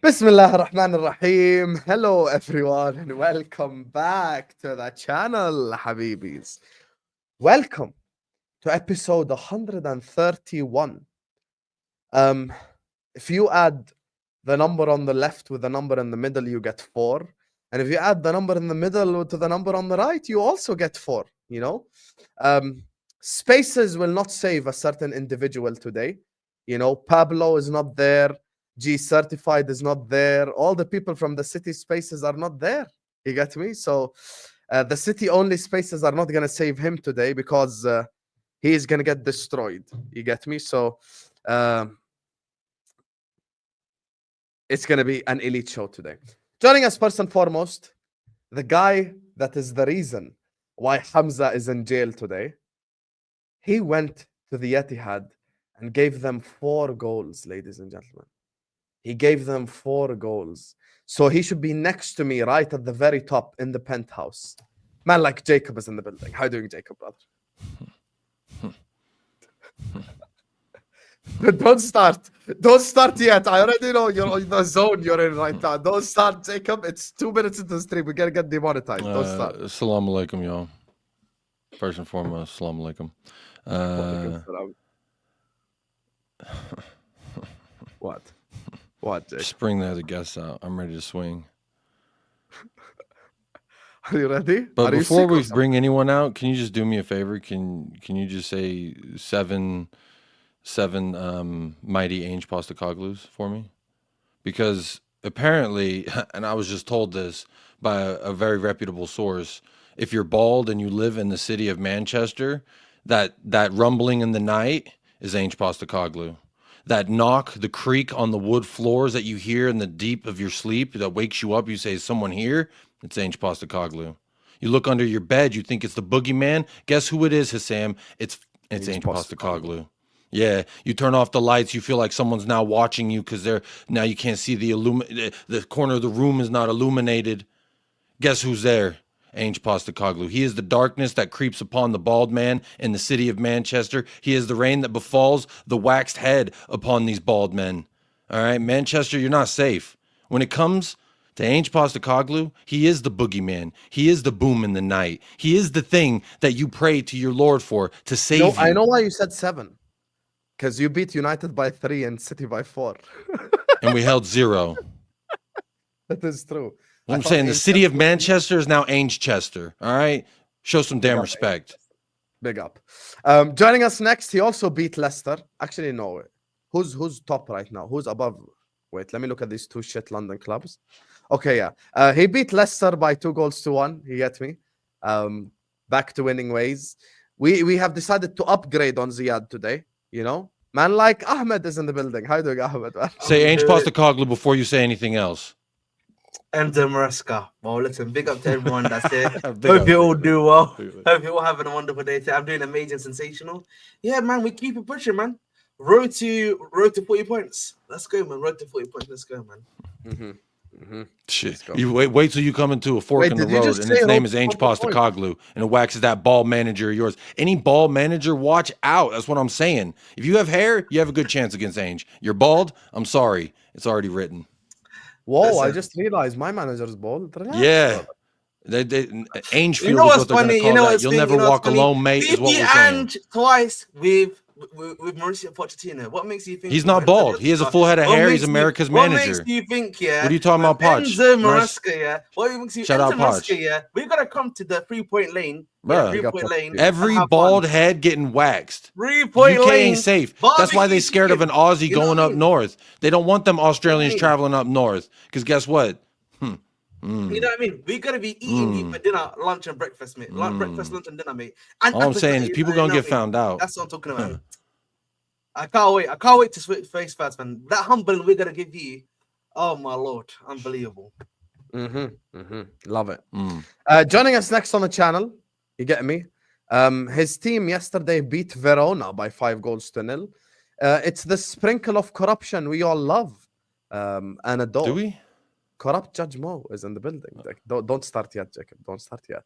Bismillah ar-Rahman ar-Rahim. Hello everyone and welcome back to the channel, Habibis. Welcome to episode 131. If you add the number on the left with the number in the middle, you get 4. And if you add the number in the middle to the number on the right, you also get 4, you know. Spaces will not save a certain individual today. You know, Pablo is not there. G certified is not there. All the people from the city spaces are not there. You get me? So the city only spaces are not going to save him today because he is going to get destroyed. You get me? So it's going to be an elite show today. Joining us first and foremost, the guy that is the reason why Hamza is in jail today. He went to the Etihad and gave them 4 goals, ladies and gentlemen. He gave them 4 goals. So he should be next to me right at the very top in the penthouse. Man like Jacob is in the building. How are you doing, Jacob, brother? Don't start. Don't start yet. I already know you're in the zone you're in right now. Don't start, Jacob. It's 2 minutes into the stream. We're going to get demonetized. Don't start. Assalamu alaikum, y'all. First and foremost, assalamu alaikum. What? What, Jacob? Just bring the other guests out. I'm ready to swing. Are you ready? But before we bring anyone out, can you just do me a favor? Can you just say seven mighty Ainge Postacoglu's for me? Because apparently, and I was just told this by a very reputable source, if you're bald and you live in the city of Manchester, that rumbling in the night is Ainge Postacoglu. That knock, the creak on the wood floors that you hear in the deep of your sleep that wakes you up, you say, is someone here? It's Ainge Postacoglu. You look under your bed, you think it's the boogeyman. Guess who it is, Hassam? It's Ainge Postacoglu. Yeah, you turn off the lights, you feel like someone's now watching you because now you can't see the corner of the room is not illuminated. Guess who's there? Ainge Postacoglu. He is the darkness that creeps upon the bald man in the city of Manchester. He is the rain that befalls the waxed head upon these bald men. All right, Manchester, you're not safe. When it comes to Ainge Postacoglu, he is the boogeyman. He is the boom in the night. He is the thing that you pray to your Lord for to save you. I know why you said 7. Because you beat United by 3 and City by 4. And we held 0. That is true. I'm saying the city of Manchester is now Ainge-Chester. All right? Show some damn respect. Big up. Joining us next, he also beat Leicester. Actually, no. Who's top right now? Who's above? Wait, let me look at these 2 shit London clubs. Okay, yeah. He beat Leicester by 2-1. You get me? Back to winning ways. We have decided to upgrade on Ziad today. You know? Man like Ahmed is in the building. How are you doing, Ahmed? Say Ainge Postacoglu before you say anything else. Enzo Maresca. Well, listen, big up to everyone that's here. Hope you all do well. Hope you're all having a wonderful day today. I'm doing amazing, sensational. Yeah, man, we keep it pushing, man. Road to 40 points. Let's go, man. Road to 40 points. Let's go, man. Shit. You wait till you come into a fork in the road and his name is Ainge Postacoglu and it waxes that ball manager of yours. Any ball manager, watch out. That's what I'm saying. If you have hair, you have a good chance against Ainge. You're bald, I'm sorry. It's already written. Whoa, I just realized my manager's bald. Relax, yeah. Ainge you know what's is what funny? you know You'll never walk alone, mate, is what we're saying. And twice with Mauricio Pochettino. What makes you think he's not bald? He has a full head of hair. He's America's manager. What makes you think, yeah? What are you talking about, Poch? Enzo Maresca, yeah. What makes you Shout out, Poch. Yeah. We gotta come to the 3-point lane. Bruh, 3-point lane. Every bald head getting waxed. 3-point UK lane. ain't safe. That's why they scared of an Aussie going up north. They don't want them Australians traveling up north. Because guess what? You know what I mean? We gotta be eating for dinner, lunch, and breakfast, mate. Breakfast, lunch, and dinner, mate. And all I'm saying is people gonna get found out. That's what I'm talking about. I can't wait. I can't wait to face first, man. That humbling we're gonna give you. Oh my lord, unbelievable. Love it. Joining us next on the channel, you get me? His team yesterday beat Verona by 5-0. It's the sprinkle of corruption we all love and adore. Do we? Corrupt Judge Mo is in the building. Don't start yet, Jacob. Don't start yet.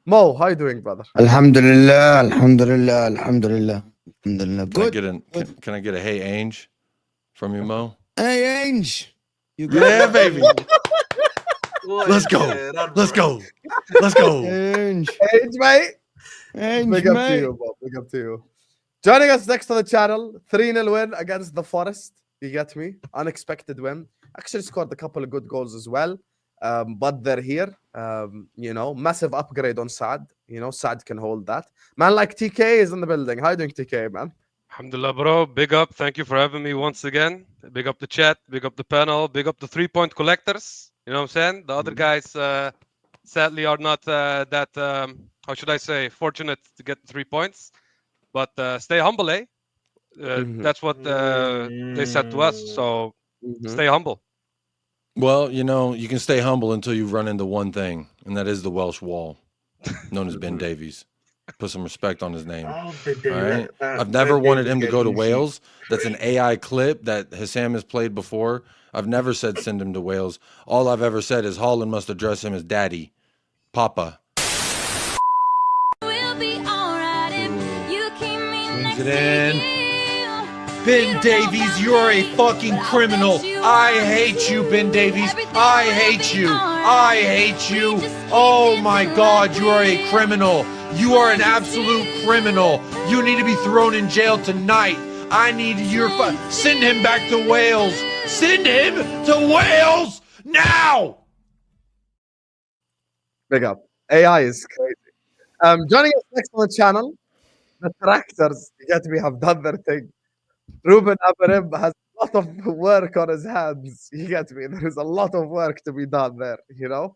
Mo, how you doing, brother? Alhamdulillah, alhamdulillah, alhamdulillah. Alhamdulillah. Good. Can I get a hey Ainge from you, Mo? Hey Ainge. You Yeah, baby. Let's go. That Let's bro. go. Let's go. Inch, Age, mate. Big up to mate. you, Bob. Big up to you. Joining us next on the channel, 3-0 win against the Forest. You get me? Unexpected win. Actually scored a couple of good goals as well. But they're here. You know, massive upgrade on Saad. You know, Saad can hold that. Man like TK is in the building. How you doing, TK, man? Alhamdulillah, bro. Big up. Thank you for having me once again. Big up the chat. Big up the panel. Big up the 3-point collectors. You know what I'm saying? The other guys, sadly, are not that, how should I say, fortunate to get 3 points. But stay humble, eh? That's what they said to us. So stay humble. Well, you know, you can stay humble until you run into one thing, and that is the Welsh Wall, known as Ben Davies. Put some respect on his name. Oh, All right. I've never wanted him to go to Wales. That's an AI clip that Hassam has played before. I've never said send him to Wales. All I've ever said is Holland must address him as Daddy, Papa. We'll be alright if you keep me next it to in. you. Ben Davies, you're a fucking criminal. I hate you, Ben Davies. I hate you. I hate you. Oh my God, you are a criminal. You are an absolute criminal. You need to be thrown in jail tonight. I need your send him back to Wales. Send him to Wales now. Big up. AI is crazy. Joining us next on the channel, the tractors, you get me, have done their thing. Ruben Amorim has a lot of work on his hands. You get me? There is a lot of work to be done there, you know?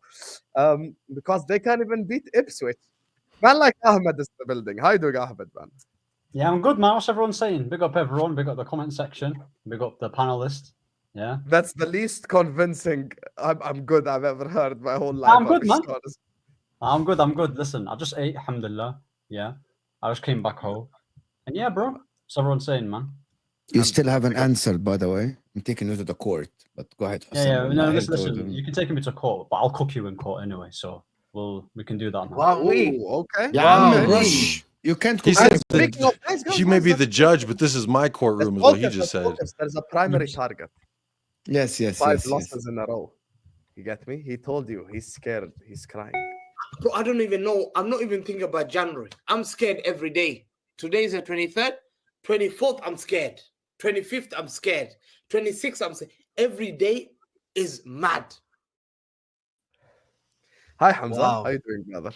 Because they can't even beat Ipswich. Man like Ahmed is in the building. How you doing, Ahmed, man? Yeah, I'm good, man. What's everyone saying? Big up everyone. Big up the comment section. Big up the panelists. Yeah. That's the least convincing I'm good I've ever heard my whole life. I'm good, be man. honest. I'm good. I'm good. Listen, I just ate, alhamdulillah. Yeah. I just came back home. And yeah, bro. What's everyone saying, man? You still haven't answered, by the way. I'm taking you to the court, but go ahead. Yeah, yeah. Hassan. No, I listen. told him. You can take me to court, but I'll cook you in court anyway. So we can do that now. Wow, we. Ooh, okay. Yeah, Wow. I'm rush. You can't He cook said anything. Speaking of guys, You may be the judge, but this is my courtroom, is what he just said. There's a primary target. Yes, yes, 5 yes, yes. losses in a row. You get me? He told you. He's scared. He's crying. Bro, I don't even know. I'm not even thinking about January. I'm scared every day. Today's the 23rd. 24th, I'm scared. 25th, I'm scared. 26th, I'm scared. Every day is mad. Hi, Hamza. Wow. How you doing, brother?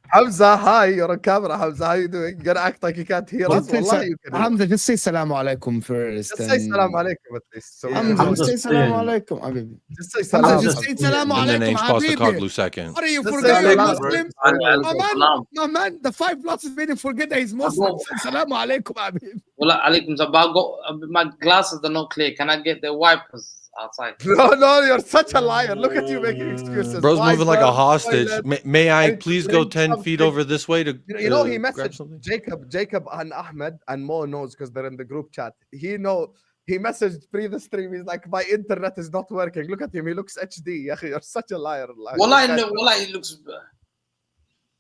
Hamza, hi. You're on camera, Hamza. How you doing? You gotta act like you can't hear us. Wallah, you can hear us. Hamza, just say salam alaikum first. Just say salam alaikum at least. So Hamza, Hamza's just say salam saying- alaikum, habibi. just say Hamza, salam. just say salam And then alaikum, name's Pasta habibi. Cocklu second. What are you Just say forgetting? salam, Muslim? Salam. My man, the 5 losses made him forget that he's Muslim. Say salam alaikum, habibi. Well, alaikum salam. But my glasses are not clear. Can I get the wipers outside? No, you're such a liar. Look at you making excuses. Bro's moving like a Wiper, hostage. toilet. May I and please go drink 10 feet something. over this way to You know, he grab messaged something? Jacob and Ahmed and Mo knows because they're in the group chat. He messaged pre the stream. He's like, my internet is not working. Look at him. He looks HD. You're such a liar. Wallah, it looks.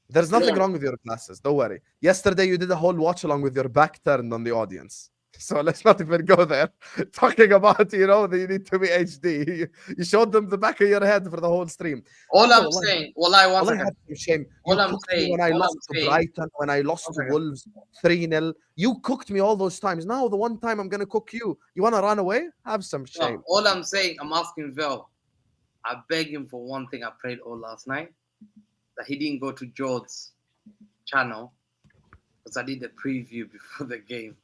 There's nothing Yeah. wrong with your glasses. Don't worry. Yesterday you did a whole watch along with your back turned on the audience. So let's not even go there. Talking about, you know, that you need to be HD. You showed them the back of your head for the whole stream. All I'm Wallah. saying, Wallah, one All I second. have some shame. All You I'm cooked me saying- when I all lost I'm to saying- Brighton, when I lost to Okay. Wolves 3-0. You cooked me all those times. Now the one time I'm gonna cook you. You wanna run away? Have some shame. No, all I'm saying, I'm asking Vel. I beg him for one thing. I prayed all last night that he didn't go to George's channel because I did the preview before the game,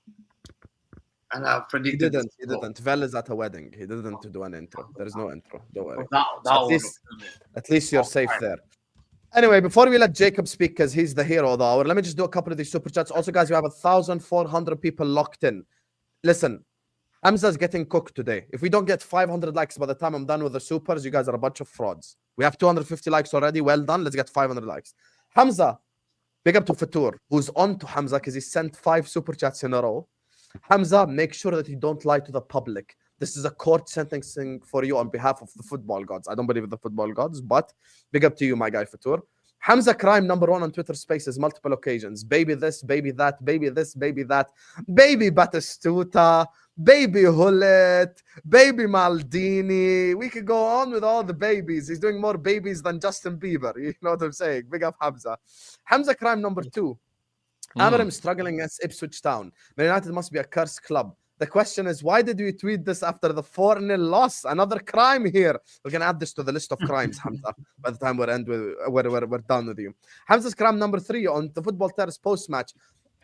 and I He predicted. didn't. the He score. didn't. Vel is at a wedding. He didn't do an intro. There is no intro. Don't worry. That at was least- At least you're safe there. Anyway, before we let Jacob speak, because he's the hero of the hour, let me just do a couple of these super chats. Also, guys, we have 1,400 people locked in. Listen, Hamza's getting cooked today. If we don't get 500 likes by the time I'm done with the supers, you guys are a bunch of frauds. We have 250 likes already. Well done. Let's get 500 likes. Hamza, big up to Fatur, who's on to Hamza because he sent 5 super chats in a row. Hamza, make sure that you don't lie to the public. This is a court sentencing for you on behalf of the football gods. I don't believe in the football gods, but big up to you, my guy, Fatur. Hamza crime number 1 on Twitter Spaces, multiple occasions. Baby this, baby that, baby this, baby that. Baby Batistuta, Baby Hullet, Baby Maldini. We could go on with all the babies. He's doing more babies than Justin Bieber. You know what I'm saying? Big up Hamza. Hamza crime number 2. Amorim struggling against Ipswich Town. Man United must be a cursed club. The question is, why did you tweet this after the 4-0 loss? Another crime here. We're going to add this to the list of crimes, Hamza, by the time we're done with you. Hamza's crime number 3 on the Football Terrace post-match.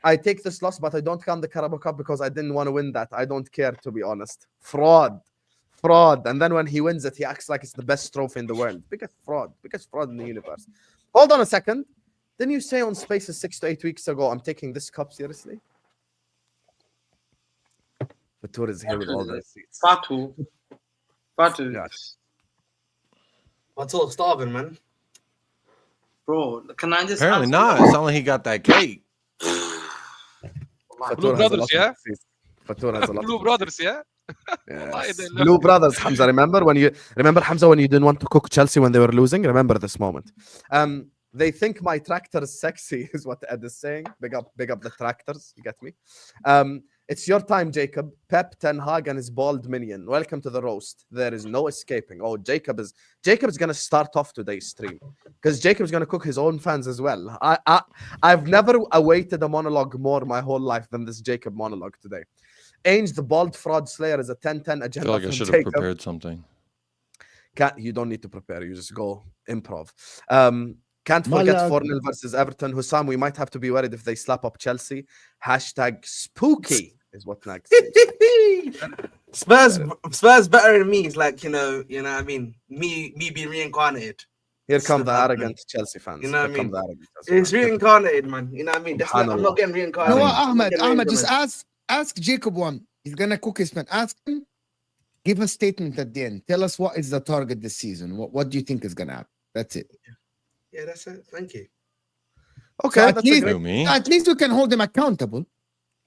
I take this loss, but I don't count the Carabao Cup because I didn't want to win that. I don't care, to be honest. Fraud. And then when he wins it, he acts like it's the best trophy in the world. Biggest fraud in the universe. Hold on a second. Didn't you say on Spaces 6 to 8 weeks ago, I'm taking this cup seriously? Fatur is here with all the receipts. Fatu. Gosh. What's all starving, man? Bro, can I just Apparently ask not. you- It's not like he got that cake. Blue Brothers, yeah? Fatur has a lot. Blue Brothers, yeah? Yes. Blue Brothers, Hamza. Remember Hamza when you didn't want to cook Chelsea when they were losing? Remember this moment. They think my tractor is sexy, is what Ed is saying. Big up the tractors. You get me? It's your time, Jacob. Pep, Ten Hag, and his bald minion. Welcome to the roast. There is no escaping. Oh, Jacob's gonna start off today's stream because Jacob's gonna cook his own fans as well. I've never awaited a monologue more my whole life than this Jacob monologue today. Ainge, the bald fraud slayer, is a 10-10 I agenda. feel like I from should have Jacob. prepared something. You don't need to prepare. You just go improv. Can't forget 4-0 versus Everton. Hussam, we might have to be worried if they slap up Chelsea. # spooky is what next. Spurs better than me. It's like, you know what I mean? Me being reincarnated. Here come the arrogant Chelsea fans. You know what I Here come mean? the arrogant Chelsea It's fans. reincarnated, man. You know what I mean? That's not, I'm not getting You reincarnated. know what, I'm not getting Ahmed, just reincarnated. ask Jacob one. He's gonna cook his man. Ask him. Give a statement at the end. Tell us what is the target this season. What do you think is gonna happen? That's it. Yeah, that's it. Thank you. Okay, So at that's a least- great. Who, me? At least we can hold him accountable.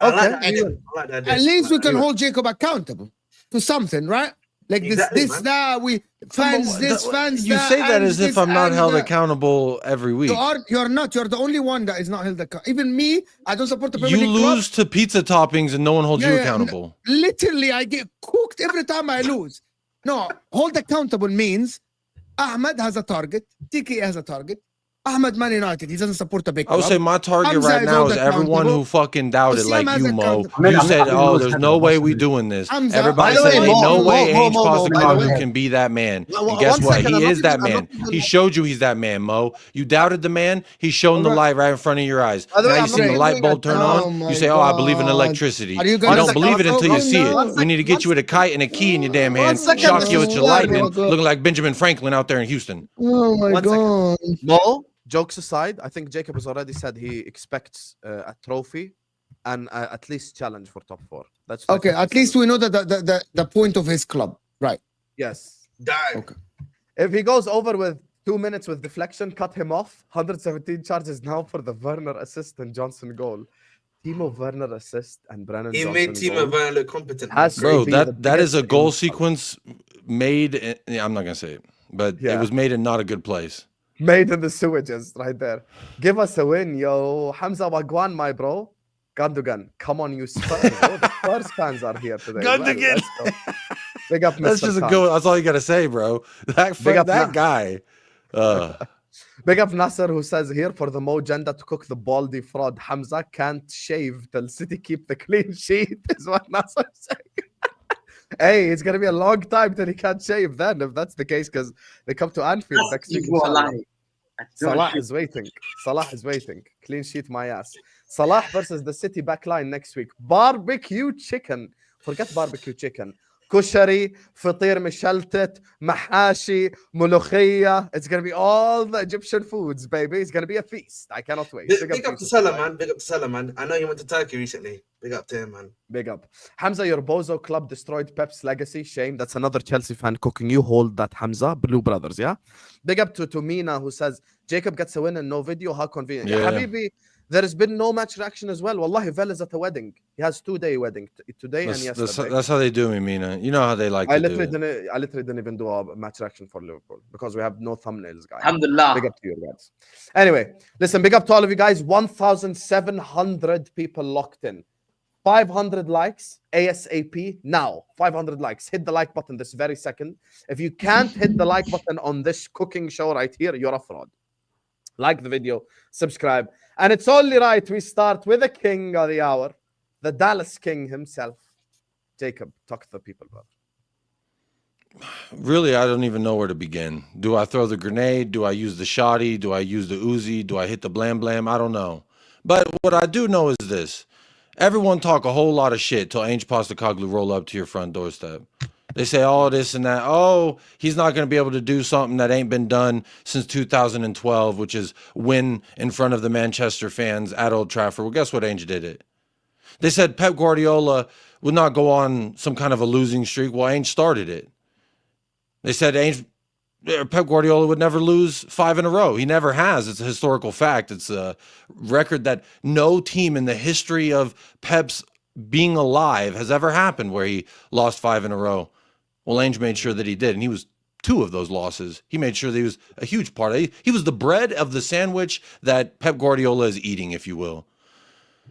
I like Okay, that idea. I like that idea. At least we I can like hold Jacob accountable to something, right? Like Exactly, this, man. that we fans this, fans You that. say that and as if this, I'm not and held that. accountable every week. You're not. You're the only one that is not held accountable. Even me, I don't support the Premier You League club. lose to pizza toppings and no one holds Yeah, you yeah, accountable. Literally, I get cooked every time I lose. No, hold accountable means Ahmed has a target. Tiki has a target. Ahmed Man United. He doesn't support the big I club. would say my target Hamza right is now held is everyone accountable. who fucking doubted, Sam like has you, Mo. accountable. You said, I mean, "Oh, Mo's there's had no the way boss we of it. doing this." Hamza, Everybody by the said, way, "Ain't no Mo, way Mo, Ainge Mo, Mo, by the Postecoglou way. can be that man." One And guess what? second, I'm He not is that even- I'm man. not even- He showed you he's that man, Mo. You doubted the man. He's shown the Alright. light right in front of your eyes. By the way, Now you I'm see not the even light doing bulb a- turn Oh on. my You say, "Oh, I believe in God. electricity." Are you You gonna don't say- believe it until you Oh, see no. it. We need to get you with a kite and a key in your damn hand. second, Shock you with your oh, lightning, my God. looking like Benjamin Franklin out there in Houston. Oh my One second. God. Mo, jokes aside, I think Jacob has already said he expects a trophy and at least challenge for top 4. That's what I Okay, think he at said. least we know that the point of his club, right? Yes. Die. Okay. If he goes over with 2 minutes with deflection, cut him off. 117 charges now for the Werner assist and Johnson goal. Timo Werner assist and Brennan He Johnson made Timo goal. Werner look competent. Has man. to Bro, be the that is a biggest goal insult. sequence made. Yeah, I'm not gonna say it, but Yeah. it was made in not a good place. Made in the sewages right there. Give us a win, yo. Hamza Wagwan, my bro. Gundogan, come on, you Spurs. Oh, the Spurs fans are here today. Gundogan. Let's go. Big up, That's Mr. just a Khan. go. That's all you gotta say, bro. Big up That Na- guy. Big up Nasser, who says here for the Mojenda to cook the baldy fraud. Hamza can't shave till City keep the clean sheet, is what Nasser saying. Hey, it's gonna be a long time till he can't shave then, if that's the case, because they come to Anfield next week. You are inshallah. lying. Salah is waiting. Salah is waiting. Clean sheet my ass. Salah versus the City backline next week. Barbecue chicken. Forget barbecue chicken. Kushari, فطير مشلتت, محاشي, ملوخية. It's going to be all the Egyptian foods, baby. It's going to be a feast. I cannot wait. Big up to to Salah, man. Big up to Salah, man. I know he went to Turkey recently. Big up to him, man. Big up. Hamza, your Bozo club destroyed Pep's legacy. Shame. That's another Chelsea fan cooking. You hold that, Hamza. Blue Brothers, yeah? Big up to Mina, who says, Jacob gets a win and no video. How convenient. Yeah. Habibi, there has been no match reaction as well. Wallahi, Vel is at a wedding. He has 2-day wedding. Today and yesterday. That's how they do me, Mina. You know how they like I to do literally it. didn't even do a match reaction for Liverpool because we have no thumbnails, guys. Alhamdulillah. Big up to you guys. Anyway, listen, big up to all of you guys. 1,700 people locked in. 500 likes ASAP now. 500 likes. Hit the like button this very second. If you can't hit the like button on this cooking show right here, you're a fraud. Like the video, subscribe. And it's only right we start with the king of the hour, the Dallas King himself. Jacob, talk to the people, bro. Really, I don't even know where to begin. Do I throw the grenade? Do I use the shotty? Do I use the Uzi? Do I hit the blam blam? I don't know. But what I do know is this. Everyone talk a whole lot of shit till Ainge Postecoglou roll up to your front doorstep. They say all this and that. Oh, he's not going to be able to do something that ain't been done since 2012, which is win in front of the Manchester fans at Old Trafford. Well, guess what? Ainge did it. They said Pep Guardiola would not go on some kind of a losing streak. Well, Ainge started it. They said Pep Guardiola would never lose 5 in a row. He never has. It's a historical fact. It's a record that no team in the history of Pep's being alive has ever happened where he lost 5 in a row. Well, Ainge made sure that he did, and he was 2 of those losses. He made sure that he was a huge part of it. He was the bread of the sandwich that Pep Guardiola is eating, if you will.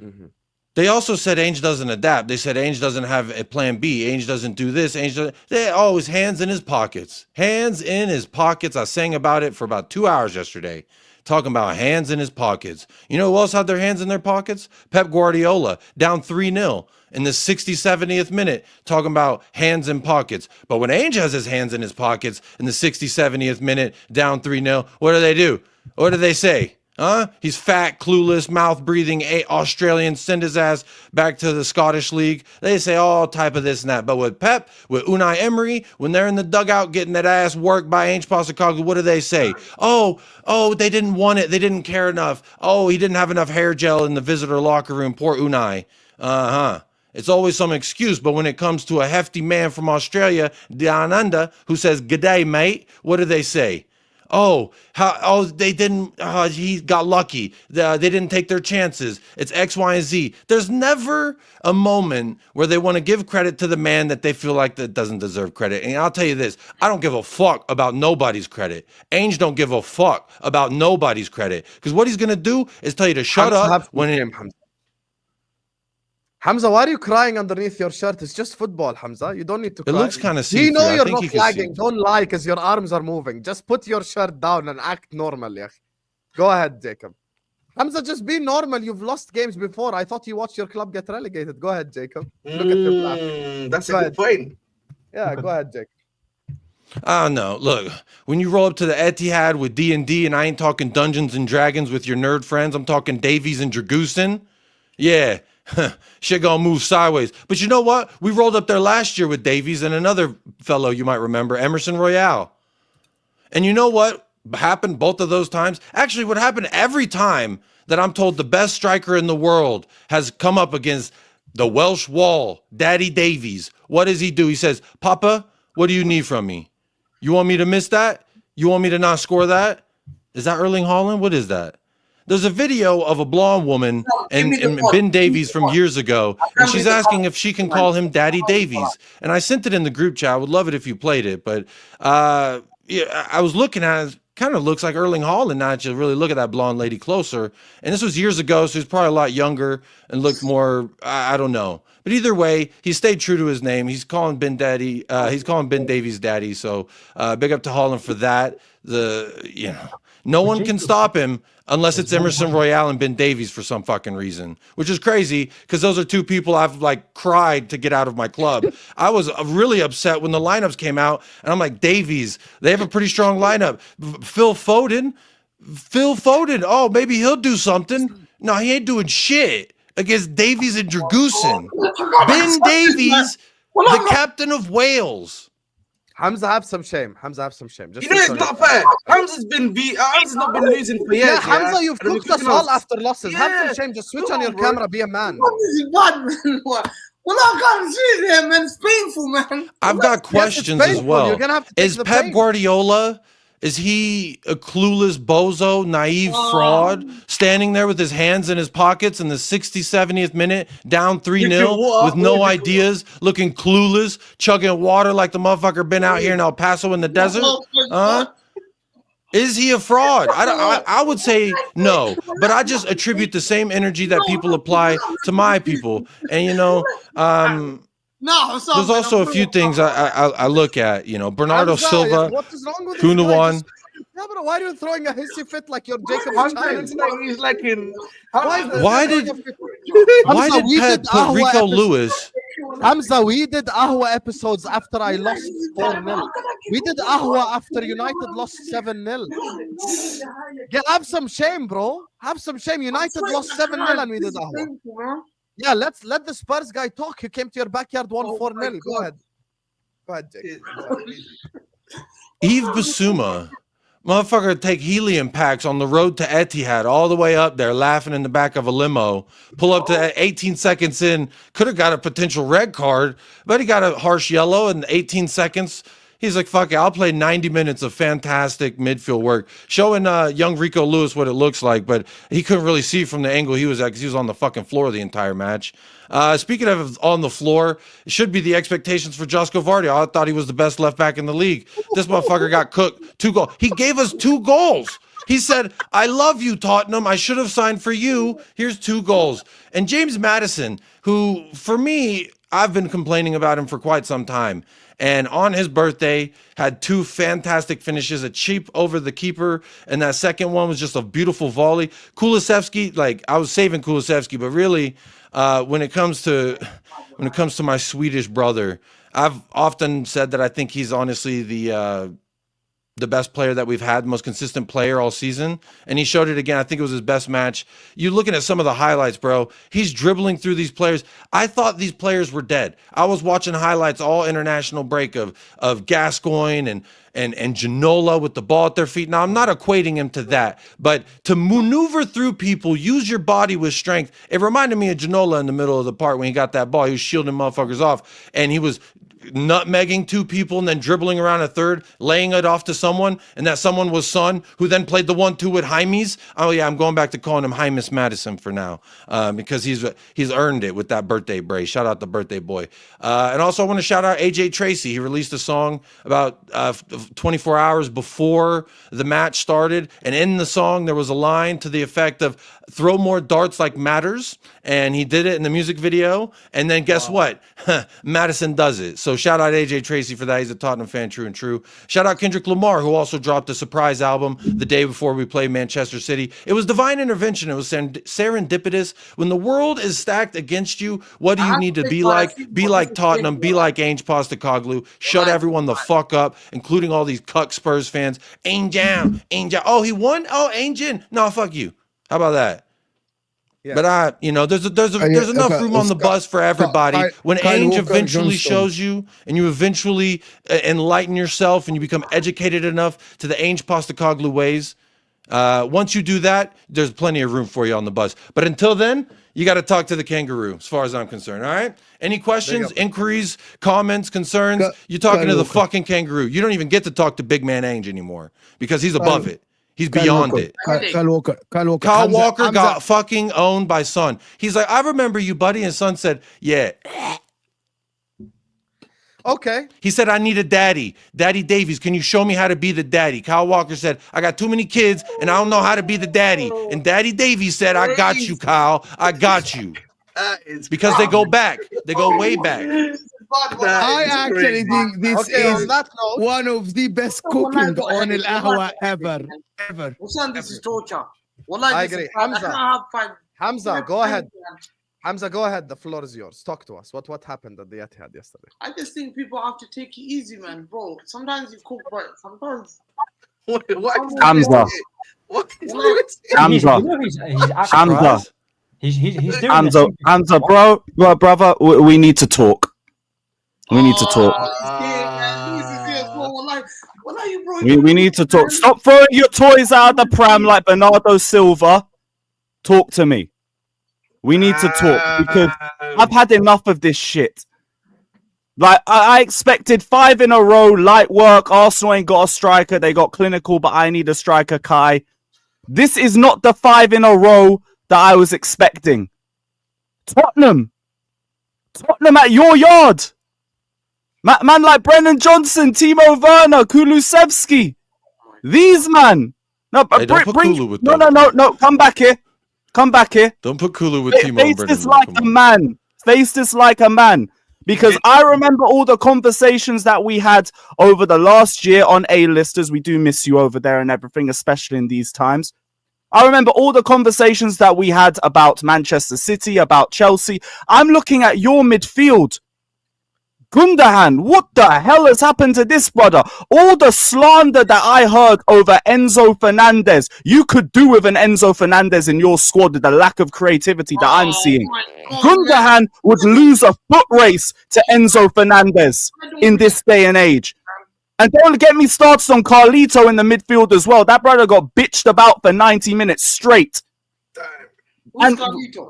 Mm-hmm. They also said Ainge doesn't adapt. They said Ainge doesn't have a plan B. Ainge doesn't do this. Ainge doesn't. His hands in his pockets. Hands in his pockets. I sang about it for about 2 hours yesterday, talking about hands in his pockets. You know who else had their hands in their pockets? Pep Guardiola, down 3-0 in the 60th, 70th minute, talking about hands in pockets. But when Ainge has his hands in his pockets in the 60th, 70th minute, down 3-0, what do? What do they say? Huh? He's fat, clueless, mouth-breathing Australian. Send his ass back to the Scottish League. They say all type of this and that. But with Pep, with Unai Emery, when they're in the dugout getting that ass worked by Ainge Postecoglou, what do they say? Oh, they didn't want it. They didn't care enough. Oh, he didn't have enough hair gel in the visitor locker room. Poor Unai. It's always some excuse. But when it comes to a hefty man from Australia, down under, who says, "G'day, mate," what do they say? They didn't, he got lucky. They didn't take their chances. It's X, Y, and Z. There's never a moment where they want to give credit to the man that they feel like that doesn't deserve credit. And I'll tell you this, I don't give a fuck about nobody's credit. Ainge don't give a fuck about nobody's credit. Because what he's going to do is tell you to shut up when Hamza, why are you crying underneath your shirt? It's just football, Hamza. You don't need to cry. It looks kind of see-through. You know you're not flagging. Don't lie because your arms are moving. Just put your shirt down and act normal. Yeah. Go ahead, Jacob. Hamza, just be normal. You've lost games before. I thought you watched your club get relegated. Go ahead, Jacob. Look at him laughing. That's a good point. Yeah, go ahead, Jacob. I don't know. Look, when you roll up to the Etihad with D&D, and I ain't talking Dungeons and Dragons with your nerd friends, I'm talking Davies and Dragusin. Yeah. Shit gonna move sideways. But you know what? We rolled up there last year with Davies and another fellow you might remember, Emerson Royale. And you know what happened both of those times? Actually, what happened every time that I'm told the best striker in the world has come up against the Welsh Wall, Daddy Davies. What does he do? He says, "Papa, what do you need from me? You want me to miss that? You want me to not score that? Is that Erling Haaland? What is that?" There's a video of a blonde woman and Ben Davies from years ago, and she's asking if she can call him Daddy Davies. And I sent it in the group chat. I would love it if you played it. But yeah, I was looking at it. Kind of looks like Erling Haaland now that you really look at that blonde lady closer. And this was years ago, so he's probably a lot younger and looked more, I don't know. But either way, he stayed true to his name. He's calling Ben Daddy. He's calling Ben Davies Daddy. So big up to Haaland for that. No one can stop him unless it's Emerson Royale and Ben Davies for some fucking reason, which is crazy because those are 2 people I've like cried to get out of my club. I was really upset when the lineups came out, and I'm like, Davies, they have a pretty strong lineup. Phil Foden. Oh, maybe he'll do something. No, he ain't doing shit against Davies and Dragusin. Ben Davies, the captain of Wales. Hamza, have some shame. Just you know it's not fair. Hamza's not been losing for years. Yeah, Hamza, you've cooked us all after losses. Have some shame. Just switch on your camera. Be a man. What is he bad, man? Well, I can't see it, man. It's painful, man. I've got questions as well. You're gonna have to is Pep pain. Guardiola? Is he a clueless bozo, naive fraud, standing there with his hands in his pockets in the 60th, 70th minute, down 3-0 with no ideas, looking clueless, chugging water like the motherfucker been out here in El Paso in the desert? Is he a fraud? I would say no, but I just attribute the same energy that people apply to my people. And No, there's also a few things I look at. Bernardo Hamza, Silva, what is wrong with this guy? Kunawan. Just- Yeah, bro, why are you throwing a hissy fit like you're Jacob's Hamza, child? it's like he's like in. Why did Hamza, we Pep did put Ahwa Rico episode- Lewis? Hamza, we did Ahwa episodes after I lost 4-0. We did Ahwa after United lost 7-0. Yeah, have some shame, bro. Have some shame. United lost 7-0 and we did Ahwa. Yeah, let the Spurs guy talk. He came to your backyard, won 4-0. Go ahead. Go ahead, Jake. Yves Bissouma, motherfucker, take helium packs on the road to Etihad, all the way up there, laughing in the back of a limo. Pull up to 18 seconds in, could have got a potential red card, but he got a harsh yellow in 18 seconds. He's like, fuck it, I'll play 90 minutes of fantastic midfield work, showing young Rico Lewis what it looks like, but he couldn't really see from the angle he was at because he was on the fucking floor the entire match. Speaking of on the floor, it should be the expectations for Josko Vardy. I thought he was the best left back in the league. This motherfucker got cooked. 2 goals. He gave us 2 goals. He said, I love you, Tottenham. I should have signed for you. Here's 2 goals. And James Maddison, who, for me, I've been complaining about him for quite some time. And on his birthday, had 2 fantastic finishes, a cheap over the keeper, and that second one was just a beautiful volley. Kulusevski, like, I was saving Kulusevski, but really, when it comes to my Swedish brother, I've often said that I think he's honestly the best player that we've had, most consistent player all season. And he showed it again. I think it was his best match. You're looking at some of the highlights, bro. He's dribbling through these players. I thought these players were dead. I was watching highlights all international break of Gascoigne and Ginola with the ball at their feet. Now, I'm not equating him to that, but to maneuver through people, use your body with strength. It reminded me of Ginola in the middle of the park when he got that ball. He was shielding motherfuckers off, and he was nutmegging 2 people and then dribbling around a third, laying it off to someone, and that someone was Son, who then played the 1-2 with Jaimes. Oh yeah, I'm going back to calling him Jaimes Madison for now, because he's earned it with that birthday brace. Shout out the birthday boy. And also I want to shout out AJ Tracy. He released a song about 24 hours before the match started, and in the song there was a line to the effect of throw more darts like Matters, and he did it in the music video, and then guess what? Madison does it. So shout out AJ Tracy for that. He's a Tottenham fan, true and true. Shout out Kendrick Lamar, who also dropped a surprise album the day before we played Manchester City. It was divine intervention. It was serendipitous. When the world is stacked against you, what do you need to be like? Be like Tottenham. Be like Ange Postecoglou. Shut everyone the fuck up, including all these cuck Spurs fans. Angel. Oh, he won? Oh, Angel. No, fuck you. How about that? Yeah. But there's enough room on the bus for everybody. When Ainge eventually shows you, and you eventually enlighten yourself, and you become educated enough to the Ainge Postecoglou ways, once you do that, there's plenty of room for you on the bus. But until then, you got to talk to the kangaroo, as far as I'm concerned. All right? Any questions, inquiries, comments, concerns? You're talking to the fucking kangaroo. You don't even get to talk to big man Ainge anymore because he's above it. He's beyond it. Kyle Walker. Kyle Walker got fucking owned by Son. He's like, I remember you, buddy. And Son said, yeah. Okay. He said, I need a daddy. Daddy Davies, can you show me how to be the daddy? Kyle Walker said, I got too many kids and I don't know how to be the daddy. And Daddy Davies said, I got you, Kyle. I got you. Because they go back. They go way back. I actually think this is one of the best cooking on Al Ahwa ever. Hussein, this is torture. I agree. Hamza, go ahead. Hamza, go ahead. The floor is yours. Talk to us. What happened at the Etihad yesterday? I just think people have to take it easy, man, bro. Sometimes you cook, but sometimes. Hamza. Hamza, bro, brother, we need to talk. We need to talk. We need to talk. Stop throwing your toys out of the pram like Bernardo Silva. Talk to me. We need to talk because I've had enough of this shit. Like, I expected 5 in a row, light work. Arsenal ain't got a striker. They got clinical, but I need a striker, Kai. This is not the 5 in a row that I was expecting. Tottenham at your yard. Man like Brennan Johnson, Timo Werner, Kulusevski. These man. No, Hey, don't put Kulu with no, them. no. Come back here. Come back here. Don't put Kulu with Timo and Face Brendan. this like a man. Face this like a man. Because I remember all the conversations that we had over the last year on A-listers. We do miss you over there and everything, especially in these times. I remember all the conversations that we had about Manchester City, about Chelsea. I'm looking at your midfield. Gundogan, what the hell has happened to this brother? All the slander that I heard over Enzo Fernandez, you could do with an Enzo Fernandez in your squad with the lack of creativity that I'm seeing. Gundogan would lose a foot race to Enzo Fernandez in this day and age. And don't get me started on Carlito in the midfield as well. That brother got bitched about for 90 minutes straight. And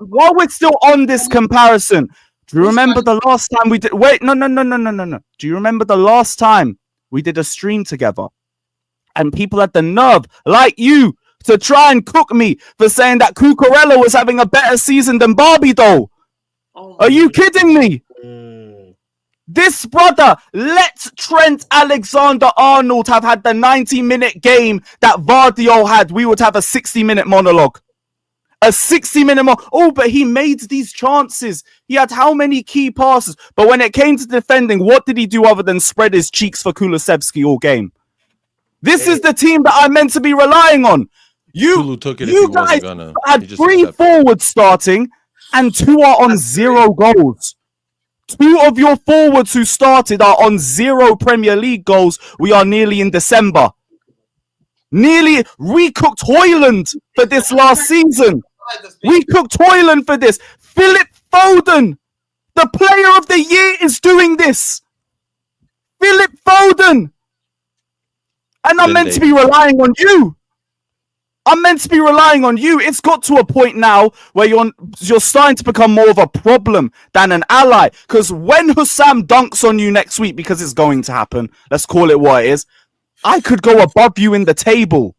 while we're still on this comparison, do you remember the last time we did... Wait, no. Do you remember the last time we did a stream together? And people had the nerve, like you, to try and cook me for saying that Cucurella was having a better season than Barbie doll. Are you kidding me? This brother let Trent Alexander-Arnold have had the 90-minute game that Vardio had. We would have a 60-minute monologue. A 60-minute Oh, but he made these chances. He had how many key passes? But when it came to defending, what did he do other than spread his cheeks for Kulusevski all game? This is the team that I'm meant to be relying on. You guys had 3 forwards starting and 2 are on 0 goals. 2 of your forwards who started are on 0 Premier League goals. We are nearly in December. We cooked Hoyland for this last season. We cooked Hoyland for this. Philip Foden, the player of the year, is doing this. Philip Foden. And I'm meant to be relying on you. I'm meant to be relying on you. It's got to a point now where you're starting to become more of a problem than an ally. Because when Hussam dunks on you next week, because it's going to happen, let's call it what it is, I could go above you in the table.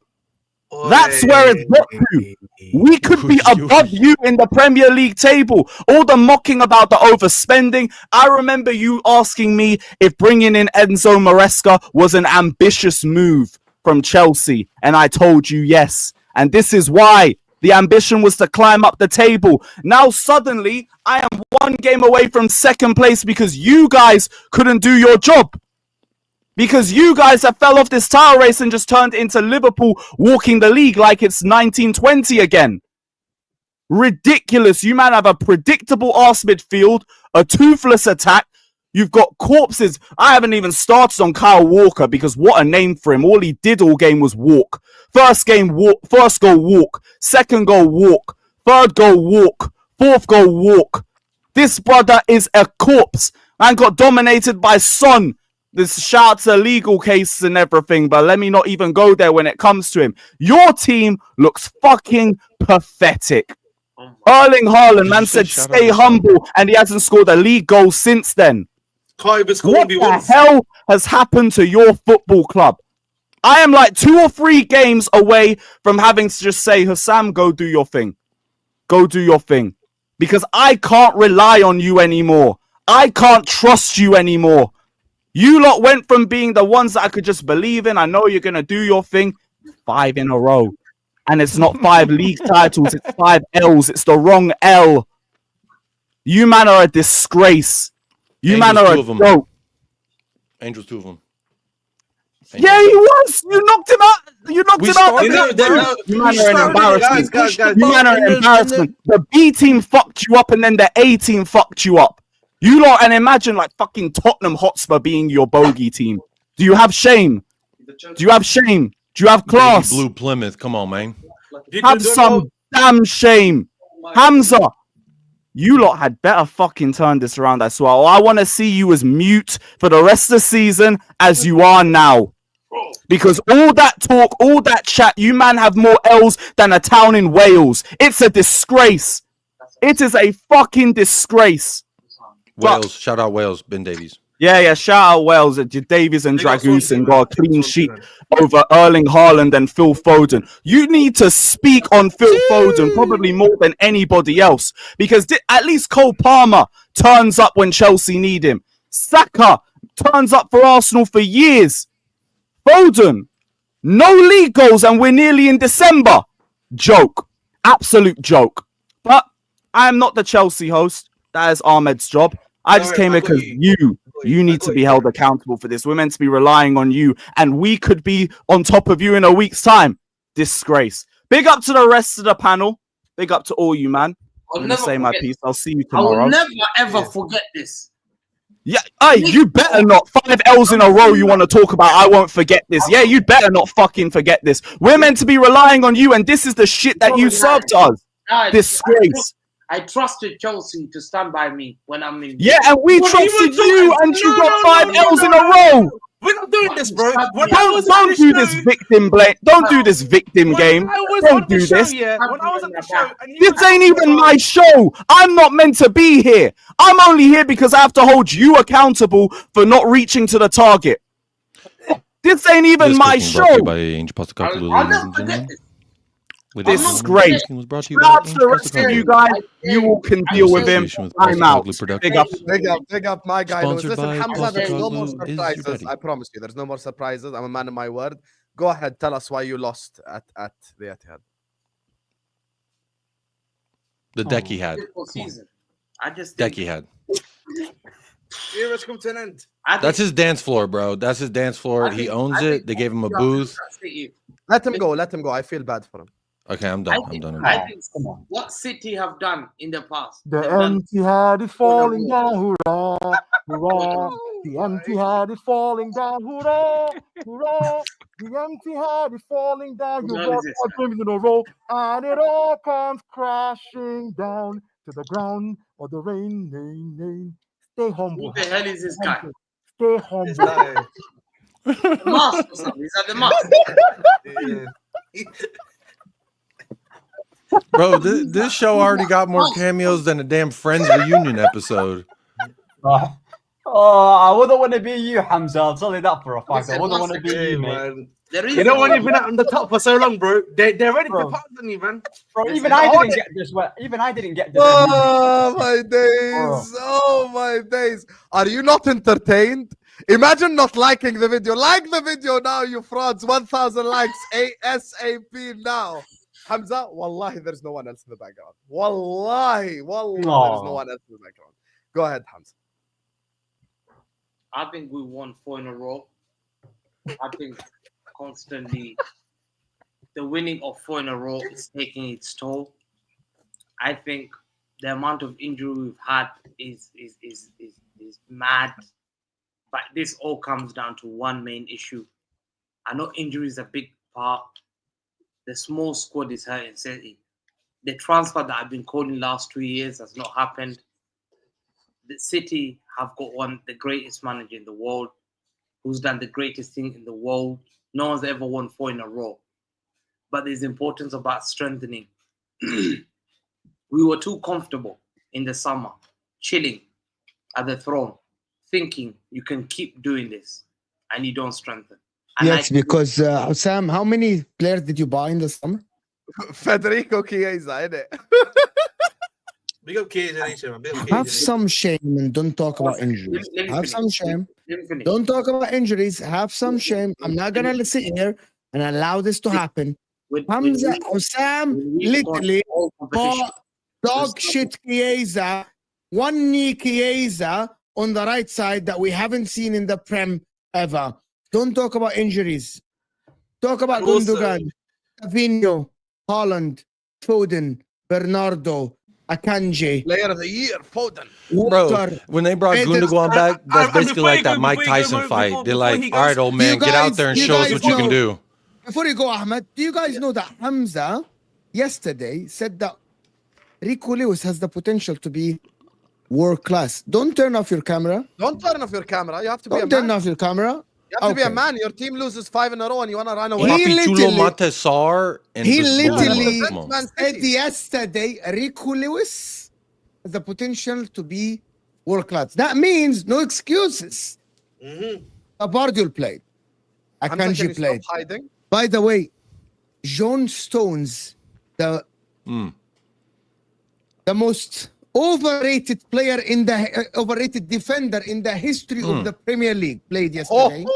That's where it's got to. We could be above you in the Premier League table. All the mocking about the overspending. I remember you asking me if bringing in Enzo Maresca was an ambitious move from Chelsea. And I told you yes. And this is why the ambition was to climb up the table. Now suddenly I am 1 game away from 2nd place because you guys couldn't do your job. Because you guys have fell off this title race and just turned into Liverpool walking the league like it's 1920 again. Ridiculous. You man have a predictable arse midfield, a toothless attack. You've got corpses. I haven't even started on Kyle Walker because what a name for him. All he did all game was walk. First goal, walk. 2nd goal, walk. 3rd goal, walk. 4th goal, walk. This brother is a corpse and got dominated by Son. This shouts a legal cases and everything, but let me not even go there when it comes to him. Your team looks fucking pathetic. Erling Haaland, man, said stay humble, and he hasn't scored a league goal since then. What the hell has happened to your football club? I am like 2 or 3 games away from having to just say, Hussam, go do your thing. Go do your thing. Because I can't rely on you anymore. I can't trust you anymore. You lot went from being the ones that I could just believe in. I know you're going to do your thing. 5 in a row. And it's not 5 league titles. It's 5 L's. It's the wrong L. You man are a disgrace. You man are a joke. Angels, 2 of them. Yeah, he was. You knocked him out. You knocked him out. You man are an embarrassment. You man are an embarrassment. The B team fucked you up and then the A team fucked you up. You lot, and imagine like fucking Tottenham Hotspur being your bogey team. Do you have shame? Do you have shame? Do you have class? Baby Blue Plymouth, come on, man. Have some damn shame. Hamza, you lot had better fucking turn this around, I swear. I want to see you as mute for the rest of the season as you are now. Because all that talk, all that chat, you man have more L's than a town in Wales. It's a disgrace. It is a fucking disgrace. Wales, shout out Wales, Ben Davies. Yeah, shout out Wales. Davies and Dragusin got a clean sheet over Erling Haaland and Phil Foden. You need to speak on Phil Foden probably more than anybody else because at least Cole Palmer turns up when Chelsea need him. Saka turns up for Arsenal for years. Foden, No league goals, and we're nearly in December. Joke. Absolute joke. But I am not the Chelsea host. That is Ahmed's job. I just came here because you need to be held accountable for this. We're meant to be relying on you, and we could be on top of you in a week's time. Disgrace. Big up to the rest of the panel. Big up to all you, man. I'm going to say my piece. I'll see you tomorrow. I will never, ever forget this. Yeah, hey, you better not. 5L'S in a row you want to talk about. I won't forget this. Yeah, you better not fucking forget this. We're meant to be relying on you, and this is the shit that you served to us. Disgrace. I trusted Chelsea to stand by me when I'm in. Yeah, and we trusted you, and you got 5L'S in a row. We're not doing this, bro. Don't do this victim blame. Don't do this victim game. Don't do this. This ain't even my show. I'm not meant to be here. I'm only here because I have to hold you accountable for not reaching to the target. This ain't even my show. Disgrace. Props the rest of you guys. You all can deal with him. I'm out. Big up my guy. Listen, Hamza, there's no more surprises. I promise you, there's no more surprises. I'm a man of my word. Go ahead, tell us why you lost at the Etihad. The deck he had. I just deck he had. Era's come to an end. That's his dance floor, bro. That's his dance floor. He owns it. They gave him a booth. Let him go. Let him go. I feel bad for him. Okay, I'm done. I'm done. I think what City have done in the past. The empty head is falling down, hurrah, hurrah. The empty head is falling down, hurrah, hurrah. The empty head is falling down. You got 4 games in a row, and it all comes crashing down to the ground or the rain. Stay humble. Who the hell is this guy? Stay humble. Mask or something. Is that the mask? Bro, this show already got more cameos than a damn Friends reunion episode. I wouldn't want to be you, Hamza. I'll tell you that for a fact. I wouldn't want to be you, man. You don't want to be on the top for so long, bro. They're ready to pound on you, man. Bro, even I didn't get this. Even I didn't get this. Oh my days! Oh my days! Are you not entertained? Imagine not liking the video. Like the video now, you frauds. 1,000 likes ASAP now. Hamza, wallahi, there's no one else in the background. Wallahi, there's no one else in the background. Go ahead, Hamza. I think we won 4 in a row. I think constantly the winning of 4 in a row is taking its toll. I think the amount of injury we've had is mad. But this all comes down to one main issue. I know injury is a big part. The small squad is hurting City. The transfer that I've been calling last 2 years has not happened. The City have got the greatest manager in the world, who's done the greatest thing in the world. No one's ever won 4 in a row. But there's importance about strengthening. We were too comfortable in the summer, chilling at the throne, thinking you can keep doing this, and you don't strengthen. And yes, because Sam, how many players did you buy in the summer? Federico Chiesa, innit? Big up Chiesa, Have some shame and don't talk about injuries. Have some shame. Don't talk about injuries. Have some shame. I'm not gonna sit here and allow this to happen. Hamza or Sam literally bought dog shit Chiesa, one knee Chiesa on the right side that we haven't seen in the Prem ever. Don't talk about injuries. Talk about Gundogan, Savinho, Haaland, Foden, Bernardo, Akanji. Player of the year, Foden. Bro, when they brought Gundogan back, that's basically like that Mike Tyson fight. They're like, all right, old man, get out there and show us what you can do. Before you go, Ahmed, do you guys know that Hamza yesterday said that Rico Lewis has the potential to be world class? Don't turn off your camera. Don't turn off your camera. You have to be a man. Don't turn off your camera. You have to be a man. Your team loses 5 in a row and you want to run away. He literally said yesterday, Rico Lewis has the potential to be world class. That means no excuses. Guardiola played. Akanji played. Hiding? By the way, John Stones, the most overrated player in the overrated defender in the history of the Premier League, played yesterday.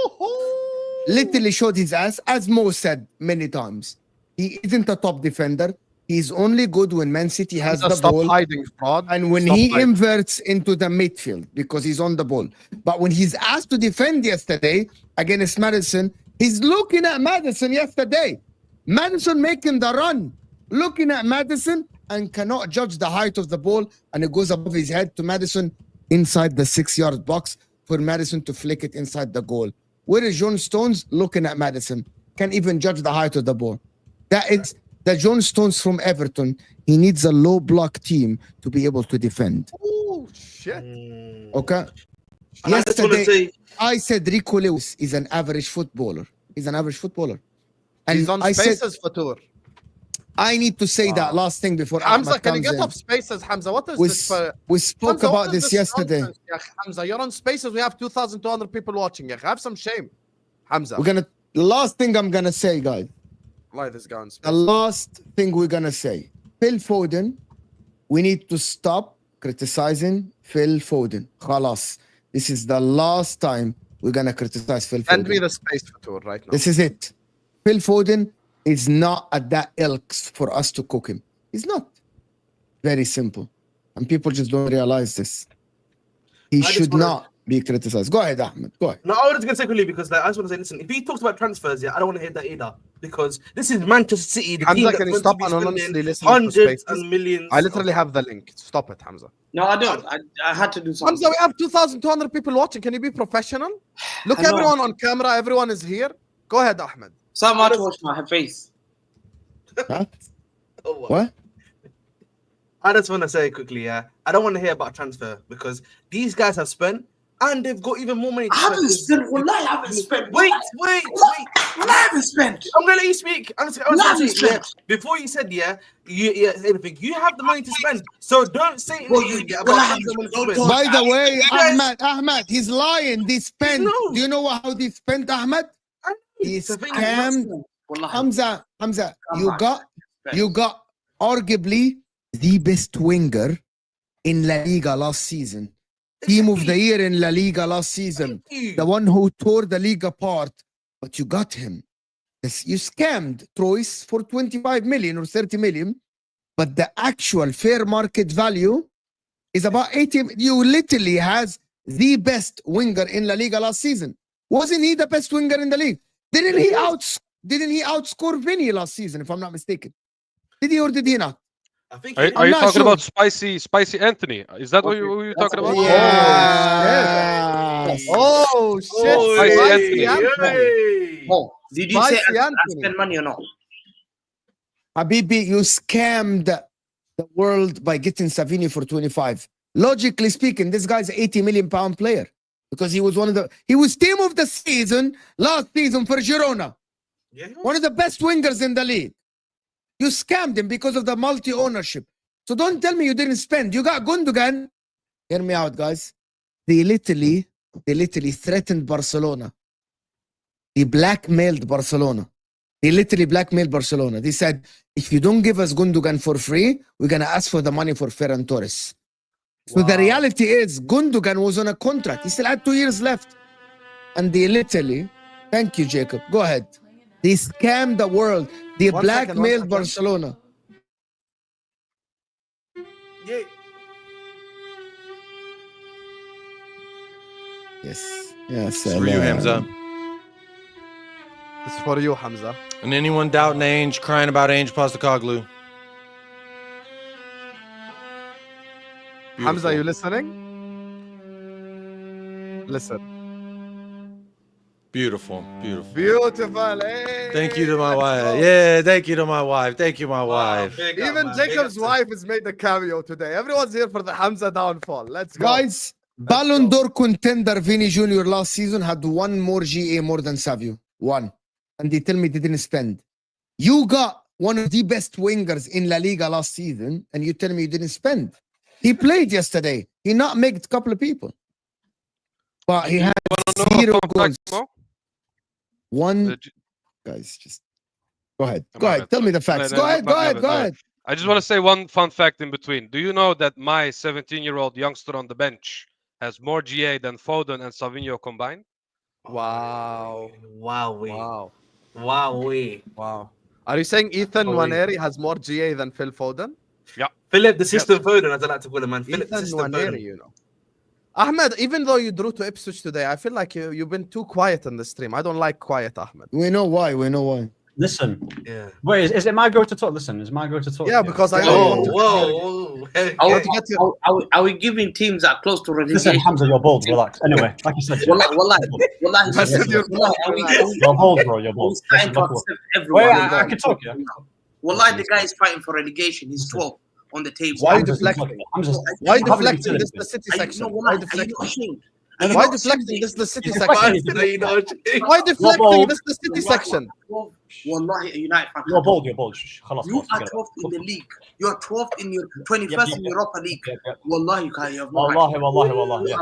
literally showed his ass, as Mo said many times. He isn't a top defender. He's only good when Man City has the Stop ball. hiding, fraud. And when Stop he hiding. inverts into the midfield because he's on the ball. But when he's asked to defend yesterday against Madison, he's looking at Madison yesterday. Madison making the run, looking at Madison and cannot judge the height of the ball. And it goes above his head to Madison inside the 6-yard box for Madison to flick it inside the goal. Where is John Stones looking at Madison? Can't even judge the height of the ball. That is the John Stones from Everton. He needs a low block team to be able to defend. Oh, shit. Okay. And I just want to Yesterday, say, I said Rico Lewis is an average footballer. He's an average footballer. And He's on I said, Spaces for tour. I need to say that last thing before Hamza, Ahmed can you comes get in. off Spaces, Hamza? What is We, this for? we spoke Hamza, what about is this yesterday. nonsense, ya Hamza, you're on Spaces. We have 2,200 people watching. Ya. Have some shame, Hamza. The last thing I'm gonna say, guys. Why this guy on The Spaces? last thing we're gonna say. Phil Foden, we need to stop criticizing Phil Foden. Khalas. This is the last time we're gonna criticize Phil Foden. Send me the Space for tour right now. This is it. Phil Foden is not at that ilk for us to cook him. He's not. Very simple. And people just don't realize this. He just should wanna- not be criticized. Go ahead, Ahmed. Go ahead. no, I was just gonna say quickly because like, I just want to say, listen, if he talks about transfers, yeah, I don't want to hear that either because this is Manchester City. The team Hamza, that's can you meant to stop be anonymously spending listening to hundreds Spaces? and millions. I literally have the link. Stop it, Hamza. No, I don't. I had to do something. Hamza, we have 2,200 people watching. Can you be professional? Look, I know. everyone on camera. Everyone is here. Go ahead, Ahmed. So I'm out to wash my face. Huh? Oh, wow. What? I just want to say quickly, yeah, I don't want to hear about transfer because these guys have spent and they've got even more money. To I haven't spend. spent. Well, I haven't spent. Wait. Well, I haven't spent. I'm gonna let you speak. I was Well, I gonna haven't say, yeah, spent. before you said anything, you have the money to spend. So don't say Well, anything you- about well, I having the money to don't spend. talk- By the way, Yes. Ahmed, he's lying. They spent. No. Do you know how they spent, Ahmed? He It's a thing. scammed. Well, Hamza, Come you on. got arguably the best winger in La Liga last season. Team of the year in La Liga last season. The one who tore the league apart. But you got him. Yes, you scammed Troyes for 25 million or 30 million. But the actual fair market value is about 80. You literally has the best winger in La Liga last season. Wasn't he the best winger in the league? Didn't he outscore Vinny last season, if I'm not mistaken? Did he or did he not? I think Are I'm you not talking sure. about spicy Anthony? Is that what you're talking about? Yes. Oh, shit. Spicy Spicy Anthony. Anthony. Oh, did you say Spicy I Anthony. spend money or not? Habibi, you scammed the world by getting Savini for 25. Logically speaking, this guy's an 80 million pound player because he was team of the season last season for Girona. Yeah, One of the best wingers in the league. You scammed him because of the multi-ownership. So don't tell me you didn't spend. You got Gundogan. Hear me out, guys. They literally threatened Barcelona. They blackmailed Barcelona. They literally blackmailed Barcelona. They said, if you don't give us Gundogan for free, we're going to ask for the money for Ferran Torres. So the reality is Gundogan was on a contract. He still had 2 years left. And they literally, thank you, Jacob. Go ahead. They scammed the world. They One second, blackmailed 1 second. Barcelona. yeah. Yes. Yes. It's for you, Hamza. This is for you, Hamza. And anyone doubting Ainge, crying about Ainge Postecoglou. Hamza, you listening? Listen. Beautiful. Beautiful. Hey. Thank you to my wife. Yeah, thank you to my wife. Thank you, my wife. Big up, Even man. Big Jacob's up. wife has made the cameo today. Everyone's here for the Hamza downfall. Let's go. Guys, Ballon d'Or contender Vinny Jr. last season had one more GA more than Savio. One. And they tell me they didn't spend. You got one of the best wingers in La Liga last season, and you tell me you didn't spend. He played yesterday. He not made a couple of people. But he had zero goals. One, guys, just go ahead. Go ahead. Tell me the facts. Go ahead. Go ahead. Go ahead. I just want to say one fun fact in between. Do you know that my 17-year-old youngster on the bench has more GA than Foden and Savinho combined? Wow. Wow. Wow. Are you saying Ethan Nwaneri has more GA than Phil Foden? Yeah. Philip the System Foden, as I like to call him, man. Philip the Ethan System Nwaneri, Foden. you know. Ahmed, even though you drew to Ipswich today, I feel like you've been too quiet in the stream. I don't like quiet, Ahmed. We know why. Listen. Yeah. Wait, is it my go to talk? Listen, is my go to talk? Yeah, because I Whoa. Are we giving teams that are close to relegation? Listen, Hamza, you're bold. Relax. Anyway, like you said, Wallahi, I said you're bold. you're bold, bro. You're bold. Listen, look, everyone. wait, I can talk. Yeah. Wallahi, the guy is fighting for relegation. He's 12 on the table. Why deflecting? Why deflecting? This is the city section. Why deflecting? Why deflecting? This is the city section. Why deflecting? This is the city section. Wallahi, a United fan. You're bold. You're bold. You are 12th in the league. You are 12th in your 21st in Europa League. Wallahi, you can't. You have no Wallahi.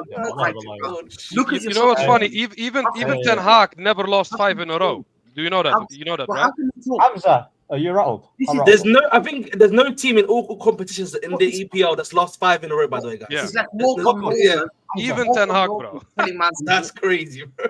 Look at You know what's funny? Even Ten Hag never lost 5 in a row. Do you know that? You know that, right? Hamza, are you rattled? I think there's no team in all competitions in the EPL that's lost 5 in a row, by the way, guys. Yeah. It's like more Even Ten Hag, bro. That's crazy, bro.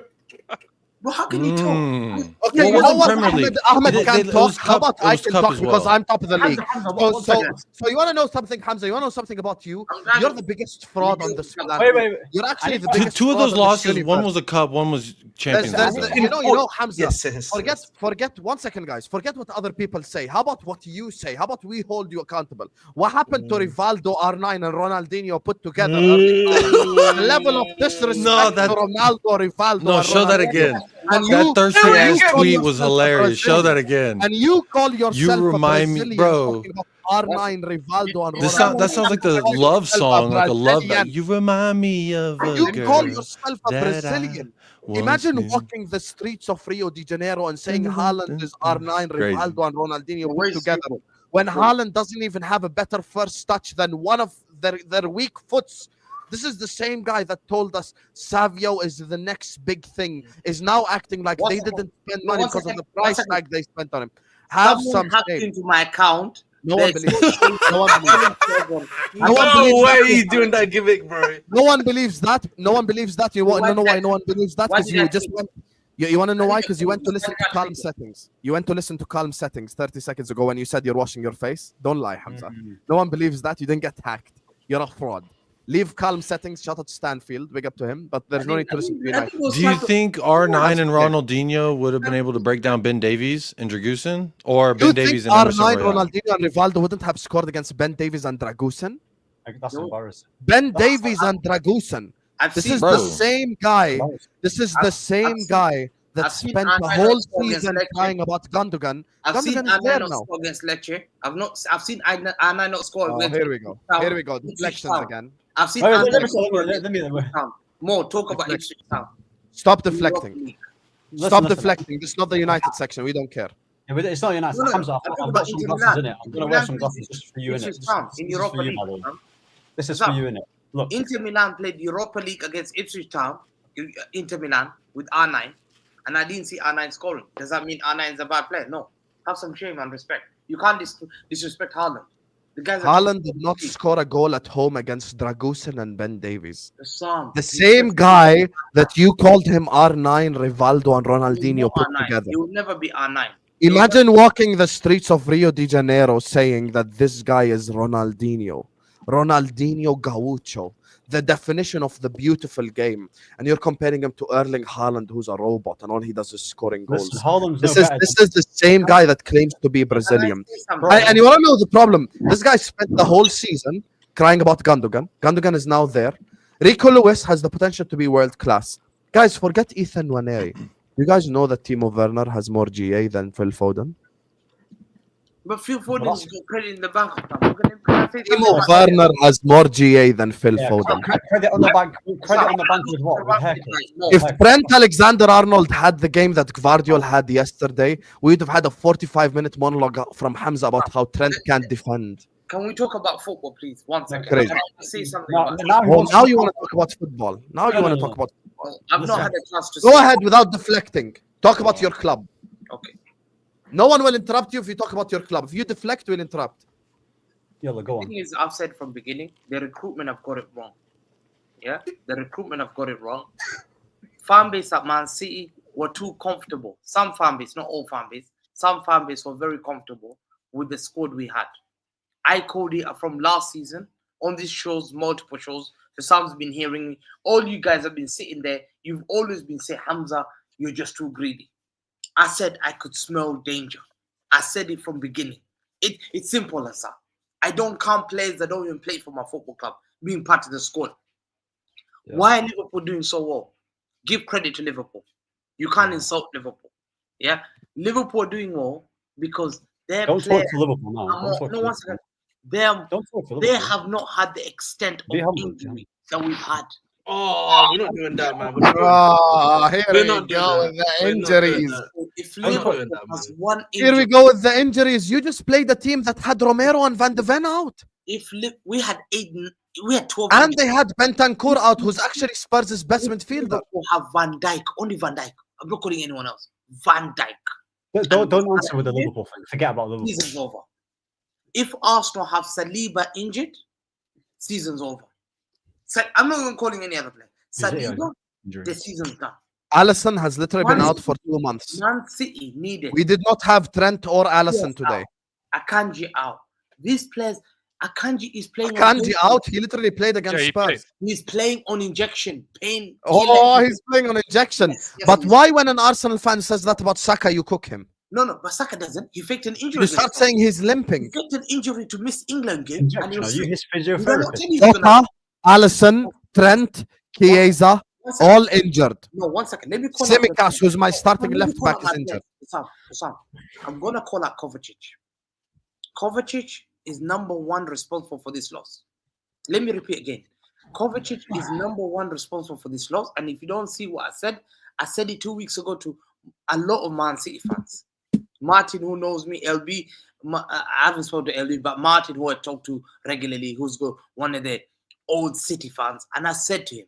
Well, how can you talk? Okay, you know what? Ahmed They- can it talk. was How about cup- it I was can cup talk as because well. I'm top of the league. Hamza, So you want to know something, Hamza? You want to know something about you? You're the biggest fraud on this planet. Wait. You're actually the Two, biggest two of fraud those on this losses, one universe. was a cup, one was Champions There's League. you know, Hamza. Yes. Forget 1 second, guys. Forget what other people say. How about what you say? How about we hold you accountable? What happened to Rivaldo, R9, and Ronaldinho put together? The level of disrespect to Ronaldo, Rivaldo. No, and show that Ronaldinho. again. And That you thirsty call ass tweet yourself was a hilarious. Show that Brazilian. again. And you call yourself remind a me, Brazilian bro. talking about R9, Rivaldo, and That Ronaldo. sounds like the You love call yourself song, like a love. Brazilian. You remind me of a You girl call yourself a that Brazilian. I once Imagine knew. walking the streets of Rio de Janeiro and saying Haaland is R9, Crazy. Rivaldo, and Ronaldinho put together. When Haaland doesn't even have a better first touch than one of their weak foots. This is the same guy that told us Savio is the next big thing, is now acting like they didn't spend money because of the price tag they spent on him. Have some hacked shame. into my account. No one believes that. No one believes that. No way he's doing that gimmick, bro. No one believes that. No one believes that. You want to know why no one believes that? Why Because did you I just think- went. You want to know why? Because you went to listen to Why did I calm think- settings. You went to listen to calm settings 30 seconds ago when you said you're washing your face. Don't lie, Hamza. No one believes that. You didn't get hacked. You're a fraud. Leave calm settings. Shout out to Stanfield. Big up to him. But there's no need to listen to United. Do you think R9 and Ronaldinho would have been able to break down Ben Davies and Dragusin? Or You Ben think Davies and Emerson R9, Royal? Ronaldinho, and Rivaldo wouldn't have scored against Ben Davies and Dragusin? That's embarrassing. Ben Davies and Dragusin. This is the same guy. This is the same guy that I've seen spent the R9 whole score against season Lecce. crying about Gundogan. I've seen Gundogan is there R9 not now. score against Lecce. I've seen R9 not score Oh, against here we go. Town. Here we go. Ipswich Deflections Town. again. I've seen Wait, R9 let me- score let me- against Ipswich Town. More talk about Ipswich Town. Stop deflecting. Stop Listen. deflecting. This is not the United section. We don't care. Yeah, but it's not United. No, no, Hamza, I'm talking I've about got some Inter glasses Milan. in it. I'm going to wear some glasses just for you in it. Ipswich Town in Europa for you, League. by the way. fam. This is Fam, for you in it. Look, Inter Milan played Europa League against Ipswich Town, Inter Milan with R9, and I didn't see R9 scoring. Does that mean R9 is a bad player? No. Have some shame and respect. You can't disrespect Haaland. The guys Haaland did not score a goal at home against Dragusin and Ben Davies. The The same guy that you called him R9, Rivaldo, and Ronaldinho put R9. together. He will never be R9. Imagine walking the streets of Rio de Janeiro saying that this guy is Ronaldinho. Ronaldinho Gaucho. The definition of the beautiful game. And you're comparing him to Erling Haaland, who's a robot, and all he does is scoring goals. listen, Haaland's no This is better the same guy that claims to be Brazilian. Bro. And you want to know the problem? This guy spent the whole season crying about Gundogan. Gundogan is now there. Rico Lewis has the potential to be world class. Guys, forget Ethan Nwaneri. You guys know that Timo Werner has more GA than Phil Foden? But Phil Foden's got credit in the bank. Timo Werner has more GA than Phil Foden. Credit on the bank. Credit on the bank with what? With haircut. If Trent Alexander-Arnold had the game that Guardiola had yesterday, we'd have had a 45-minute monologue from Hamza about how Trent can't defend. Can we talk about football, please? 1 second. Crazy. Can I say something Now- about now- Well, now you want to talk about football. Now you No, want no, to no. talk about football. I've not had a chance to Go say. ahead without deflecting. Talk about your club. Okay. No one will interrupt you if you talk about your club. If you deflect, we'll interrupt. Yalla, go The on. thing is, I've said from beginning, the recruitment have got it wrong. Yeah, the recruitment have got it wrong. fan base at Man City were too comfortable. Some fan base, not all fan base, some fan base were very comfortable with the squad we had. I called it from last season on these shows, multiple shows. So Sam's been hearing me. All you guys have been sitting there. You've always been saying, Hamza, you're just too greedy. I said I could smell danger. I said it from beginning. It's simple as that. I don't count players that don't even play for my football club being part of the squad. Yeah. Why are Liverpool doing so well? Give credit to Liverpool. You can't insult Liverpool. Yeah, Liverpool are doing well because their don't players. Talk to Liverpool now. No, one second. They have not had the extent of injury that we've had. Oh, we're not doing that, man. Here we go with the injuries. If Liverpool has one injury, here we go with the injuries. You just played the team that had Romero and Van de Ven out. If we had 12, and they had Bentancur out, who's actually Spurs' best midfielder. We have Van Dijk, only Van Dijk. I'm not calling anyone else. Van Dijk. Don't answer with the Liverpool thing. Forget about Liverpool. Season's over. If Arsenal have Saliba injured, season's over. So I'm not even calling any other player. Saliba, the season's done. Alisson has literally been out for 2 months. Man City needed. We did not have Trent or Alisson today. Akanji out. These players, Akanji is playing. Akanji out. He literally played against Spurs. He's playing on injection. Pain. He's playing on injection. Yes, but why, when an Arsenal fan says that about Saka, you cook him? No, but Saka doesn't. He faked an injury. You start saying he's limping. He faked an injury to miss England game. And you his physiotherapist. Saka, Alisson, Trent, Chiesa, all injured. No, 1 second. Let me call Tsimikas, who's my starting left back, is injured. I'm going to call out Kovacic. Kovacic is number one responsible for this loss. Let me repeat again. Kovacic is number one responsible for this loss. And if you don't see what I said it 2 weeks ago to a lot of Man City fans. Martin, who knows me, LB, I haven't spoken to LB, but Martin, who I talk to regularly, who's one of the old City fans. And I said to him,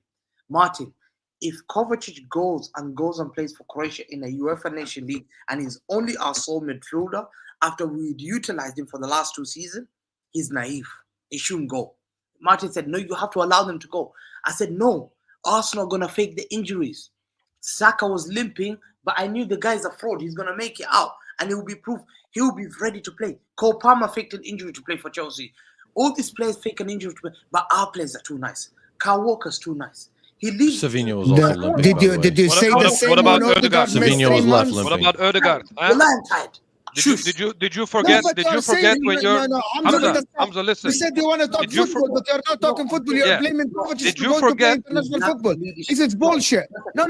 Martin, if Kovacic goes and plays for Croatia in a UEFA Nation League and he's only our sole midfielder after we'd utilized him for the last 2 seasons, he's naive. He shouldn't go. Martin said, no, you have to allow them to go. I said, no, Arsenal are going to fake the injuries. Saka was limping, but I knew the guy's a fraud. He's going to make it out and it will be proof. He will be ready to play. Cole Palmer faked an injury to play for Chelsea. All these players fake an injury to play, but our players are too nice. Kyle Walker's too nice. He leaves. Savinho was also limping. Did you say the same? What about Odegaard? Savinho was left limping. What about Odegaard? I'm tired. Did you forget? Did you forget when you're Hamza? Listen. You said you want to talk football, but you're not talking football. You're blaming Kovacic. Did you forget international football? This is bullshit. No.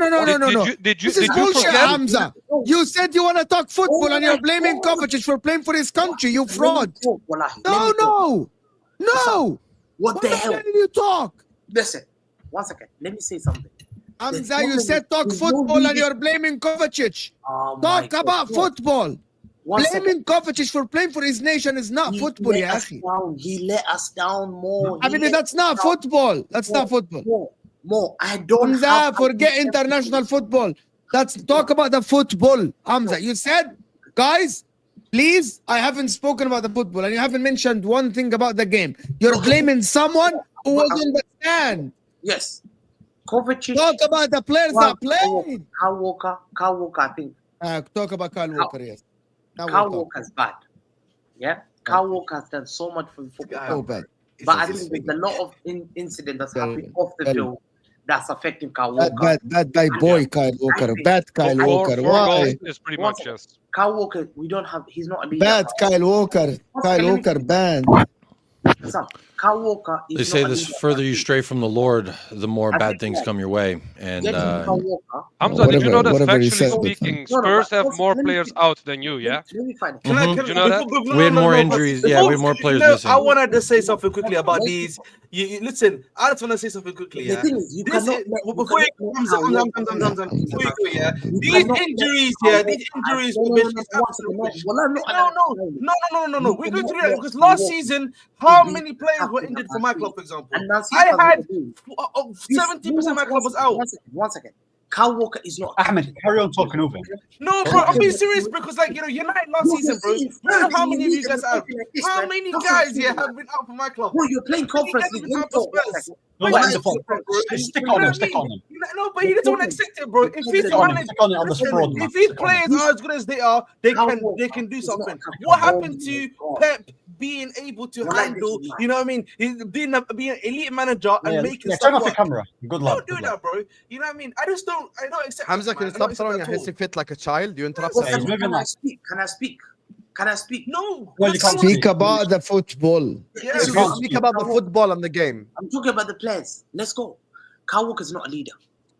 This is bullshit, forget? Hamza. You said you want to talk football, and you're blaming Kovacic for playing for his country. You fraud. No. What the hell? Why did you talk? Listen, 1 second. Let me say something. Hamza, you said talk football, and you're blaming Kovacic. Talk about football. Blaming Kovacic for playing for his nation is not football, He let us down more. I mean, that's not football. That's not football. More. I don't Hamza, forget international football. Let's talk about the football. Hamza, you said, guys, please, I haven't spoken about the football and you haven't mentioned one thing about the game. You're blaming someone who was on the stand. Yes. Kovacic. Talk about the players that played. Kyle Walker, I think. Talk about Kyle Walker, yes. Kyle Walker's bad. Yeah? Kyle Walker has done so much for the football. So bad. But I think there's a lot of incidents that's happening off the field that's affecting Kyle Walker. Bad boy, Kyle Walker. Bad Kyle Walker. Why? It's pretty much just. Kyle Walker, we don't have. He's not a leader. Bad Kyle Walker. Kyle Walker, bad. Kyle Walker. They say this further you stray from the Lord, the more bad things come your way. And Hamza, did you know that factually speaking, Spurs have more players out than you? Yeah. Did you know that? We had more injuries. Yeah, we had more players missing. I wanted to say something quickly about these. You listen. I just want to say something quickly. Yeah. Before you comes these injuries here. These injuries. No. We're going to do that because last season, how many players were injured for my club, for example? I had 70% of my club was out. 1 second. Kyle Walker is not. Ahmed, carry on talking over him. No, bro, I'm being serious because, like, you know, United last season, bro. You know how many of you guys have? How many guys here have been out for my club? Bro, you're playing conference league. Don't let him default. Stick on him. Stick on him. No, but he doesn't want to accept it, bro. If his Stick on it on this fraud, man. if his players are as good as they are, they can do something. What happened to Pep being able to handle? You know what I mean? He's being an elite manager and making turn stuff off the work. camera. Good luck. Don't do that, bro. You know what I mean? I don't accept. Hamza, it, can you man. I stop don't throwing a accept hissy fit like a child? You interrupt Can us. I speak? No. Well, you can't Speak about the football. Yeah, Speak about the football and the game. I'm talking about the players. Let's go. Kyle Walker's not a leader.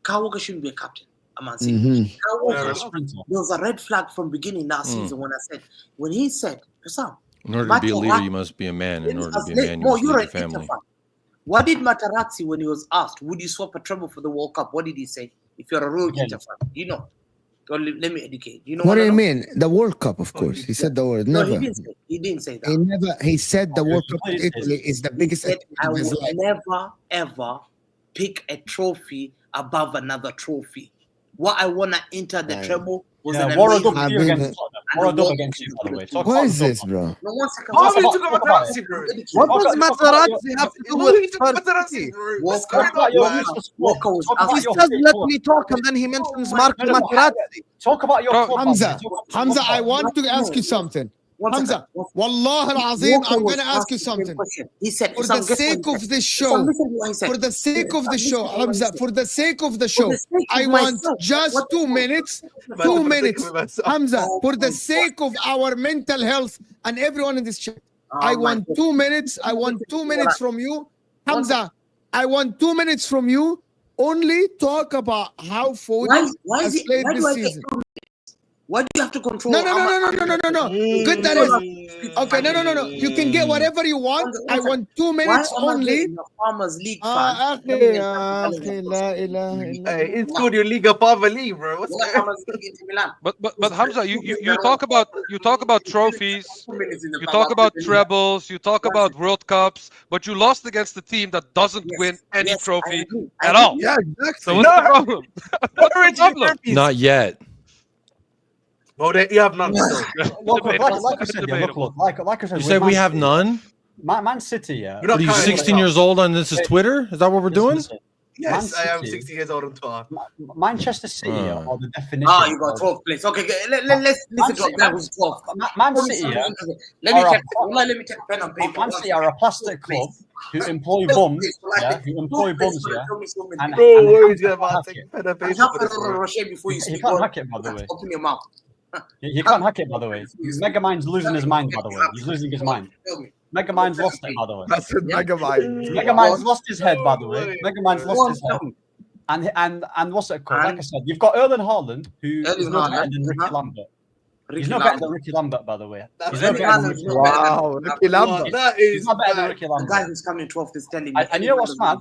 Kyle Walker shouldn't be a captain. I'm not saying. Kyle Walker, there was a red flag from beginning last season when he said, Sam, In order to be a leader, you must be a man. In order to be a man, you must lead your family. What did Materazzi, when he was asked, would you swap a treble for the World Cup? What did he say? If you're a real Inter fan, you know. Let me educate. You know What do you mean? The World Cup, of course. He said the word. No, Never. he didn't say that. He said the World Cup in Italy is the biggest. He said, I of his would life. never, ever pick a trophy above another trophy. What I want to enter the treble was an amazing. What is this, bro? No, 1 second. How are you talking about Materazzi, bro? What does Materazzi have to do with Materazzi? What's going on? He says, let me talk, and then he mentions Marco Materazzi. Talk about your club. Hamza, I want to ask you something. Hamza, Wallah al-Azim, I'm going to ask you something. He said, For the sake of the show, Hamza, for the sake of the show, I want just 2 minutes. 2 minutes. Hamza, for the sake of our mental health and everyone in this chat, I want 2 minutes. I want 2 minutes from you. Hamza, I want 2 minutes from you. Only talk about how Foden has played this season. Why do you have to control? No. Good that is. Okay, no. You can get whatever you want. I want 2 minutes only. Farmers League Hey, it's called your Liga Pava League, bro. What's that? But Hamza, you talk about trophies, you talk about trebles, you talk about World Cups, but you lost against a team that doesn't win any trophy at all. Yeah, exactly. So what's the problem? What's the problem? Not yet. Oh, you have none. Like I said, You said we have none? Man City, yeah. What are you, 16 years old and this is Twitter? Is that what we're doing? Yes, I am 60 years old on Twitter. Manchester City are the definition. You got 12th place. Okay, let's listen to a guy who's 12th. Man City, Let me take pen and paper. Man City are a plastic club who employ bums, and Bro, what are you about taking pen and paper? Before you speak. can't hack it, by the way. Open your mouth. He can't hack it, by the way. Megamind's losing his mind, by the way. He's losing his mind. Megamind's lost it, by the way. That's a Megamind. Megamind's lost his head, by the way. Megamind's lost his head. And what's it called? Like I said, you've got Erling Haaland, who is no better than Ricky Lambert. He's no better than Ricky Lambert, by the way. He's no better than Ricky Lambert. Wow, Ricky Lambert. He's not better than Ricky Lambert. The guy who's coming 12th is telling me. And you know what's mad?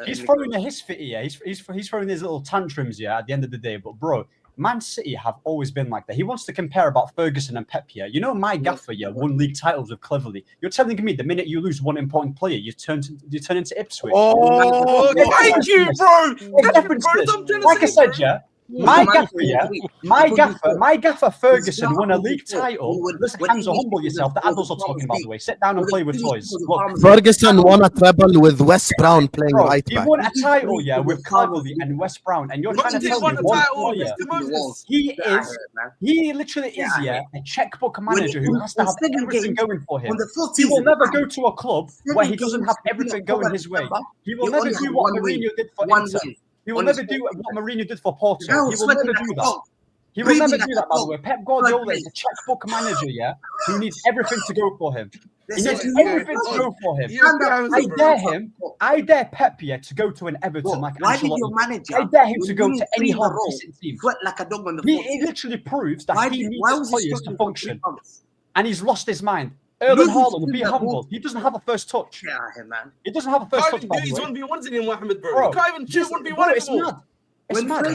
He's throwing a his fit here. He's throwing his little tantrums here at the end of the day. But bro, Man City have always been like that. He wants to compare about Ferguson and Pep here. You know, my gaffer here won league titles with Cleverly. You're telling me the minute you lose one important player, you turn into Ipswich. Oh, thank you, bro. Like I said, yeah. My gaffer Ferguson won a league title. Listen, Hamza, humble yourself. The adults are talking, by the way. Sit down and play with toys. Look, Ferguson won a treble with West Brown playing right he back. won a title, yeah, with Cleverly and West Brown, and you're trying to tell me one player. He literally is, yeah, a checkbook manager who has to have everything going for him. He will never go to a club where he doesn't have everything going his way. He will never do what Mourinho did for Inter. He will never do what Mourinho did for Porto. He will never do that. He will never do that, by the way. Pep Guardiola is a checkbook manager, yeah, who needs everything to go for him. He needs everything to go for him. I dare Pep, yeah, to go to an Everton like Ancelotti. I dare him to go to any half-decent team. He literally proves that he needs players to function. And he's lost his mind. Erling Haaland, be humble. He doesn't have a first touch. Yeah, man. He doesn't have a first touch. He's 1v1s in him, Mohammed, bro. He can't even choose 1v1 It's mad. It's mad.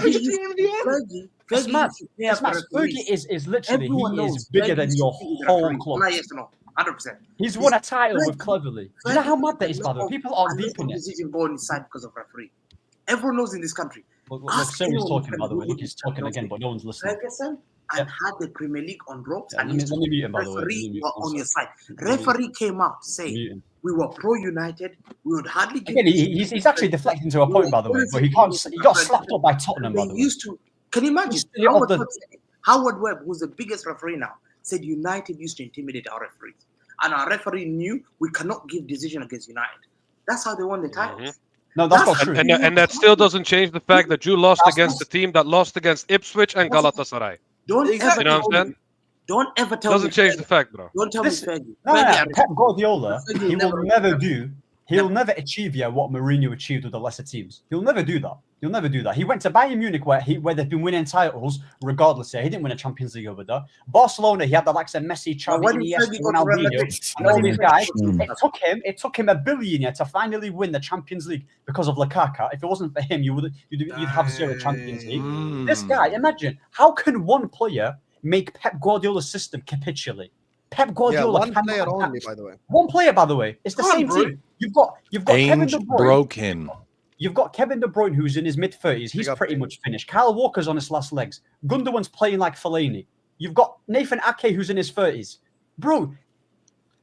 It's mad. It's mad. Fergie is literally, he is bigger than your whole club. Yes or no? 100%. He's won a title with Cleverly. Do you know how mad that is, by the way? People aren't deep in it. Decision ball inside because of referee. Everyone knows in this country. Look, Siri's talking, by the way. Look, he's talking again, but no one's listening. Ferguson and had the Premier League on ropes, Yeah, and let me mute him, by the way. referee were on your side. Referee came out saying we were pro-United. We would hardly give. Again, he's actually deflecting to a point, by the way, but he can't. He got slapped up by Tottenham, by the way. Used to. Can you imagine? Howard Webb, who's the biggest referee now, said United used to intimidate our referees, and our referee knew we cannot give decision against United. That's how they won the titles. No, that's not true. And that still doesn't change the fact that you lost against the team that lost against Ipswich and Galatasaray. Don't ever, you know what I'm saying? Don't ever tell doesn't me. change the fact, bro. Don't tell me Fergie. No, Pep Guardiola, he will never do. He'll never achieve what Mourinho achieved with the lesser teams. He'll never do that. He'll never do that. He went to Bayern Munich where they've been winning titles regardless. He didn't win a Champions League over there. Barcelona, he had the likes of Messi, Xavi, Iniesta, Ronaldinho, and all these guys. It took him $1 billion to finally win the Champions League because of Lukaku. If it wasn't for him, you'd have 0 Champions League. This guy, imagine, how can one player make Pep Guardiola's system capitulate? Pep Guardiola. One player only, by the way. One player, by the way. It's the same team. You've got Kevin De Bruyne. Broke him. You've got Kevin De Bruyne, who's in his mid-30s. He's pretty much finished. Kyle Walker's on his last legs. Gundogan's playing like Fellaini. You've got Nathan Ake, who's in his 30s. Bro,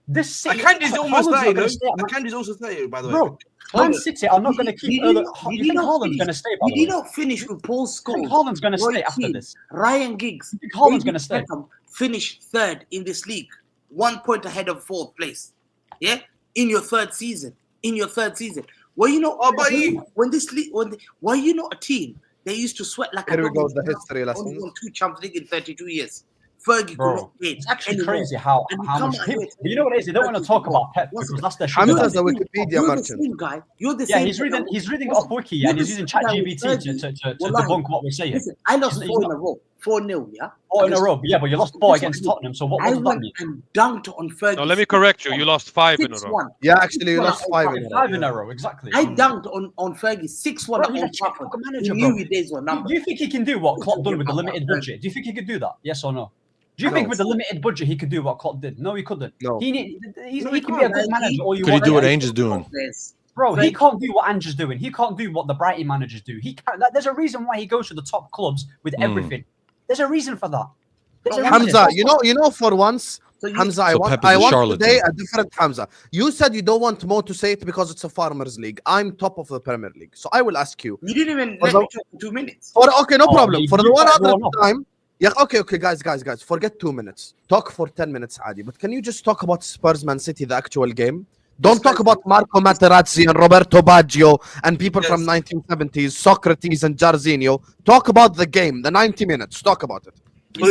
this City... Akanji's almost 30, Akanji's also 30, by the way. Bro, Man City are not going to keep... You think Haaland's going to stay, by the way? He did not finish with Paul Scholes. I think Haaland's going to stay after this. Ryan Giggs. I think Haaland's going to stay. Finished 3rd in this league. 1 point ahead of 4th place. Yeah? In your 3rd season. Well, you know, were you not a team? They used to sweat like Here we go, the history lessons. Only won 2 Champions League in 32 years. Fergie could not win. It's actually crazy how much people, you know what it is? They don't want to talk about Pep because that's their sugar. Hamza's a Wikipedia merchant. Guy. You're the same. He's reading off Wiki and he's using ChatGPT to debunk what we're saying. Listen, I lost 4 in a row. 4-0, yeah? 4 in a row, yeah, but you lost 4 against Tottenham, so what does that mean? And dunked on Fergie. No, let me correct you. You lost 5 in a row. Yeah, actually, you lost 5 in a row. 5 in a row, exactly. I dunked on Fergie 6-1 on Trafford. He knew his days were numbered. Do you think he can do what Klopp done with the limited budget? Do you think he could do that? Yes or no? Do you think with the limited budget he could do what Klopp did? No, he couldn't. No. He can be a good manager. Could he do what Ainge is doing? Bro, he can't do what Ange is doing. He can't do what the Brighton managers do. He can't. There's a reason why he goes to the top clubs with everything. There's a reason for that. Hamza, you know, for once, Hamza, I want today a different Hamza. You said you don't want Mo to say it because it's a farmers league. I'm top of the Premier League, so I will ask you. You didn't even let me talk for 2 minutes. Okay, no problem. For the one other time. Yeah, okay, guys. Forget 2 minutes. Talk for 10 minutes, Adi. But can you just talk about Spurs Man City, the actual game? Don't talk about Marco Materazzi and Roberto Baggio and people from 1970s, Socrates and Jarzinho. Talk about the game, the 90 minutes. Talk about it.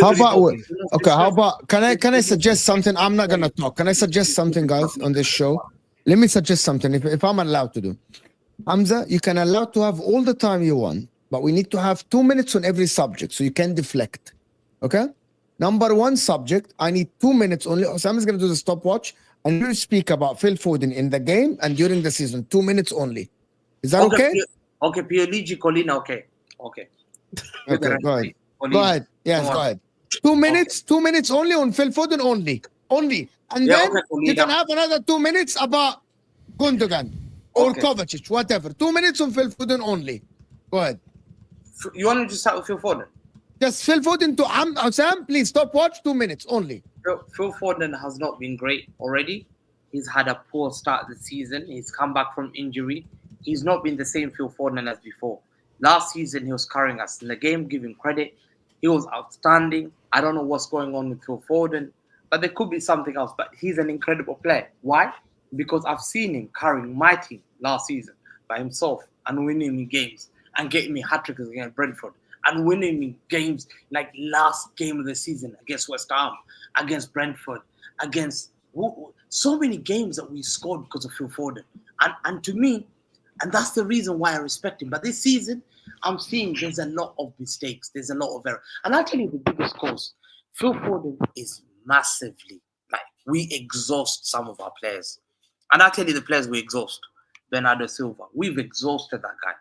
How about can I suggest something? I'm not gonna talk. Can I suggest something, guys, on this show? Let me suggest something if I'm allowed to do. Hamza, you can allow to have all the time you want, but we need to have 2 minutes on every subject so you can deflect. Okay? Number 1 subject, I need 2 minutes only. Sam is gonna do the stopwatch and you speak about Phil Foden in the game and during the season. 2 minutes only. Is that okay? Okay, Pierluigi Collina, okay. Okay, go ahead. Go ahead. Yes, go ahead. 2 minutes, 2 minutes only on Phil Foden only. And then you can have another 2 minutes about Gundogan or Kovacic, whatever. 2 minutes on Phil Foden only. Go ahead. You want me to start with Phil Foden? Just Phil Foden to Sam, please stop watch 2 minutes only. Phil Foden has not been great already. He's had a poor start of the season. He's come back from injury. He's not been the same Phil Foden as before. Last season, he was carrying us in the game, give him credit. He was outstanding. I don't know what's going on with Phil Foden, but there could be something else. But he's an incredible player. Why? Because I've seen him carrying my team last season by himself and winning me games and getting me hat-tricks against Brentford and winning me games like last game of the season against West Ham, against Brentford, against so many games that we scored because of Phil Foden. And to me, and that's the reason why I respect him. But this season, I'm seeing there's a lot of mistakes. There's a lot of error. And I'll tell you the biggest cause. Phil Foden is massively, we exhaust some of our players. And I'll tell you the players we exhaust. Bernardo Silva. We've exhausted that guy.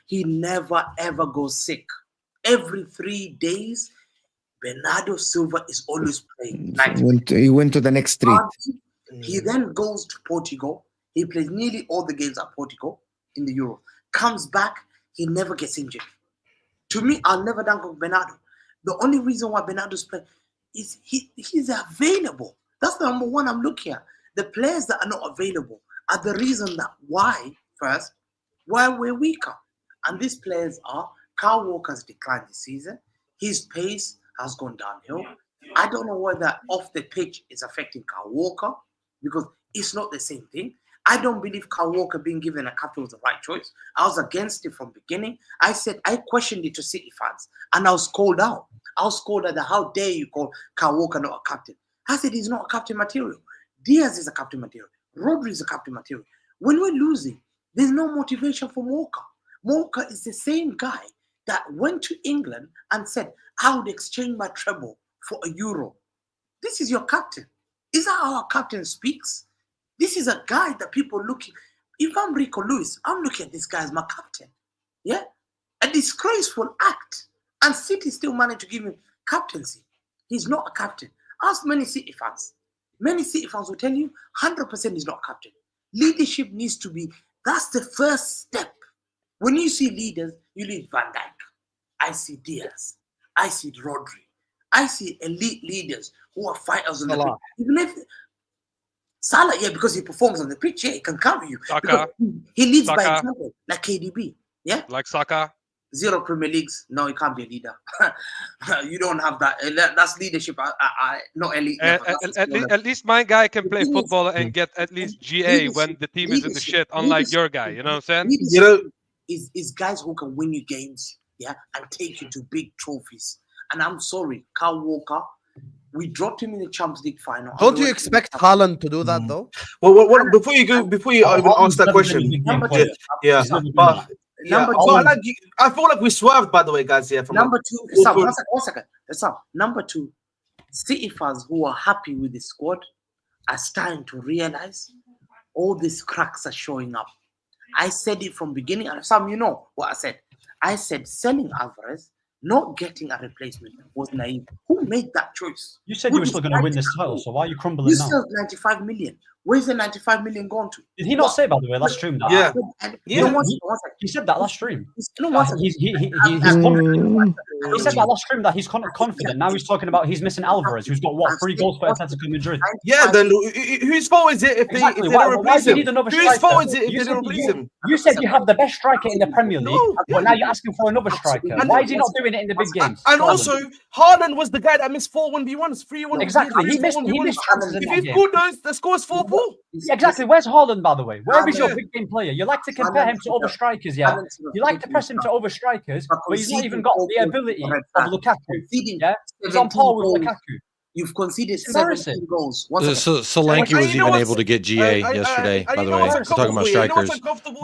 He never, ever goes sick. Every 3 days, Bernardo Silva is always playing. He went to the next street. He then goes to Portugal. He plays nearly all the games at Portugal in the Euro. Comes back, he never gets injured. To me, I'll never dunk on Bernardo. The only reason why Bernardo's playing is he's available. That's the number one I'm looking at. The players that are not available are the reason that why we're weaker. And these players are Kyle Walker's declined this season. His pace has gone downhill. I don't know whether off the pitch is affecting Kyle Walker because it's not the same thing. I don't believe Kyle Walker being given a captain was the right choice. I was against it from the beginning. I said I questioned it to City fans, and I was called out. I was called out that how dare you call Kyle Walker not a captain? I said he's not a captain material. Diaz is a captain material. Rodri is a captain material. When we're losing, there's no motivation for Walker. Walker is the same guy that went to England and said, I would exchange my treble for a euro. This is your captain. Is that how our captain speaks? This is a guy that people looking. If I'm Rico Lewis, I'm looking at this guy as my captain. Yeah? A disgraceful act. And City still managed to give him captaincy. He's not a captain. Ask many City fans. Many City fans will tell you 100% he's not a captain. Leadership needs to be, that's the first step. When you see leaders, you lead Van Dijk. I see Diaz. I see Rodri. I see elite leaders who are fighters on the pitch. Even if Salah, yeah, because he performs on the pitch, yeah, he can carry you. Saka. He leads by example, like KDB. Yeah? Like Saka. 0 Premier Leagues. No, you can't be a leader. You don't have that. That's leadership. Not elite. At least my guy can play football and get at least GA when the team is in the shit, unlike your guy. You know what I'm saying? You know, is guys who can win you games, yeah, and take you to big trophies. And I'm sorry, Kyle Walker, we dropped him in the Champions League final. Don't you expect Haaland to do that though? Well, before you even ask that question, yeah. I feel like we swerved, by the way, guys. Yeah, from number two. One second. Number two, City fans who are happy with the squad are starting to realize all these cracks are showing up. I said it from beginning, and some you know what I said. I said selling Alvarez, not getting a replacement was naive. Who made that choice? You said you were still going to win this title, so why are you crumbling you now? You 95 million. Where's the 95 million gone to? Did he not say, by the way, last stream that? Yeah. He said that last stream. He's confident. He said that last stream that he's confident. Now he's talking about he's missing Alvarez, who's got, 3 goals for Atletico Madrid. Yeah, then whose fault is it if they don't replace him? Whose fault is it if they don't replace him? You said you have the best striker in the Premier League, but now you're asking for another striker. Why is he not doing it in the big games? And also, Haaland was the guy that missed 4 1v1s, 3-1. Exactly. He missed chances in If he scored those, the score is 4-4. Exactly. Where's Haaland, by the way? Where is your big game player? You like to compare him to other strikers, yeah? You like to press him to other strikers, but he's not even got the ability of Lukaku. Yeah? He's on par with Lukaku. You've conceded 17 goals. Solanke was even able to get GA yesterday, by the way. We're talking about strikers.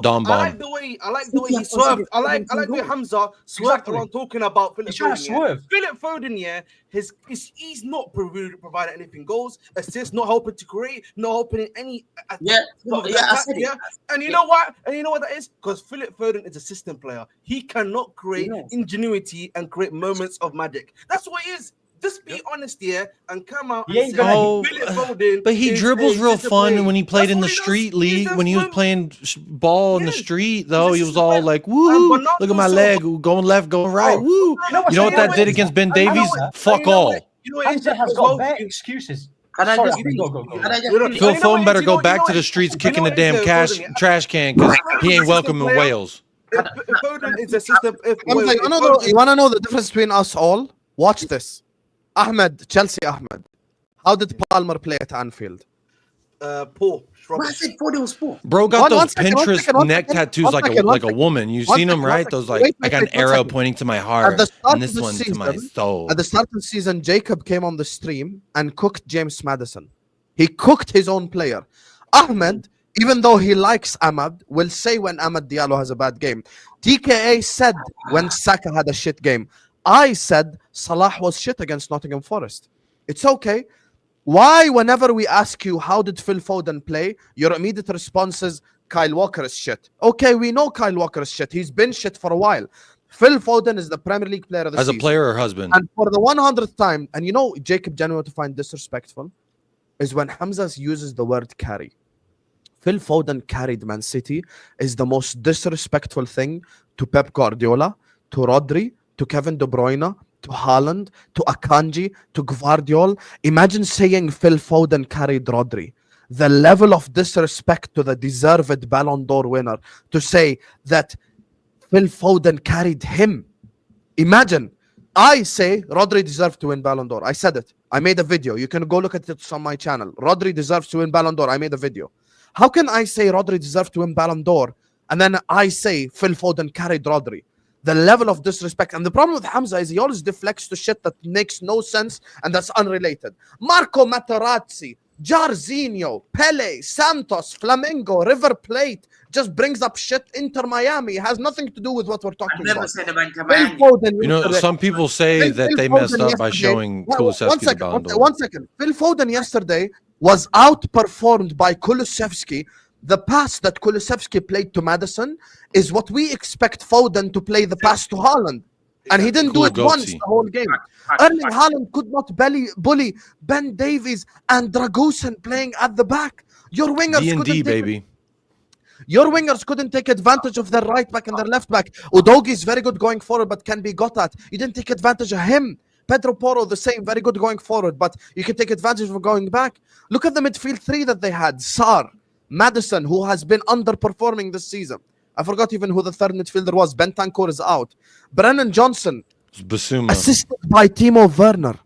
Don Bomb. I like the way he swerved. I like the way Hamza swerved around talking about Philip Foden. Philip Foden, yeah, he's not providing anything goals, assists, not helping to create, not helping in any. And you know what? And you know what that is? Because Philip Foden is a system player. He cannot create ingenuity and create moments of magic. That's what he is. Just be honest here and come out and say, but he dribbles real fun when he played in the street league. When he was playing ball in the street, though, he was all like, woo, look at my leg, going left, going right, woo. You know what that did against Ben Davies? Fuck all. Hamza has got bad excuses. Phil Foden better go back to the streets kicking the damn trash can because he ain't welcome in Wales. Foden is a system. You want to know the difference between us all? Watch this. Chelsea Ahmed. How did Palmer play at Anfield? Poor. I said Foden was poor. Bro got those Pinterest neck tattoos like a woman. You've seen them, right? Those like I got an arrow pointing to my heart and this one to my soul. At the start of the season, Jacob came on the stream and cooked James Maddison. He cooked his own player. Ahmed, even though he likes Ahmed, will say when Ahmed Diallo has a bad game. TKA said when Saka had a shit game. I said Salah was shit against Nottingham Forest. It's okay. Why, whenever we ask you how did Phil Foden play, your immediate response is Kyle Walker is shit. Okay, we know Kyle Walker is shit. He's been shit for a while. Phil Foden is the Premier League player of the season. As a player or husband. And for the 100th time, and you know Jacob Genuine to find disrespectful, is when Hamza uses the word carry. Phil Foden carried Man City is the most disrespectful thing to Pep Guardiola, to Rodri, to Kevin De Bruyne, to Haaland, to Akanji, to Guardiola. Imagine saying Phil Foden carried Rodri. The level of disrespect to the deserved Ballon d'Or winner to say that Phil Foden carried him. Imagine, I say Rodri deserved to win Ballon d'Or. I said it. I made a video. You can go look at it on my channel. Rodri deserves to win Ballon d'Or. I made a video. How can I say Rodri deserves to win Ballon d'Or and then I say Phil Foden carried Rodri? The level of disrespect. And the problem with Hamza is he always deflects to shit that makes no sense and that's unrelated. Marco Materazzi, Jarzinho, Pele, Santos, Flamengo, River Plate just brings up shit. Inter Miami. It has nothing to do with what we're talking about. Said about Inter Miami. Some people say that they messed up by showing Kulusevski the Ballon d'Or. 1 second. Phil Foden yesterday was outperformed by Kulusevski. The pass that Kulusevski played to Madison is what we expect Foden to play the pass to Haaland. And he didn't do it once the whole game. Erling Haaland could not bully Ben Davies and Dragusin playing at the back. Your wingers Your wingers couldn't take advantage of their right back and their left back. Udogi is very good going forward, but can be got at. You didn't take advantage of him. Pedro Porro, the same, very good going forward, but you can take advantage of going back. Look at the midfield three that they had. Sarr, Maddison, who has been underperforming this season. I forgot even who the third midfielder was. Bentancur is out. Brennan Johnson, assisted by Timo Werner,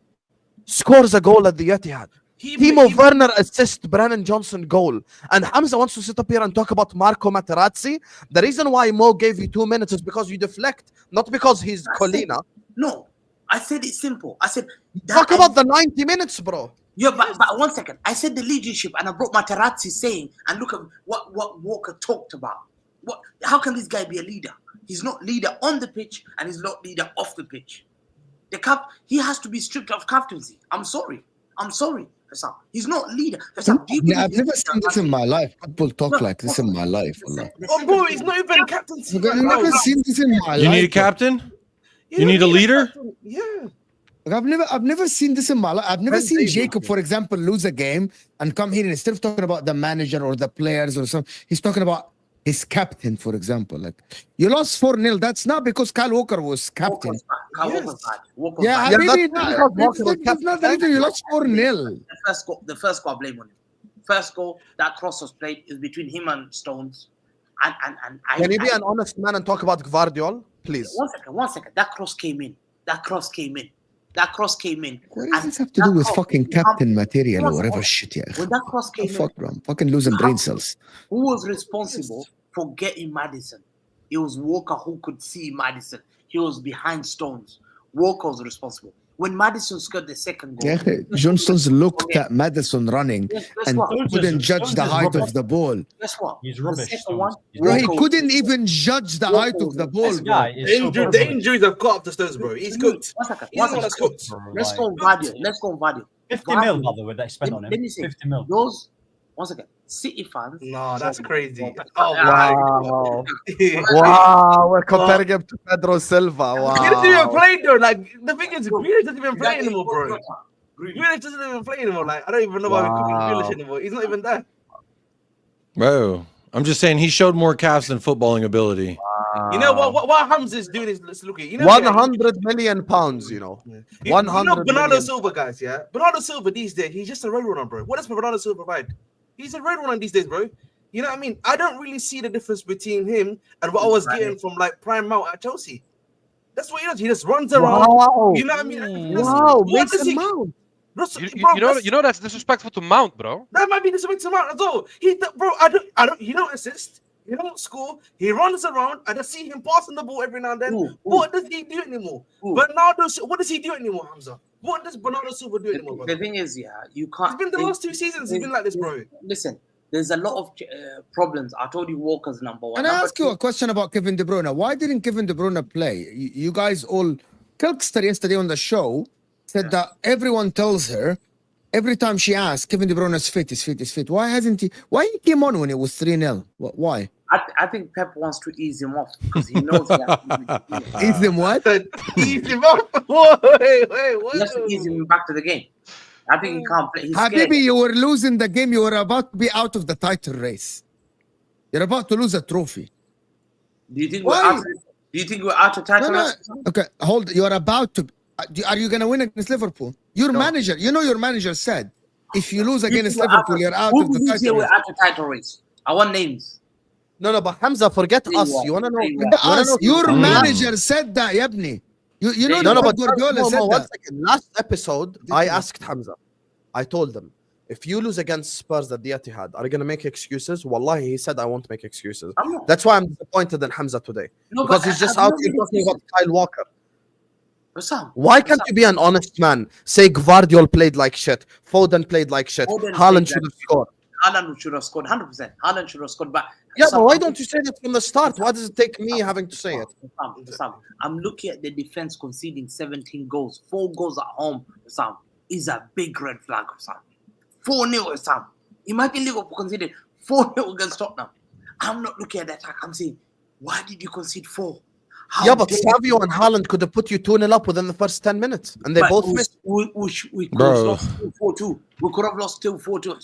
scores a goal at the Etihad. Timo Werner assists Brennan Johnson goal. And Hamza wants to sit up here and talk about Marco Materazzi. The reason why Mo gave you 2 minutes is because you deflect, not because he's Colina. No, I said it's simple. I said... Talk about the 90 minutes, bro. Yeah, but 1 second. I said the leadership and I brought Materazzi saying, and look at what Walker talked about. How can this guy be a leader? He's not leader on the pitch and he's not leader off the pitch. He has to be stripped of captaincy. I'm sorry. He's not leader. I've never seen this in my life. People talk like this in my life. Oh, bro, he's not even captaincy. I've never seen this in my life. You need a captain? You need a leader? Yeah. I've never seen this in my life. I've never seen Jacob, for example, lose a game and come here and instead of talking about the manager or the players or something, he's talking about his captain, for example. Like, you lost 4-0. That's not because Kyle Walker was captain. Yeah, maybe that's not the reason you lost 4-0. The first goal, I blame on him. First goal, that cross was played is between him and Stones. Can you be an honest man and talk about Guardiola, please? 1 second. That cross came in. What does this have to do with fucking captain material or whatever shit? Yeah. When that cross came in, bro, I'm fucking losing brain cells. Who was responsible for getting Maddison? It was Walker who could see Maddison. He was behind Stones. Walker was responsible. When Maddison scored the second goal, John Stones looked at Maddison running and couldn't judge the height of the ball. Guess what? He's rubbish. Bro, he couldn't even judge the height of the ball. The injuries have got up to Stones, bro. He's cooked. He's cooked. Let's go on Vadio. 50 mil, by the way, they spent on him. 50 mil. Those, 1 second, City fans. No, that's crazy. Oh, wow. Wow, we're comparing him to Pedro Silva. Wow. He doesn't even play, though. Like, the thing is, Grealish doesn't even play anymore, bro. Grealish doesn't even play anymore. Like, I don't even know why we're cooking Grealish anymore. He's not even there. Bro, I'm just saying he showed more calves than footballing ability. You know what Hamza is doing is, let's look at, you know, 100 million pounds, you know. 100 you know Bernardo million. Silva, guys, yeah? Bernardo Silva these days, he's just a road runner, bro. What does Bernardo Silva provide? He's a road runner these days, bro. You know what I mean? I don't really see the difference between him and what I was getting from like Prime Mount at Chelsea. That's what he does. He just runs around. Wow. You know what I mean? Wow, What does he? You know that's disrespectful to Mount, bro. That might be disrespectful to Mount as well. Bro, I don't. He don't assist. He don't score. He runs around. I just see him passing the ball every now and then. What does he do anymore? Bernardo, what does he do anymore, Hamza? What does Bernardo Silva do anymore? Bro? The thing is, yeah, you can't. It's been the last 2 seasons. He's been like this, bro. Listen, there's a lot of problems. I told you, Walker's number one. And I ask you a question about Kevin De Bruyne. Why didn't Kevin De Bruyne play? You guys all, Kelkster yesterday on the show said that everyone tells her every time she asks, Kevin De Bruyne is fit. Why hasn't he? Why he came on when it was 3-0? Why? I think Pep wants to ease him off because he knows that. Ease him what? Ease him off. Wait, what? He has to ease him back to the game. I think he can't play. He's Habibi, you were losing the game. You were about to be out of the title race. You're about to lose a trophy. Do you think Why? we're out of title? No, no. Okay, hold. You're about to. Are you gonna win against Liverpool? Your manager. You know your manager said, if you lose against Liverpool, you're out of the title We're race. out of title race. I want names. No, but Hamza, forget us. You wanna know? Us. Your manager said that, yabni. You know no, what but Guardiola said one that. second. Last episode, I asked Hamza. I told him, if you lose against Spurs at the Etihad, are you gonna make excuses? Wallahi, he said I won't make excuses. That's why I'm disappointed in Hamza today. No, because but he's just I've out not here made talking about Kyle Walker. Sam, Why can't you be an honest man? Say Guardiola played like shit. Foden played like shit. Haaland should have scored. Haaland should have scored 100%. Haaland should have scored, but Yeah, but why don't you say that from the start? Why does it take me having to say it? Sam, I'm looking at the defense conceding 17 goals, 4 goals at home. Sam is a big red flag. Sam 4-0. Sam, imagine Liverpool conceded 4-0 against Tottenham. I'm not looking at the attack. I'm saying, why did you concede 4? Yeah, but Savio and Haaland could have put you 2-0 up within the first 10 minutes, and they both missed. We could have lost 4-2. We could have lost still 4-2.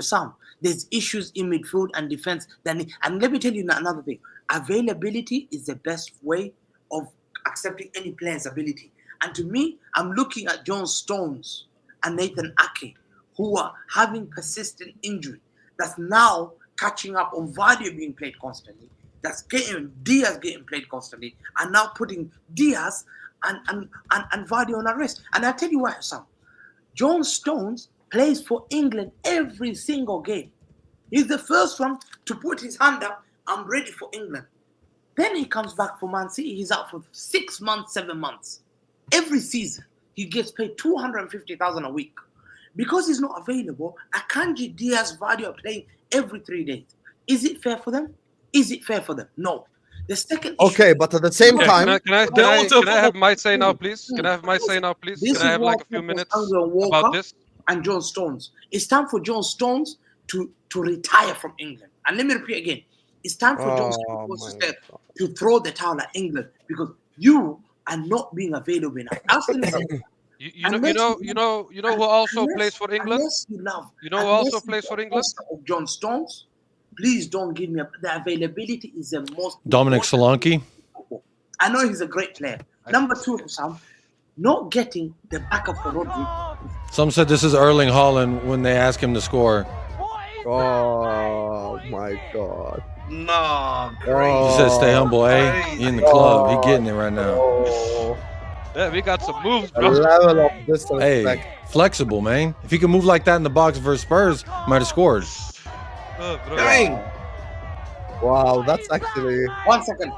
Sam, there's issues in midfield and defense. And let me tell you another thing. Availability is the best way of accepting any player's ability. And to me, I'm looking at John Stones and Nathan Ake, who are having persistent injury. That's now catching up on Vardy being played constantly. That's getting Diaz getting played constantly, and now putting Diaz and Vardy on arrest. And I tell you what, Sam, John Stones plays for England every single game. He's the first one to put his hand up. I'm ready for England. Then he comes back for Man City. He's out for 6 months, 7 months. Every season he gets paid 250,000 a week because he's not available. Akanji, Diaz, Vardy are playing every 3 days. Is it fair for them? Is it fair for them? No. The second okay, but at the same time, can I have my say now, please? Can I have my say now, please? Can I have like a few minutes about this? And John Stones. It's time for John Stones to retire from England. And let me repeat again. It's time for John Stones to throw the towel at England because you are not being available enough. You know who also plays for England? You know who also plays for England? Of John Stones. Please don't give me the availability is the most. Dominic Solanke. I know he's a great player. Number 2, Sam, not getting the backup for Rodri. Some said this is Erling Haaland when they ask him to score. Oh my God. No. He said stay humble, eh? He in the club. He getting it right now. Yeah, we got some moves, A bro. level of disrespect. Hey, flexible, man. If he could move like that in the box versus Spurs, might have scored. Dang. Wow, that's actually 1 second.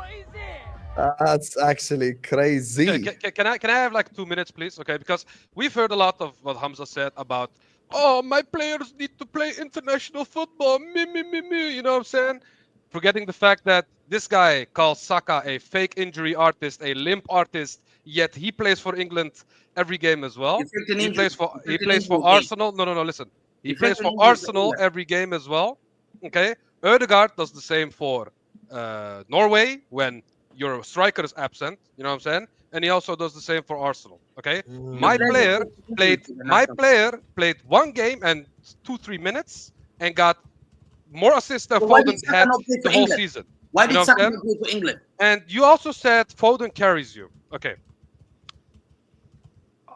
That's actually crazy. Okay, can I have like 2 minutes, please? Okay, because we've heard a lot of what Hamza said about, oh, my players need to play international football. Me. You know what I'm saying? Forgetting the fact that this guy calls Saka a fake injury artist, a limp artist, yet he plays for England every game as well. He plays for Arsenal. No, listen. He plays for Arsenal every game as well. Okay, Ødegaard does the same for Norway when your striker is absent. You know what I'm saying? And he also does the same for Arsenal. Okay, my player played 1 game and 2-3 minutes and got more assists than Foden had the whole season. Why did Saka not play for England? And you also said Foden carries you. Okay.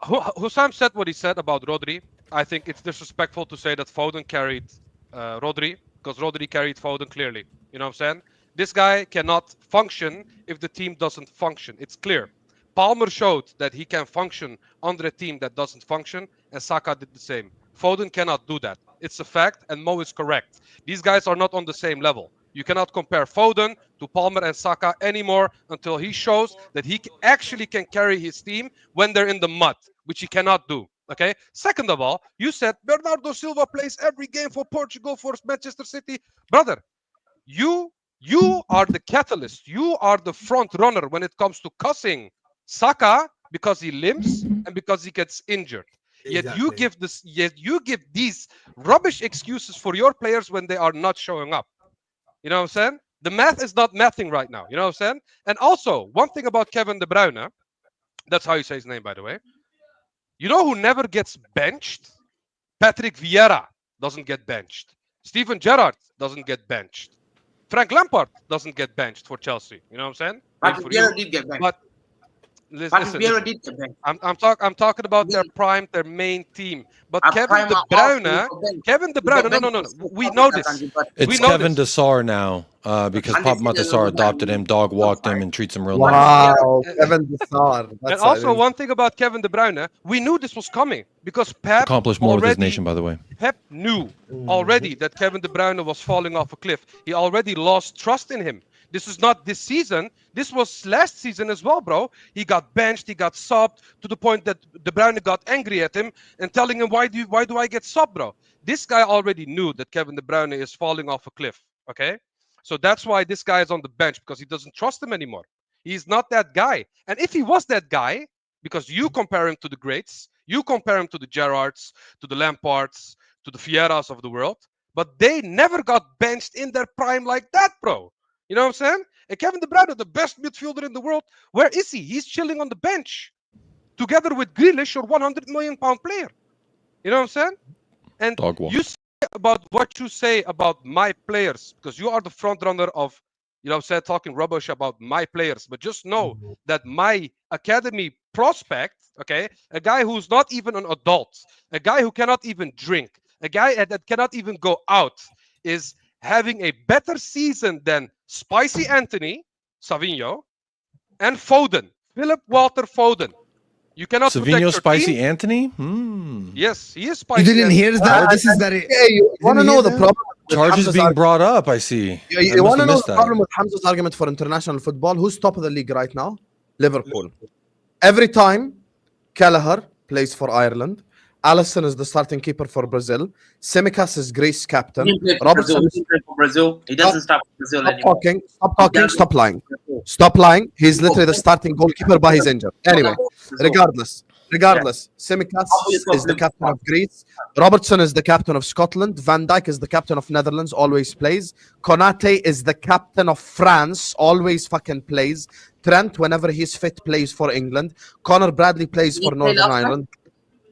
Hussam said what he said about Rodri. I think it's disrespectful to say that Foden carried Rodri, because Rodri carried Foden clearly. You know what I'm saying? This guy cannot function if the team doesn't function. It's clear. Palmer showed that he can function under a team that doesn't function, and Saka did the same. Foden cannot do that. It's a fact, and Mo is correct. These guys are not on the same level. You cannot compare Foden to Palmer and Saka anymore until he shows that he actually can carry his team when they're in the mud, which he cannot do. Okay. Second of all, you said Bernardo Silva plays every game for Portugal, for Manchester City. Brother, you are the catalyst. You are the front runner when it comes to cussing Saka because he limps and because he gets injured. Yet you give these rubbish excuses for your players when they are not showing up. You know what I'm saying? The math is not mathing right now. You know what I'm saying? And also, one thing about Kevin De Bruyne, that's how you say his name, by the way. You know who never gets benched? Patrick Vieira doesn't get benched. Steven Gerrard doesn't get benched. Frank Lampard doesn't get benched for Chelsea. You know what I'm saying? Maybe Patrick for Vieira you. did get benched. But Patrick listen, Vieira listen. did get benched. I'm talking about their prime, their main team. But Our Kevin De prime Arsenal Bruyne, got benched. Kevin De He got Bruyne, no. benched for We Fabregas know this. and Ziad. It's We know Kevin this. Desar now because And they Pop said that Matasar was adopted him, dog walked him, and treats him real nice. Wow, Kevin Desar. And That's also one thing about Kevin De Bruyne, we knew this was coming because Pep Accomplished more with his already nation, by the way. Pep knew already that Kevin De Bruyne was falling off a cliff. He already lost trust in him. This is not this season. This was last season as well, bro. He got benched. He got subbed to the point that De Bruyne got angry at him and telling him, why do I get subbed, bro? This guy already knew that Kevin De Bruyne is falling off a cliff, okay? So that's why this guy is on the bench, because he doesn't trust him anymore. He's not that guy. And if he was that guy, because you compare him to the greats, you compare him to the Gerrards, to the Lampards, to the Vieiras of the world, but they never got benched in their prime like that, bro. You know what I'm saying? And Kevin De Bruyne, the best midfielder in the world, where is he? He's chilling on the bench together with Grealish, your 100 million pound player. You know what I'm saying? And Dog walk. you say about what you say about my players, because you are the front runner of, you know what I'm saying, talking rubbish about my players. But just know that my academy prospect, okay, a guy who's not even an adult, a guy who cannot even drink, a guy that cannot even go out, is having a better season than Spicy Anthony, Savinho, and Foden, Philip Walter Foden. You cannot protect Savinho, your Spicy team. Anthony? Yes, he is Spicy. You didn't hear Anthony. that? This is that. Yeah, you want to know the problem? with Charges Hamza's being argument? brought up, I see. You want to know the problem with Hamza's argument for international football? Who's top of the league right now? Liverpool. Every time Kelleher plays for Ireland, Alisson is the starting keeper for Brazil, Tsimikas is Greece captain, He didn't play for Robertson Brazil. He didn't play for Brazil. He doesn't start for Brazil Stop anymore. talking, stop talking, stop lying. Stop lying. He's literally the starting goalkeeper, but he's injured. Anyway, regardless, Tsimikas is the captain of Greece. Robertson is the captain of Scotland. Van Dijk is the captain of Netherlands, always plays. Konate is the captain of France, always fucking plays. Trent, whenever he's fit, plays for England. Conor Bradley plays for Northern Ireland.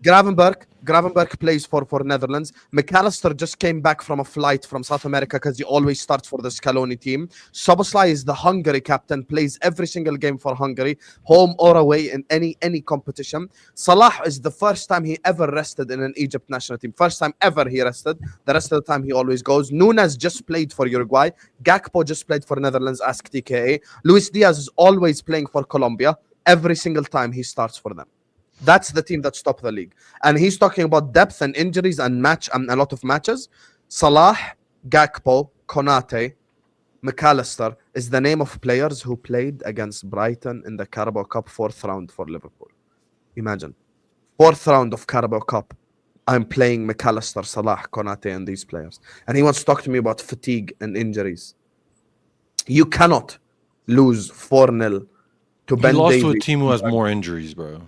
Gravenberg plays for Netherlands. McAllister just came back from a flight from South America because he always starts for the Scaloni team. Soboslai is the Hungary captain, plays every single game for Hungary, home or away in any competition. Salah is the first time he ever rested in an Egypt national team. First time ever he rested. The rest of the time he always goes. Nunes just played for Uruguay. Gakpo just played for Netherlands, ask TKA. Luis Diaz is always playing for Colombia. Every single time he starts for them. That's the team that's top of the league. And he's talking about depth and injuries and a lot of matches. Salah, Gakpo, Konate, McAllister is the name of players who played against Brighton in the Carabao Cup 4th round for Liverpool. Imagine. 4th round of Carabao Cup. I'm playing McAllister, Salah, Konate, and these players. And he wants to talk to me about fatigue and injuries. You cannot lose 4-0 to Ben He lost Davies. to a team who has more injuries, bro.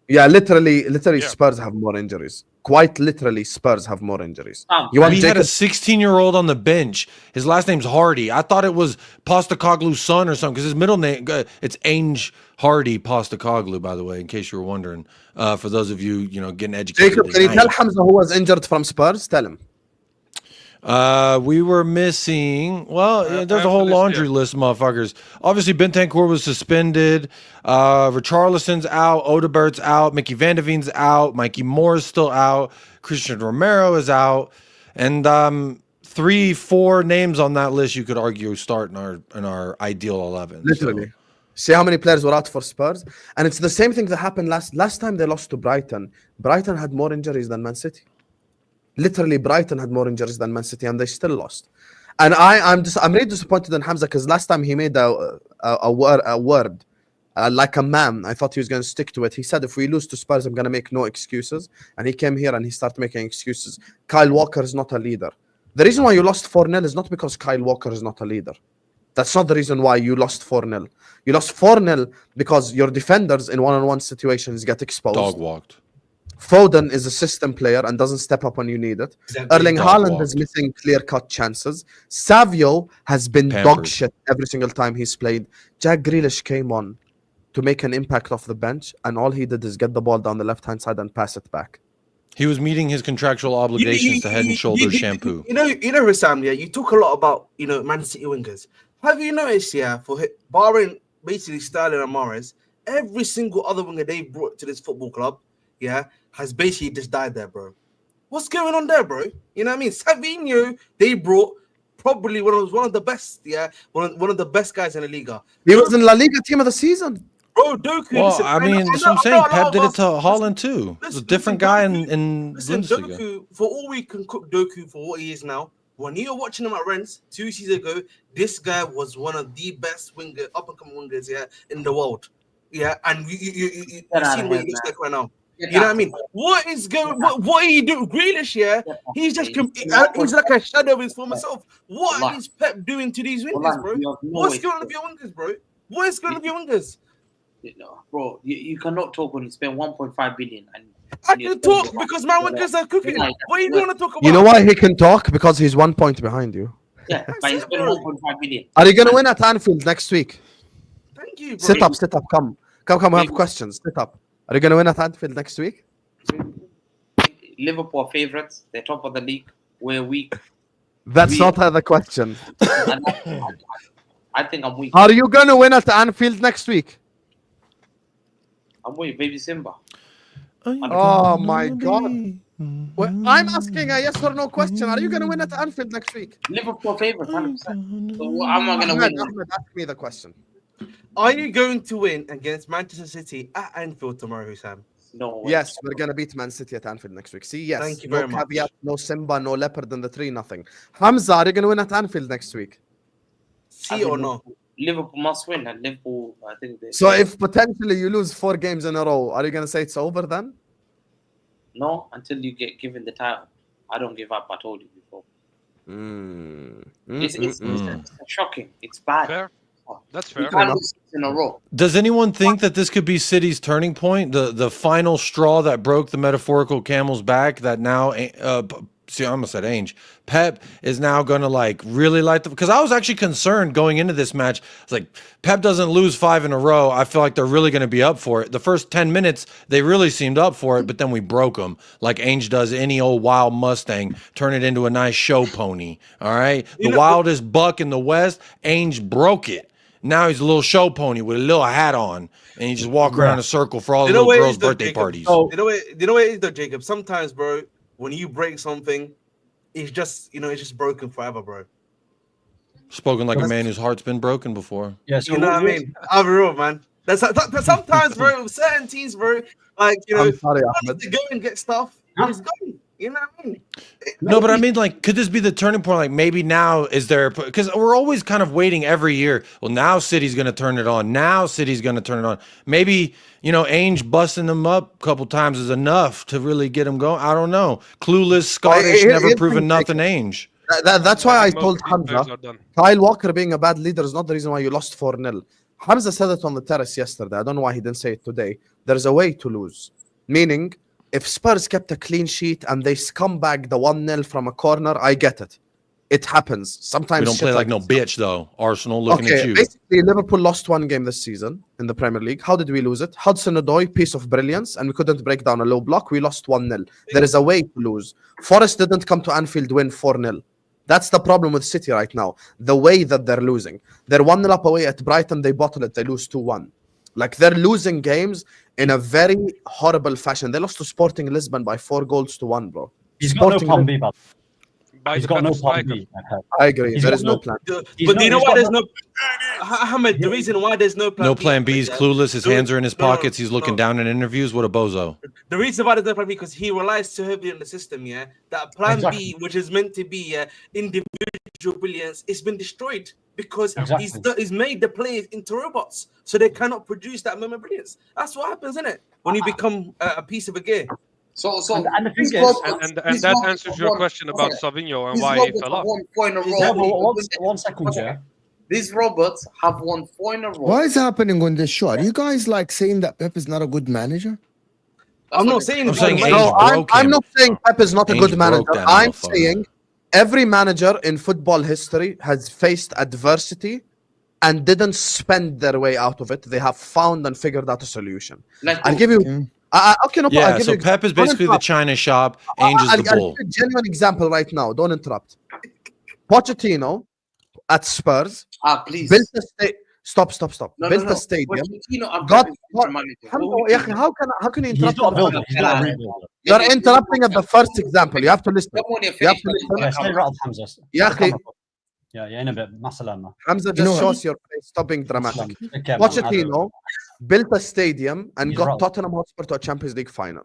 Yeah, literally, Spurs have more injuries. Quite literally, Spurs have more injuries. He had a 16-year-old on the bench. His last name's Hardy. I thought it was Postacoglu's son or something because his middle name, it's Ainge Hardy Postacoglu, by the way, in case you were wondering. For those of you, getting educated. Jacob, can you tell Hamza who was injured from Spurs? Tell him. We were missing. Well, there's a whole laundry list of motherfuckers. Obviously, Bentancur was suspended. Richarlison's out. Odegaard's out. Mickey Van de Veen's out. Mikey Moore is still out. Christian Romero is out. And 3-4 names on that list you could argue start in our ideal 11. Literally. See how many players were out for Spurs? And it's the same thing that happened last time they lost to Brighton. Brighton had more injuries than Man City. Literally, Brighton had more injuries than Man City, and they still lost. And I'm really disappointed in Hamza because last time he made a word like a man. I thought he was going to stick to it. He said, if we lose to Spurs, I'm going to make no excuses. And he came here and he started making excuses. Kyle Walker is not a leader. The reason why you lost 4-0 is not because Kyle Walker is not a leader. That's not the reason why you lost 4-0. You lost 4-0 because your defenders in one-on-one situations get exposed. Dog walked. Foden is a system player and doesn't step up when you need it. Exactly. Erling Haaland is missing clear-cut chances. Savio has been dog shit every single time he's played. Jack Grealish came on to make an impact off the bench, and all he did is get the ball down the left-hand side and pass it back. He was meeting his contractual obligations to Head and Shoulders shampoo. You know, Sam. Yeah, you talk a lot about Man City wingers. Have you noticed? Yeah, barring basically Sterling and Mahrez, every single other winger they brought to this football club, has basically just died there, bro. What's going on there, bro? You know what I mean? Savinho, they brought probably one of the best, one of the best guys in the Liga. He was in La Liga team of the season. Bro, Doku. Well, listen, I mean, that's what I'm saying. Pep did it to Haaland too. It's a different guy in Listen, Bundesliga. Doku, for all we can cook Doku for what he is now, when you were watching him at Rennes 2 seasons ago, this guy was one of the best up-and-coming wingers, in the world. Yeah, and you seen what he looks like right now. You know what I mean? What is going? What are you doing, Grealish? He's just he's like a shadow of his former self. What is Pep doing to these wingers, bro? What's going on with your wingers, bro? What is going on with your wingers? Bro, you cannot talk when you spend 1.5 billion. And I can talk because my wingers are cooking. What are you going to talk about? You know why he can talk? Because he's 1 point behind you. Yeah, but he spent 1.5 billion. Are you going to win at Anfield next week? Thank you, bro. Sit up. Come. We have questions. Sit up. Are you going to win at Anfield next week? Liverpool are favourites. They're top of the league. We're weak. That's not the question. I think I'm weak. Are you going to win at Anfield next week? I'm weak, baby Simba. Oh my God. Well, I'm asking a yes or no question. Are you going to win at Anfield next week? Liverpool favourites, 100%. So I'm not going to win. Ahmed, ask me the question. Are you going to win against Manchester City at Anfield tomorrow, Sam? No. Yes, we're going to beat Man City at Anfield next week. See, yes. Thank you no very much. caveat, no Simba, no leopard in the tree, nothing. Hamza, are you going to win at Anfield next week? See or no? Liverpool must win, and Liverpool, I think they. So if potentially you lose 4 games in a row, are you going to say it's over then? No, until you get given the title. I don't give up. I told you before. It's shocking. It's bad. Fair. That's fair. You can't lose 6 in a row. Does anyone think that this could be City's turning point, the final straw that broke the metaphorical camel's back? That now, I almost said Ainge. Pep is now going to really light the, because I was actually concerned going into this match. It's like Pep doesn't lose 5 in a row. I feel like they're really going to be up for it. The first 10 minutes they really seemed up for it, but then we broke them like Ainge does any old wild Mustang, turn it into a nice show pony. All right, the wildest buck in the West. Ainge broke it. Now he's a little show pony with a little hat on, and he just walk around in a circle for all the little girls' birthday parties. You know what it is though, Jacob? Sometimes, bro, when you break something, it's just it's just broken forever, bro. Spoken like a man whose heart's been broken before. Yes, you know what I mean. I'll be real, man. That's sometimes, bro. Certain teams, bro, I'm sorry, Ahmed. To go and get stuff. It's going. You know what I mean? No, but I mean, could this be the turning point? Maybe now is there, because we're always kind of waiting every year. Well, now City's going to turn it on. Now City's going to turn it on. Maybe, Ainge busting them up a couple times is enough to really get them going. I don't know. Clueless, Scottish, never proven nothing Ainge. That's why I told Hamza, Kyle Walker being a bad leader is not the reason why you lost 4-0. Hamza said it on the terrace yesterday. I don't know why he didn't say it today. There's a way to lose. Meaning, if Spurs kept a clean sheet and they scumbag the 1-0 from a corner, I get it. It happens. Sometimes we don't play like no bitch, though. Arsenal looking at you. Basically, Liverpool lost 1 game this season in the Premier League. How did we lose it? Hudson-Odoi, piece of brilliance, and we couldn't break down a low block. We lost 1-0. There is a way to lose. Forest didn't come to Anfield win 4-0. That's the problem with City right now. The way that they're losing. They're 1-0 up away at Brighton. They bottle it. They lose 2-1. They're losing games in a very horrible fashion. They lost to Sporting Lisbon by 4-1, bro. He's got no plan B, but He's got no plan B. I agree. There is no plan. But do you know why there's no... Ahmed, the reason why there's no plan B. No B... plan B. He's clueless. His hands are in his pockets. He's looking down in interviews. What a bozo. The reason why there's no plan B because he relies so heavily on the system, that plan B, which is meant to be individual brilliance, it's been destroyed because he's made the players into robots, so they cannot produce that moment brilliance. That's what happens, isn't it? When you become a piece of a gear. So and that answers your question about Savinho and why he fell off. 1 in a row. 1 second, yeah. These robots have won 4 in a row. What is happening on this show? Are you guys saying that Pep is not a good manager? I'm not saying. I'm not saying Pep is not a good manager. I'm saying every manager in football history has faced adversity and didn't spend their way out of it. They have found and figured out a solution. I'll give Okay, no problem. Yeah, I'll give so you Pep is don't basically the interrupt. China shop. Ainge is I'll the give bull. you a genuine example right now. Don't interrupt. Pochettino at Spurs Please. built a Stop. No, built no, no. a stadium. Pochettino and Got, Pep is got, different managers. how can you He's interrupt? not a in the builder. middle? He's not a rebuilder. You're interrupting at the first example. You have to listen. You have to listen. Yeah, stay rattled, Hamza. Yeah, okay. Yeah, in a bit. Masalama. Hamza, You know just what? shows your face. Stop being dramatic. Okay, man, Pochettino built a stadium and He's got right. Tottenham Hotspur to a Champions League final.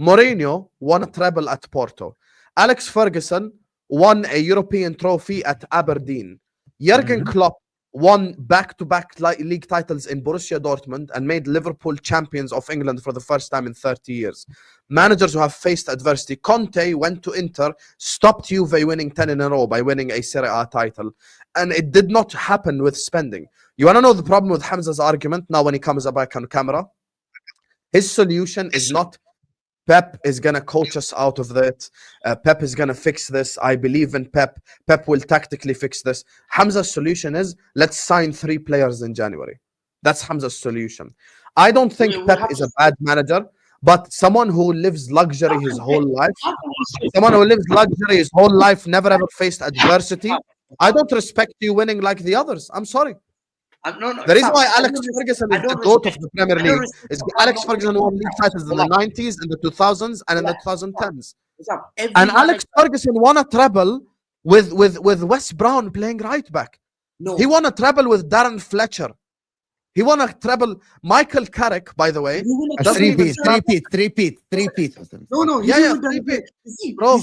Mourinho won a treble at Porto. Alex Ferguson won a European trophy at Aberdeen. Jurgen Klopp won back-to-back league titles in Borussia Dortmund and made Liverpool champions of England for the first time in 30 years. Managers who have faced adversity. Conte went to Inter, stopped Juve winning 10 in a row by winning a Serie A title. And it did not happen with spending. You want to know the problem with Hamza's argument now when he comes back on camera? His solution is not Pep is going to coach us out of that. Pep is going to fix this. I believe in Pep. Pep will tactically fix this. Hamza's solution is let's sign 3 players in January. That's Hamza's solution. I don't think Pep is a bad manager, but someone who lives luxury his whole life, never ever faced adversity. I don't respect you winning like the others. I'm sorry. The reason why Alex Ferguson is the GOAT of the Premier League is Alex Ferguson won league titles in the 90s, in the 2000s, and in the 2010s. And Alex Ferguson won a treble with Wes Brown playing right back. He won a treble with Darren Fletcher. He won a treble. Michael Carrick, by the way. Three-peat. No, Yeah, bro.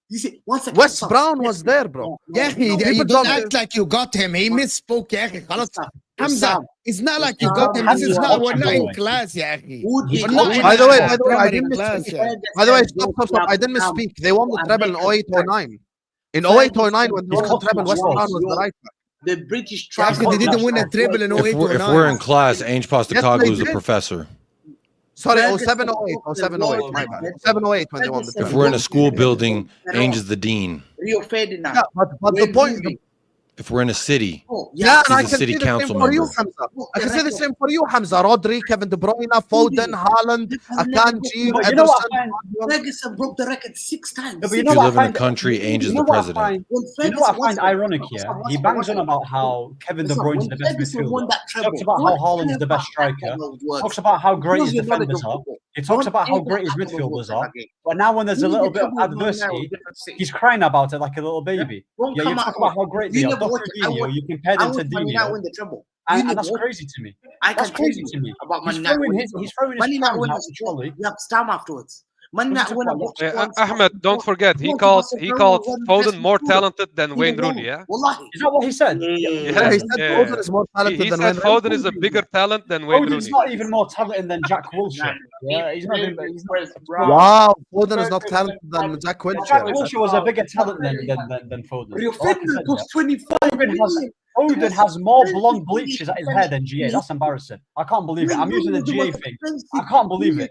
You see, one second. Wes Brown was there, bro. Yeah, you don't act like you got him. He misspoke, yeah. Hamza, it's not like you got him. This is not, we're not in class, yeah. By the way, I didn't misspeak. By the way, stop. I didn't misspeak. They won the treble in 08-09. In 08-09, when they won the treble, Wes Brown was the right back. The British they didn't win a treble in 08-09. If we're in class, Ainge Postecoglou is the professor. Sorry, 07-08, my bad. 07-08 when they won the treble. If we're in a school building, Ainge is the dean. Rio Ferdinand. Yeah, but the point... If we're in a city, Yeah, and I he's can a city say the council same for you, member. Hamza. I can say the same for you, Hamza. Rodri, Kevin De Bruyne, Foden, Haaland, Akanji, But you know what I Ederson. find? Ferguson broke the record 6 times. Yeah, but If you live in a country, Ainge is the president. You know what I find ironic here? He bangs on about how Kevin De Bruyne is the best midfielder. He talks about how Haaland is the best striker. He talks about how great his defenders are. He talks about how great his midfielders are. But now when there's a little bit of adversity, he's crying about it like a little baby. Yeah, you talk about how great they are. You compare them to Dino. And that's crazy to me. That's crazy to me. He's throwing his crown out the trolley. You have to stamp afterwards. Ahmed, don't forget, he called Foden more talented than Wayne Rooney, yeah? Is that what he said? Yeah, he said Foden is more talented He than said Wayne Foden Rooney. is a bigger talent than Wayne Foden's Rooney. not even more talented than Jack Wilshere. Yeah, he's not. Wow, Foden is not talented than Jack Wilshere. Jack Wilshere was a bigger talent than Foden. Rio Ferdinand cost 25 million. Foden has more blonde bleaches at his head than GA. That's embarrassing. I can't believe it. I'm using the GA thing. I can't believe it.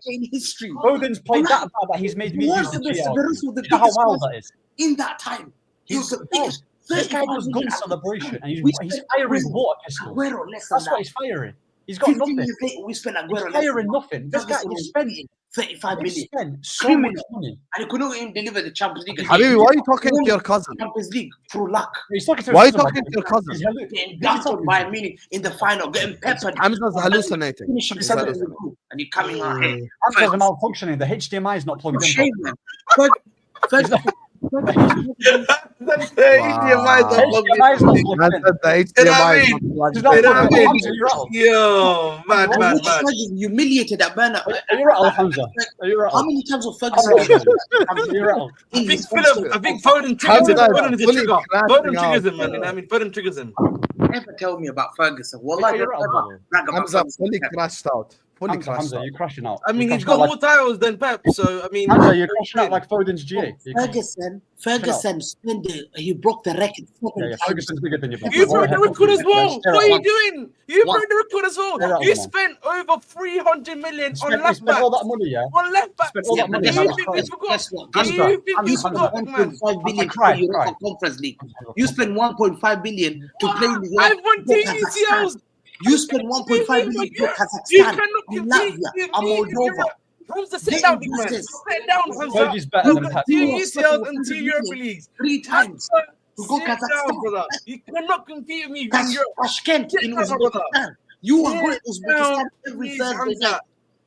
Foden's played that bad that he's made me use the GA. You know how wild that is. In that time, he was the biggest. This guy does gun celebration and he's firing water pistols. That's what he's firing. He's got nothing. We spent He's firing nothing. This guy is spending 35 million. Spent so much money. And he could not even deliver the Champions League. Habibi, why are you talking to your cousin? Champions League through luck. Why are you talking to your cousin? Getting battered by Mini in the final, getting peppered. Hamza's hallucinating. And you're coming out here. Hamza's malfunctioning. The HDMI is not plugged in. Shame, man. Yo, man. Humiliated that man. Are you right, Hamza? Are you right? How many times will Ferguson? I think Foden triggers him. Foden is a trigger. Foden triggers him, man. I mean, Foden triggers him. Never tell me about Ferguson. Wallah, You're right, Hamza fully crashed out. Hamza, you're crashing out. I mean, he's got more titles than Pep, so I mean, Hamza, you're crashing out like Foden's GA. Ferguson spent he broke the record. Yeah, Ferguson's bigger than you. You broke the record as well. What are you doing? You broke the record as well. You spent over 300 million on left back. All that money, yeah. On left back. Spent all that money. You think we forgot? You think we forgot, man? 1.5 billion to play Europa Conference League. You spent 1.5 billion to play in the I've won 2 UCLs. You spend 1.5 million to Kazakhstan, Latvia, and Moldova. Hamza, sit down, big man. Sit down, Hamza. Fergie's better than You've Pep. got 2 UCLs and 2 Europa Leagues. 3 times. To go Sit down, Kazakhstan. brother. You cannot compete with me in That's Europe. Tashkent Sit in down, brother. Uzbekistan. You are going to Sit Uzbekistan down, every please, Thursday Hamza. night.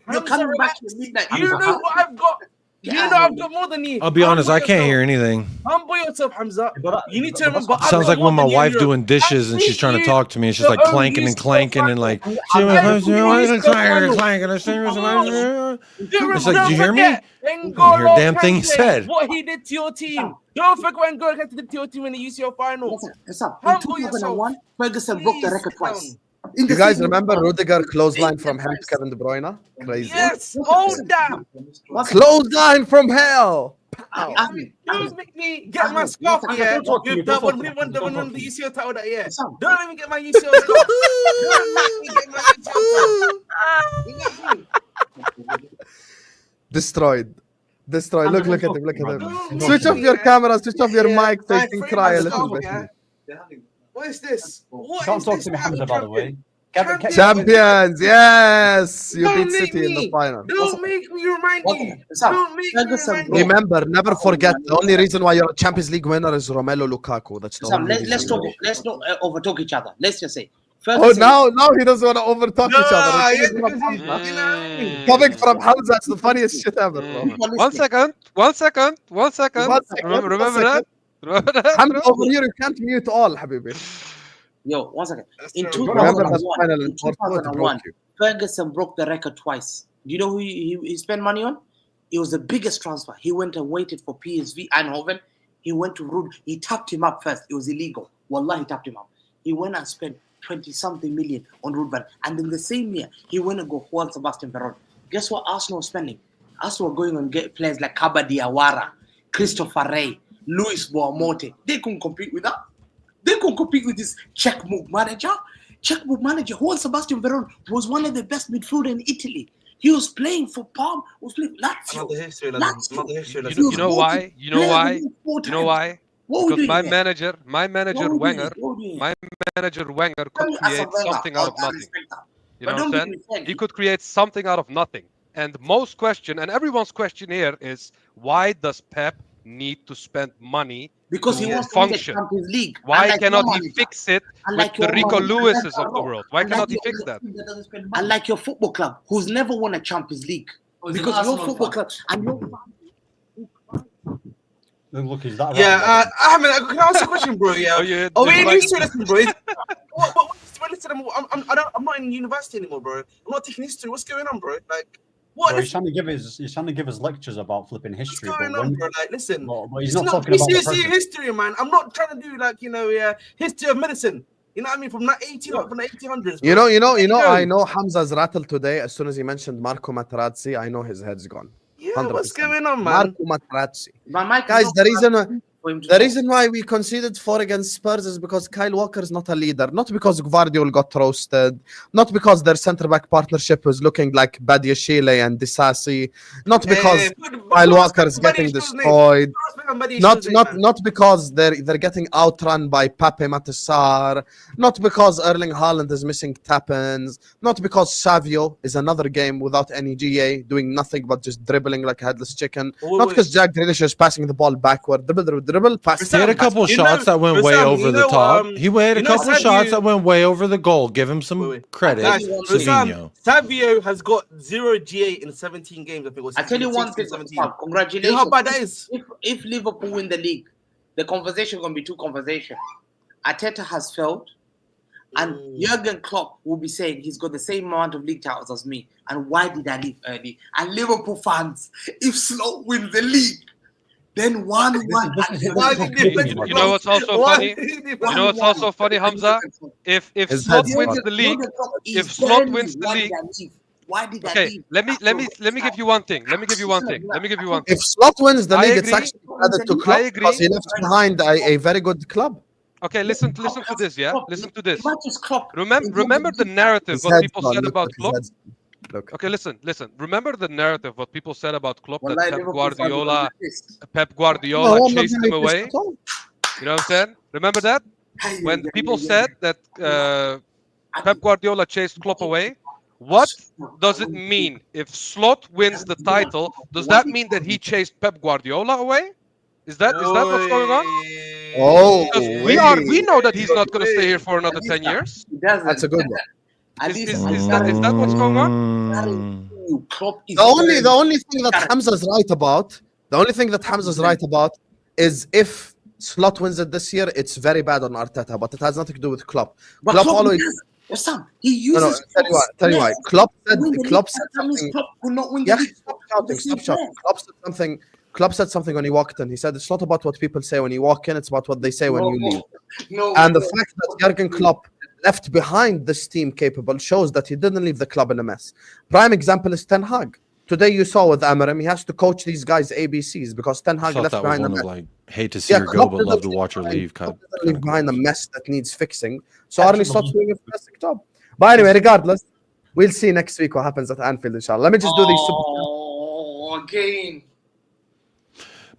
You're Hamza, coming back relax. to midnight. You know what I've got. You know I've got more than you. I'll be honest, I Humble can't yourself. hear anything. Humble yourself, Hamza. You need to remember. I've Sounds got like more when my than you in wife Europe. doing dishes and she's trying to talk to me. It's just like Your own clanking and UCL clanking and like. final. It's like, do you hear me? I didn't hear a damn thing you said. What he did to your team. Don't forget when N'Golo Kante did to your team in the UCL final. Listen, in Humble yourself. 2001, Ferguson broke the record twice. In You the guys same remember year. Rudiger clothesline from hell to Kevin De Bruyne? Crazy. Yes, hold that. Clothesline from hell. Don't make me get my scarf here. With that when we won the UCL title that year. Don't let me get my UCL scarf. Don't make me get my UCL scarf. Destroyed. Look at him. Look at him. Switch off your camera. Switch off your mic so you can cry a little bit. What is this? What Can't is talk this to me, Hamza, by the way. Champions, yes! You Don't beat make City in the me. final. Don't make me remind you. Don't make me remind you. Remember, never forget, the only reason why you're a Champions League winner is Romelu Lukaku. That's the only reason. Let's not overtalk each other. Let's just say. Oh, now he doesn't want to overtalk each other. Coming from Hamza, it's the funniest shit ever, bro. 1 second. Remember that? Hamza, over here, you can't mute all, Habibi. Yo, 1 second. In Remember that final 2001, in Porto, it broke you. Ferguson broke the record twice. Do you know who he spent money on? It was the biggest transfer. He went and waited for PSV Eindhoven. He went to Ruud. He tapped him up first. It was illegal. Wallah, he tapped him up. He went and spent 20-something million on Ruud. And in the same year, he went and got Juan Sebastian Veron. Guess what Arsenal was spending? Arsenal were going and get players like Kaba Diawara, Christopher Ray, Luis Boamote. They couldn't compete with that. They couldn't compete with this checkbook manager. Checkbook manager, Juan Sebastian Veron was one of the best midfielders in Italy. He was playing for Palm, was playing Lazio. You know why? Because my manager Wenger could create something out of nothing. You know what I'm saying? He could create something out of nothing. And most question, and everyone's question here is, why does Pep need to spend money because to he wants function? to win the Champions League. Why cannot he fix it with the Rico Lewises of the world? Why cannot he fix that? Unlike your football club, who's never won a Champions League. Because your football club and your Look, is that Yeah, Ahmed, can I ask a question, bro? Yeah. Oh, wait, you say listen, bro. Listen, I'm not in university anymore, bro. I'm not taking history. What's going on, bro? Like, what? Bro, he's trying to give us lectures about flipping history. What's going on, bro? Like, listen. But he's it's not talking about the PCSE present. history, man. I'm not trying to do like history of medicine. You know what I mean? From the 1800s. You know. I know Hamza's rattled today. As soon as he mentioned Marco Materazzi, I know his head's gone. Yeah, 100%. what's going on, man? Marco Materazzi. Guys, the reason why we conceded 4 against Spurs is because Kyle Walker is not a leader, not because Guardiola got roasted, not because their centre-back partnership was looking like Badiashile and Disasi, not because Kyle Walker is getting destroyed, not because they're getting outrun by Pape Matar, not because Erling Haaland is missing tap-ins, not because Savio is another game without any GA doing nothing but just dribbling like a headless chicken, not because Jack Grealish is passing the ball backward, dribble, pass. He had a couple shots that went way over the top. He had a couple shots that went way over the goal. Give him some credit. Savio has got 0 GA in 17 games. I think. I tell you one thing, congratulations. You know how bad that is? If Liverpool win the league, the conversation is going to be 2 conversations. Arteta has failed, and Jurgen Klopp will be saying he's got the same amount of league titles as me. And why did I leave early? And Liverpool fans, if Slow wins the league, then 1-1. You know what's also funny? You know what's also funny, Hamza? If Slot wins the league, why did okay, let me give you one thing. If Slot wins the league, it's actually credit to Klopp because he left behind a very good club. Okay, listen to this, yeah? Listen to this. Remember the narrative, what people said about Klopp? Okay, listen. Remember the narrative, what people said about Klopp, that Pep Guardiola chased him away? You know what I'm saying? Remember that? When people said that Pep Guardiola chased Klopp away, What does it mean if Slot wins the title? Does that mean that he chased Pep Guardiola away? Is that what's going on? Oh, Because we know that he's not going to stay here for another 10 years. That's a good one. Is that what's going on? The only thing that Hamza's right about, is if Slot wins it this year, it's very bad on Arteta, but it has nothing to do with Klopp. But Klopp Klopp always. He uses. Tell you why. Klopp said something. something. Will not win Yeah, the league. stop shouting. Klopp said something when he walked in. He said it's not about what people say when you walk in; it's about what they say when you leave. And the fact that Jurgen Klopp left behind this team capable shows that he didn't leave the club in a mess. Prime example is Ten Hag. Today you saw with Amorim, he has to coach these guys ABCs because Ten Hag left behind a mess. Like, hate to see her go, but love to watch her leave. Leave behind a mess that needs fixing. So Arne Slot's doing a fantastic job. But anyway, regardless, we'll see next week what happens at Anfield, inshallah. Let me just do these. Again.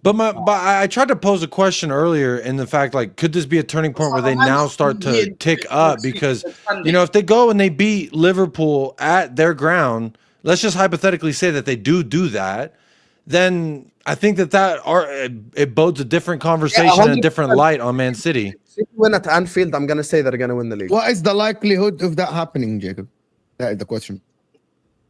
But I tried to pose a question earlier in the fact, like, could this be a turning point where they now start to tick up? Because, you know, if they go and they beat Liverpool at their ground, let's just hypothetically say that they do that, then I think it bodes a different conversation and a different light on Man City. If we win at Anfield, I'm going to say they're going to win the league. What is the likelihood of that happening, Jacob? That is the question.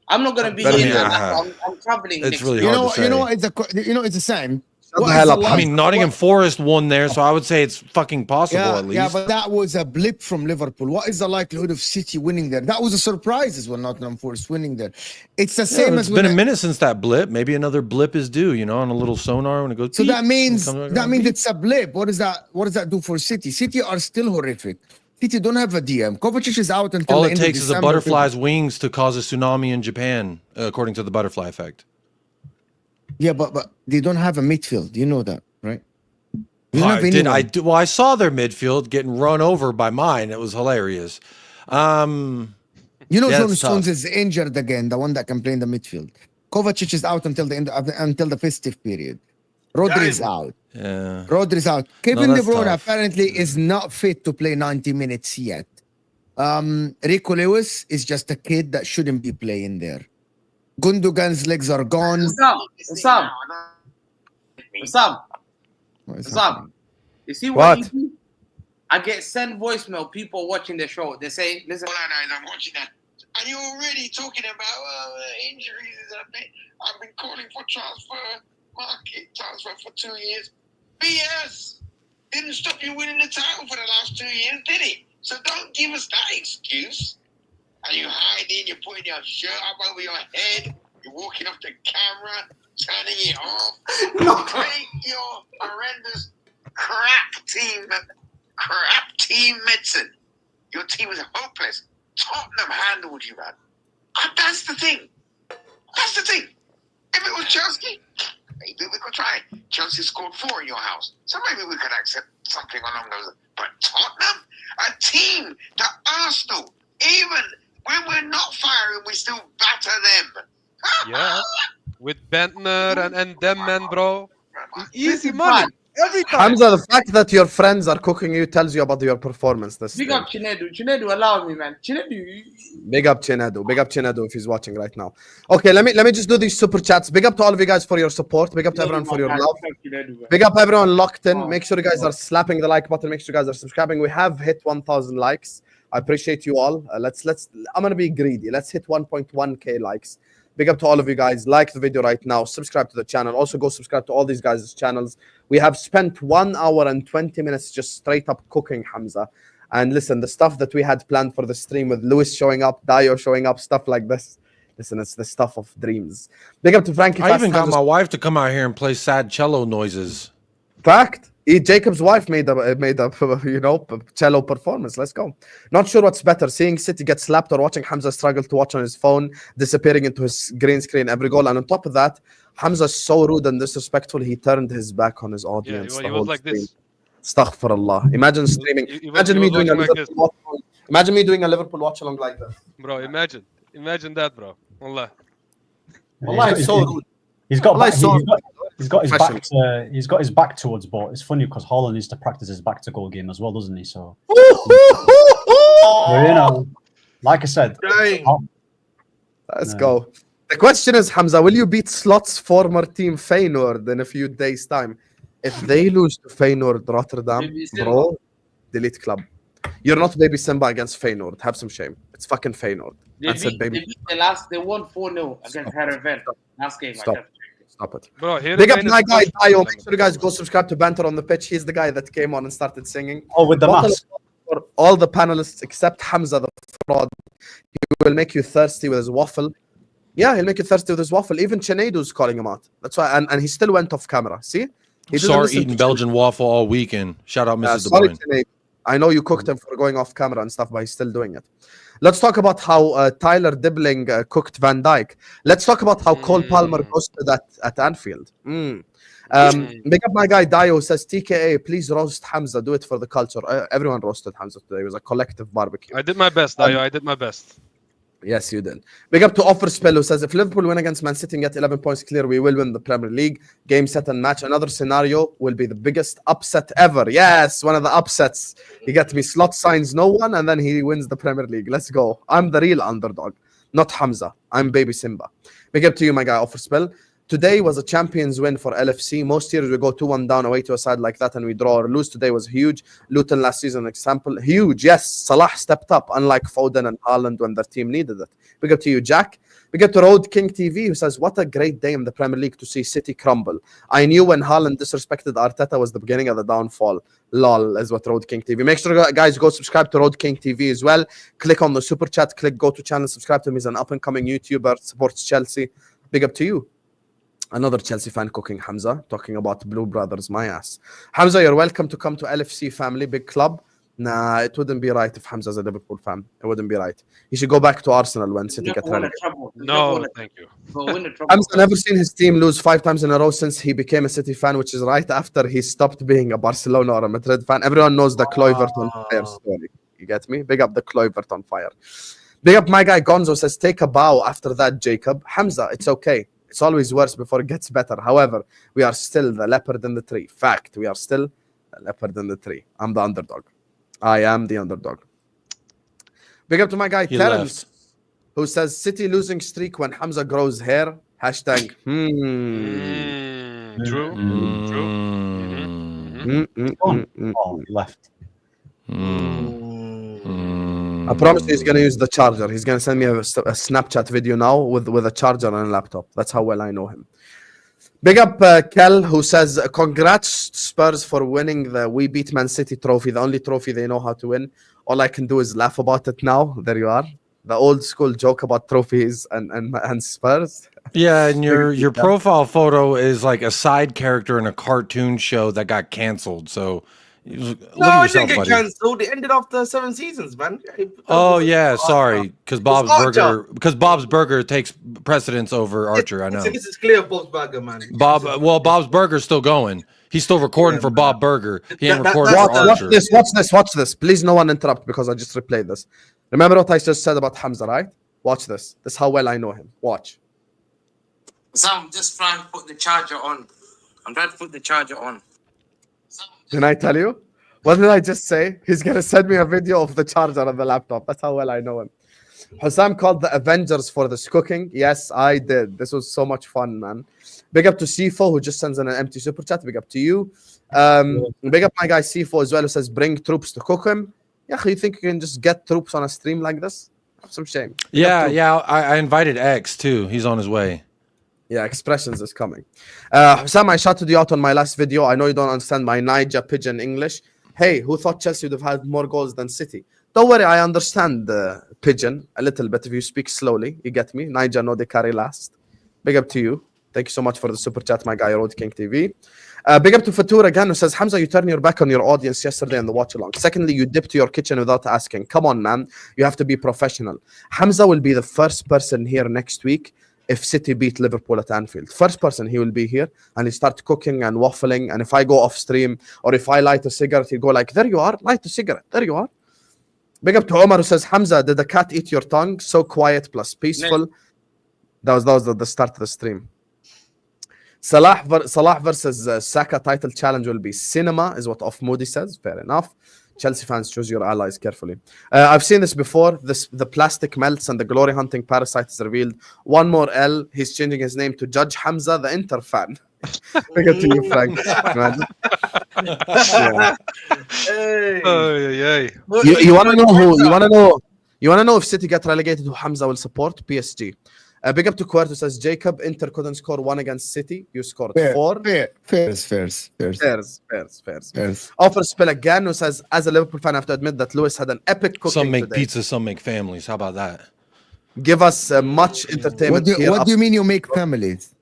I'm not going to be here. I'm traveling. It's really hard to say. You know, it's the same. I mean, Nottingham Forest won there, so I would say it's fucking possible at least. Yeah, but that was a blip from Liverpool. What is the likelihood of City winning there? That was a surprise as well, Nottingham Forest winning there. It's the same as... It's been a minute since that blip. Maybe another blip is due, you know, on a little sonar when it goes... So that means it's a blip. What does that do for City? City are still horrific. City don't have a DM. Kovacic is out until all the it end takes of is a December. butterfly's wings to cause a tsunami in Japan, according to the butterfly effect. Yeah, but they don't have a midfield. You know that, right? I saw their midfield getting run over by mine. It was hilarious. John Stones is injured again, the one that can play in the midfield. Kovacic is out until the end until the festive period. Rodri is out. Yeah. Rodri's out. Kevin De Bruyne apparently is not fit to play 90 minutes yet. Rico Lewis is just a kid that shouldn't be playing there. Gundogan's legs are gone. Sam. You see what you do? I get sent voicemail, people watching the show. They say, listen. I'm watching that. And you're already talking about injuries. I've been calling for market transfer for 2 years. BS. Didn't stop you winning the title for the last 2 years, did it? So don't give us that excuse. And you're hiding, you're putting your shirt up over your head, you're walking off the camera, turning it off. Take your horrendous crap team medicine. Your team is hopeless. Tottenham handled you, man. And that's the thing. If it was Chelsea, maybe we could try it. Chelsea scored 4 in your house, so maybe we could accept something along those. But Tottenham, a team that Arsenal, even when we're not firing, we still batter them. Yeah, with Bentner and them men, bro. Easy money every time. Hamza, the fact that your friends are cooking you tells you about your performance. Big up Chinedu. Chinedu, allow me, man. Chinedu. Big up Chinedu if he's watching right now. Okay, let me just do these super chats. Big up to all of you guys for your support. Big up to everyone for your love. Big up everyone locked in. Make sure you guys are slapping the like button. Make sure you guys are subscribing. We have hit 1,000 likes. I appreciate you all. Let's. I'm gonna be greedy. Let's hit 1.1k likes. Big up to all of you guys. Like the video right now. Subscribe to the channel. Also go subscribe to all these guys' channels. We have spent 1 hour and 20 minutes just straight up cooking, Hamza. And listen, the stuff that we had planned for the stream with Lewis showing up, Dio showing up, stuff like this. Listen, it's the stuff of dreams. Big up to Frankie. I even got my wife to come out here and play sad cello noises. Fact. Jacob's wife made a cello performance. Let's go. Not sure what's better, seeing City get slapped or watching Hamza struggle to watch on his phone, disappearing into his green screen every goal. And on top of that, Hamza's so rude and disrespectful, he turned his back on his audience. Yeah, he was like this. Astaghfirullah. Imagine streaming. Imagine me doing a Liverpool watch along like this. Bro, imagine that, bro. Wallah. Wallah, it's so rude. He's got his back towards, but it's funny because Haaland needs to practice his back to goal game as well, doesn't he? So, like I said, Let's go. The question is, Hamza, will you beat Slot's former team Feyenoord in a few days' time? If they lose to Feyenoord Rotterdam, Baby Simba. bro, delete club. You're not Baby Simba against Feyenoord. Have some shame. It's fucking Feyenoord. They I said beat, baby. they beat they won 4-0 against Heerenveen last game. Stop. Stop it. Bro, here Big up my guy, Dio. Make sure you guys go subscribe to Banter on the Pitch. He's the guy that came on and started singing. Oh, with the Bottle mask. of water for all the panelists except Hamza, the fraud. He will make you thirsty with his waffle. Yeah, he'll make you thirsty with his waffle. Even Chenado's calling him out. That's why. And he still went off camera. See? He doesn't Sorry, listen eating to Belgian waffle all weekend. Shout out Mrs. De sorry, Bruyne. Chenado. I know you cooked him for going off camera and stuff, but he's still doing it. Let's talk about how Tyler Dibbling cooked Van Dijk. Let's talk about how Cole Palmer roasted at Anfield. Big up my guy Dio says, TKA, please roast Hamza. Do it for the culture. Everyone roasted Hamza today. It was a collective barbecue. I did my best, Dio. I did my best. Yes, you did. Big up to Offerspell, who says, if Liverpool win against Man City and get 11 points clear, we will win the Premier League. Game, set, and match. Another scenario will be the biggest upset ever. Yes, one of the upsets. You get me. Slot signs no one, and then he wins the Premier League. Let's go. I'm the real underdog, not Hamza. I'm Baby Simba. Big up to you, my guy, Offerspell. Today was a champions win for LFC. Most years we go 2-1 down away to a side like that and we draw or lose. Today was huge. Luton last season example. Huge, yes. Salah stepped up, unlike Foden and Haaland when their team needed it. Big up to you, Jack. Big up to Road King TV, who says, what a great day in the Premier League to see City crumble. I knew when Haaland disrespected Arteta was the beginning of the downfall. Lol, is what Road King TV. Make sure, guys, go subscribe to Road King TV as well. Click on the super chat. Click go to channel. Subscribe to him. He's an up-and-coming YouTuber. Supports Chelsea. Big up to you. Another Chelsea fan cooking Hamza, talking about Blue Brothers, my ass. Hamza, you're welcome to come to LFC family, big club. Nah, it wouldn't be right if Hamza's a Liverpool fan. It wouldn't be right. He should go back to Arsenal when City get ready. No, thank you. Hamza never seen his team lose 5 times in a row since he became a City fan, which is right after he stopped being a Barcelona or a Madrid fan. Everyone knows the Kluivert on fire story. You get me? Big up the Kluivert on fire. Big up my guy Gonzo says, take a bow after that, Jacob. Hamza, it's okay. It's always worse before it gets better. However, we are still the leopard in the tree. Fact, we are still the leopard in the tree. I'm the underdog. I am the underdog. Big up to my guy Terence, who says, City losing streak when Hamza grows hair. Hashtag, True. Oh, left. I promise you he's going to use the charger. He's going to send me a Snapchat video now with a charger and a laptop. That's how well I know him. Big up Kel, who says, congrats Spurs for winning the We Beat Man City trophy, the only trophy they know how to win. All I can do is laugh about it now. There you are. The old school joke about trophies and Spurs. Yeah, and your profile photo is like a side character in a cartoon show that got canceled. So look at No, it yourself, didn't get buddy. cancelled. It ended after 7 seasons, man. Oh yeah, sorry, because Bob's Archer. Burger takes precedence over Archer. I know. This is clear Bob's Burger, man. Bob's Burger's still going. He's still recording for Bob Burger. He ain't recording for Watch Archer. this. Watch this. Please, no one interrupt because I just replayed this. Remember what I just said about Hamza, right? Watch this. This is how well I know him. Watch. So I'm just trying to put the charger on. Didn't I tell you? What did I just say? He's going to send me a video of the charger on the laptop. That's how well I know him. Hussam called the Avengers for this cooking. Yes, I did. This was so much fun, man. Big up to Sifo, who just sends in an empty super chat. Big up to you. Big up my guy Sifo as well, who says, bring troops to cook him. Yeah, you think you can just get troops on a stream like this? Have some shame. Yeah. I invited X too. He's on his way. Yeah, expressions is coming. Hussam, I shouted you out on my last video. I know you don't understand my Niger Pigeon English. Hey, who thought Chelsea would have had more goals than City? Don't worry, I understand the Pigeon a little bit if you speak slowly. You get me? Niger no de carry last. Big up to you. Thank you so much for the super chat, my guy, Road King TV. Big up to Fatur again, who says, Hamza, you turned your back on your audience yesterday in the watch along. Secondly, you dipped to your kitchen without asking. Come on, man. You have to be professional. Hamza will be the first person here next week if City beat Liverpool at Anfield. First person, he will be here and he start cooking and waffling. And if I go off stream or if I light a cigarette, he'll go like, there you are, light a cigarette. There you are. Big up to Omar, who says, Hamza, did the cat eat your tongue? So quiet plus peaceful. That was the start of the stream. Salah versus Saka title challenge will be cinema, is what Off Moody says. Fair enough. Chelsea fans, choose your allies carefully. I've seen this before. The plastic melts and the glory hunting parasite is revealed. One more L. He's changing his name to Judge Hamza, the Inter fan. Look at you, Frank. Yeah. Hey. You want to know who? You want to know if City get relegated, who Hamza will support? PSG. Big up to Quert, who says Jacob, Inter couldn't score 1 against City. You scored 4. Fairs. Offer Spill again, who says, as a Liverpool fan, I have to admit that Lewis had an epic cooking Some make today. pizza, some make families. How about that? Give us much entertainment. What do you mean you make families?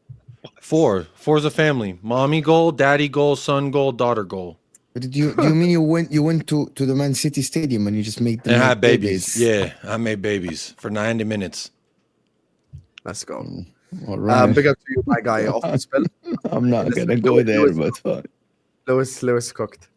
4 is a family. Mommy goal, daddy goal, son goal, daughter goal. Do you mean you went to the Man City Stadium and you just make them And make had babies. Yeah, I made babies for 90 minutes. Let's go. All right. Big up to you, my guy. Offer Spill. I'm not gonna go there, but fine. Lewis cooked.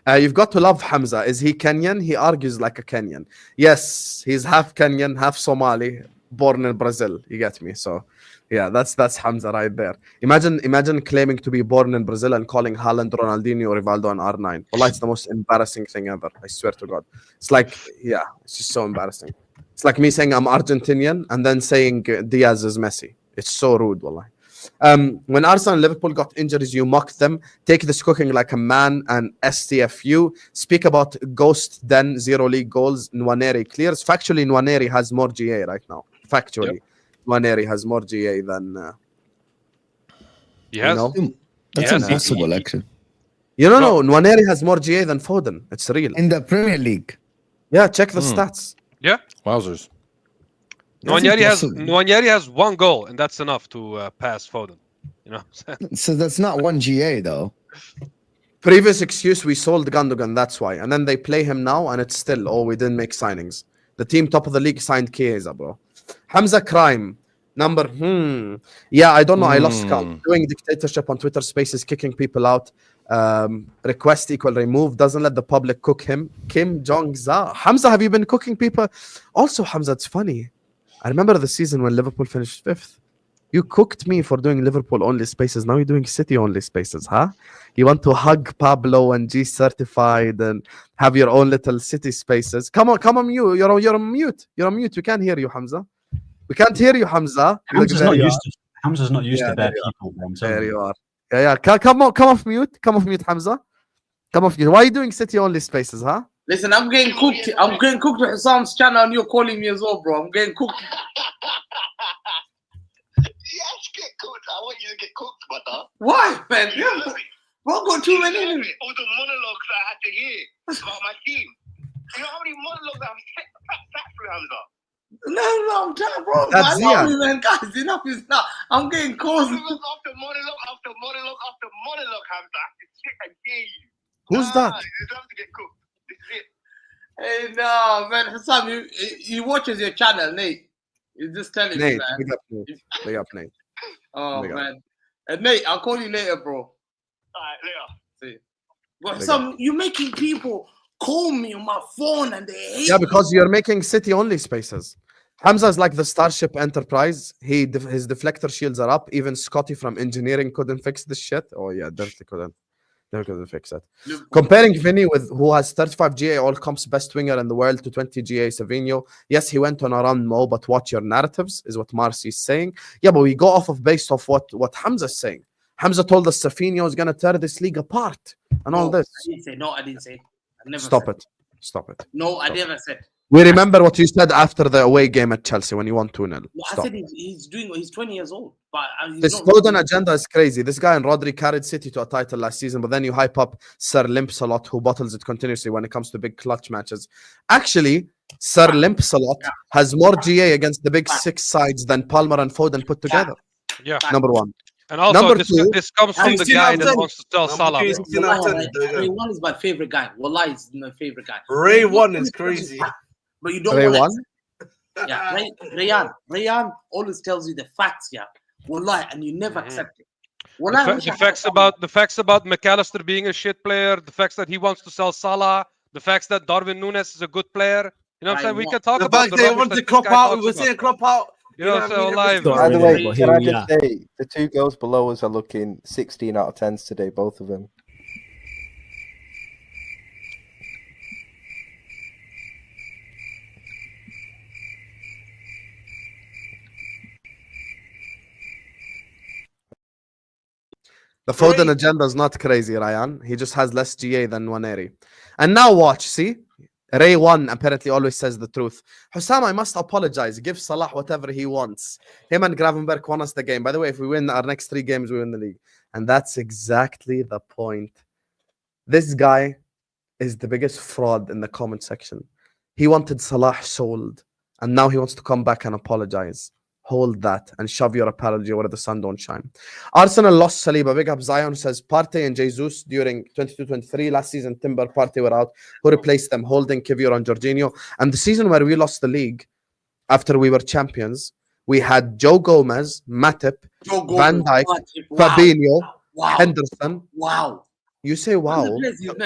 You've got to love Hamza. Is he Kenyan? He argues like a Kenyan. Yes, he's half Kenyan, half Somali, born in Brazil. You get me? So, yeah, that's Hamza right there. Imagine claiming to be born in Brazil and calling Haaland, Ronaldinho, Rivaldo, and R9. Well, it's the most embarrassing thing ever. I swear to God. It's like, yeah, it's just so embarrassing. It's like me saying I'm Argentinian and then saying Diaz is Messi. It's so rude, wallah. When Arsenal and Liverpool got injuries, you mocked them. Take this cooking like a man and STFU. Speak about Ghost Den, 0 league goals. Nwaneri clears. Factually, Nwaneri has more GA right now. Factually, Nwaneri has more GA than... Yes. You know? That's impossible, actually. You don't know, Nwaneri has more GA than Foden. It's real. In the Premier League. Yeah, check the stats. Yeah. Wowzers. Nwaneri has 1 goal, and that's enough to pass Foden. You know. So that's not 1 GA though. Previous excuse, we sold Gundogan, that's why. And then they play him now, and it's still, we didn't make signings. The team top of the league signed Chiesa, bro. Hamza Crime. Number, yeah, I don't know. I lost count. Doing dictatorship on Twitter Spaces, kicking people out. Request equal remove. Doesn't let the public cook him. Kim Jong-za. Hamza, have you been cooking people? Also, Hamza, it's funny. I remember the season when Liverpool finished 5th. You cooked me for doing Liverpool only spaces. Now you're doing City only spaces, huh? You want to hug Pablo and G certified and have your own little City spaces. Come on, you. You're on mute. You're on mute. We can't hear you, Hamza. We can't hear you, Hamza. Hamza's not used to bad people. There you are. Yeah. Come off mute. Come off mute, Hamza. Come off mute. Why are you doing City only spaces, huh? Listen, I'm getting cooked. I'm getting cooked with Hassan's channel, and you're calling me as well, bro. I'm getting cooked. Yes, get cooked. I want you to get cooked, brother. Why, man? Bro, got too many. All the monologues I had to hear about my team. You know how many monologues I've sat through, Hamza? No, I'm trying, bro. That's Ziad. Man, guys, enough is enough. I'm getting calls. Monologue after monologue after monologue after monologue, Hamza. I have to sit and hear you. Who's that? You have to get cooked. This is it. Hey, no, man. Hassan, he watches your channel, Nate. He's just telling Nate, me, man. big up Nate. Big up Nate. Oh, big man. Nate, I'll call you later, bro. All right, later. See. But Hassan, you're making people call me on my phone and they hate Yeah, because you're making City only spaces. Hamza is like the Starship Enterprise. His deflector shields are up. Even Scotty from engineering couldn't fix this shit. Oh yeah, definitely couldn't. Never couldn't fix it. Comparing Vinny with who has 35 GA all comps best winger in the world to 20 GA Savinho. Yes, he went on a run, Mo, but watch your narratives is what Marcy's saying. Yeah, but we go based off what Hamza's saying. Hamza told us Savinho is gonna tear this league apart and all this. I didn't say. I never Stop said. it. Stop it. No, I never said. We remember what you said after the away game at Chelsea when you won 2-0. No, I said he's 20 years old. But This Foden agenda is crazy. This guy and Rodri carried City to a title last season, but then you hype up Sir Limps a lot, who bottles it continuously when it comes to big clutch matches. Actually, Sir Limps a lot has more GA against the big 6 sides than Palmer and Foden put together. Yeah. Number 1. And also, Number this 2, comes from the guy that wants to sell Salah. Ray 1 is my favorite guy. Wallah is my favorite guy. Ray 1 is crazy. But you don't Ray want 1? Yeah, Rayan always tells you the facts, yeah. Wallah, and you never accept it. The facts about McAllister being a shit player, the facts that he wants to sell Salah, the facts that Darwin Núñez is a good player. You know what I'm saying? We can talk about the fact they want to crop out. We were saying crop out. You know, so live. By the way, can I just say the 2 girls below us are looking 16 out of 10s today, both of them. The Foden agenda is not crazy, Ryan. He just has less GA than Waneri. And now watch, see? Ray 1 apparently always says the truth. Hussam, I must apologize. Give Salah whatever he wants. Him and Gravenberg won us the game. By the way, if we win our next 3 games, we win the league. And that's exactly the point. This guy is the biggest fraud in the comment section. He wanted Salah sold. And now he wants to come back and apologize. Hold that and shove your apology where the sun don't shine. Arsenal lost Saliba. Big up Zion says Partey and Jesus during 22-23. Last season, Timber, Partey were out. Who replaced them? Holding, Kivior and Jorginho. And the season where we lost the league, after we were champions, we had Joe Gomez, Matip, Van Dijk, Fabinho, Henderson. Wow. You say wow.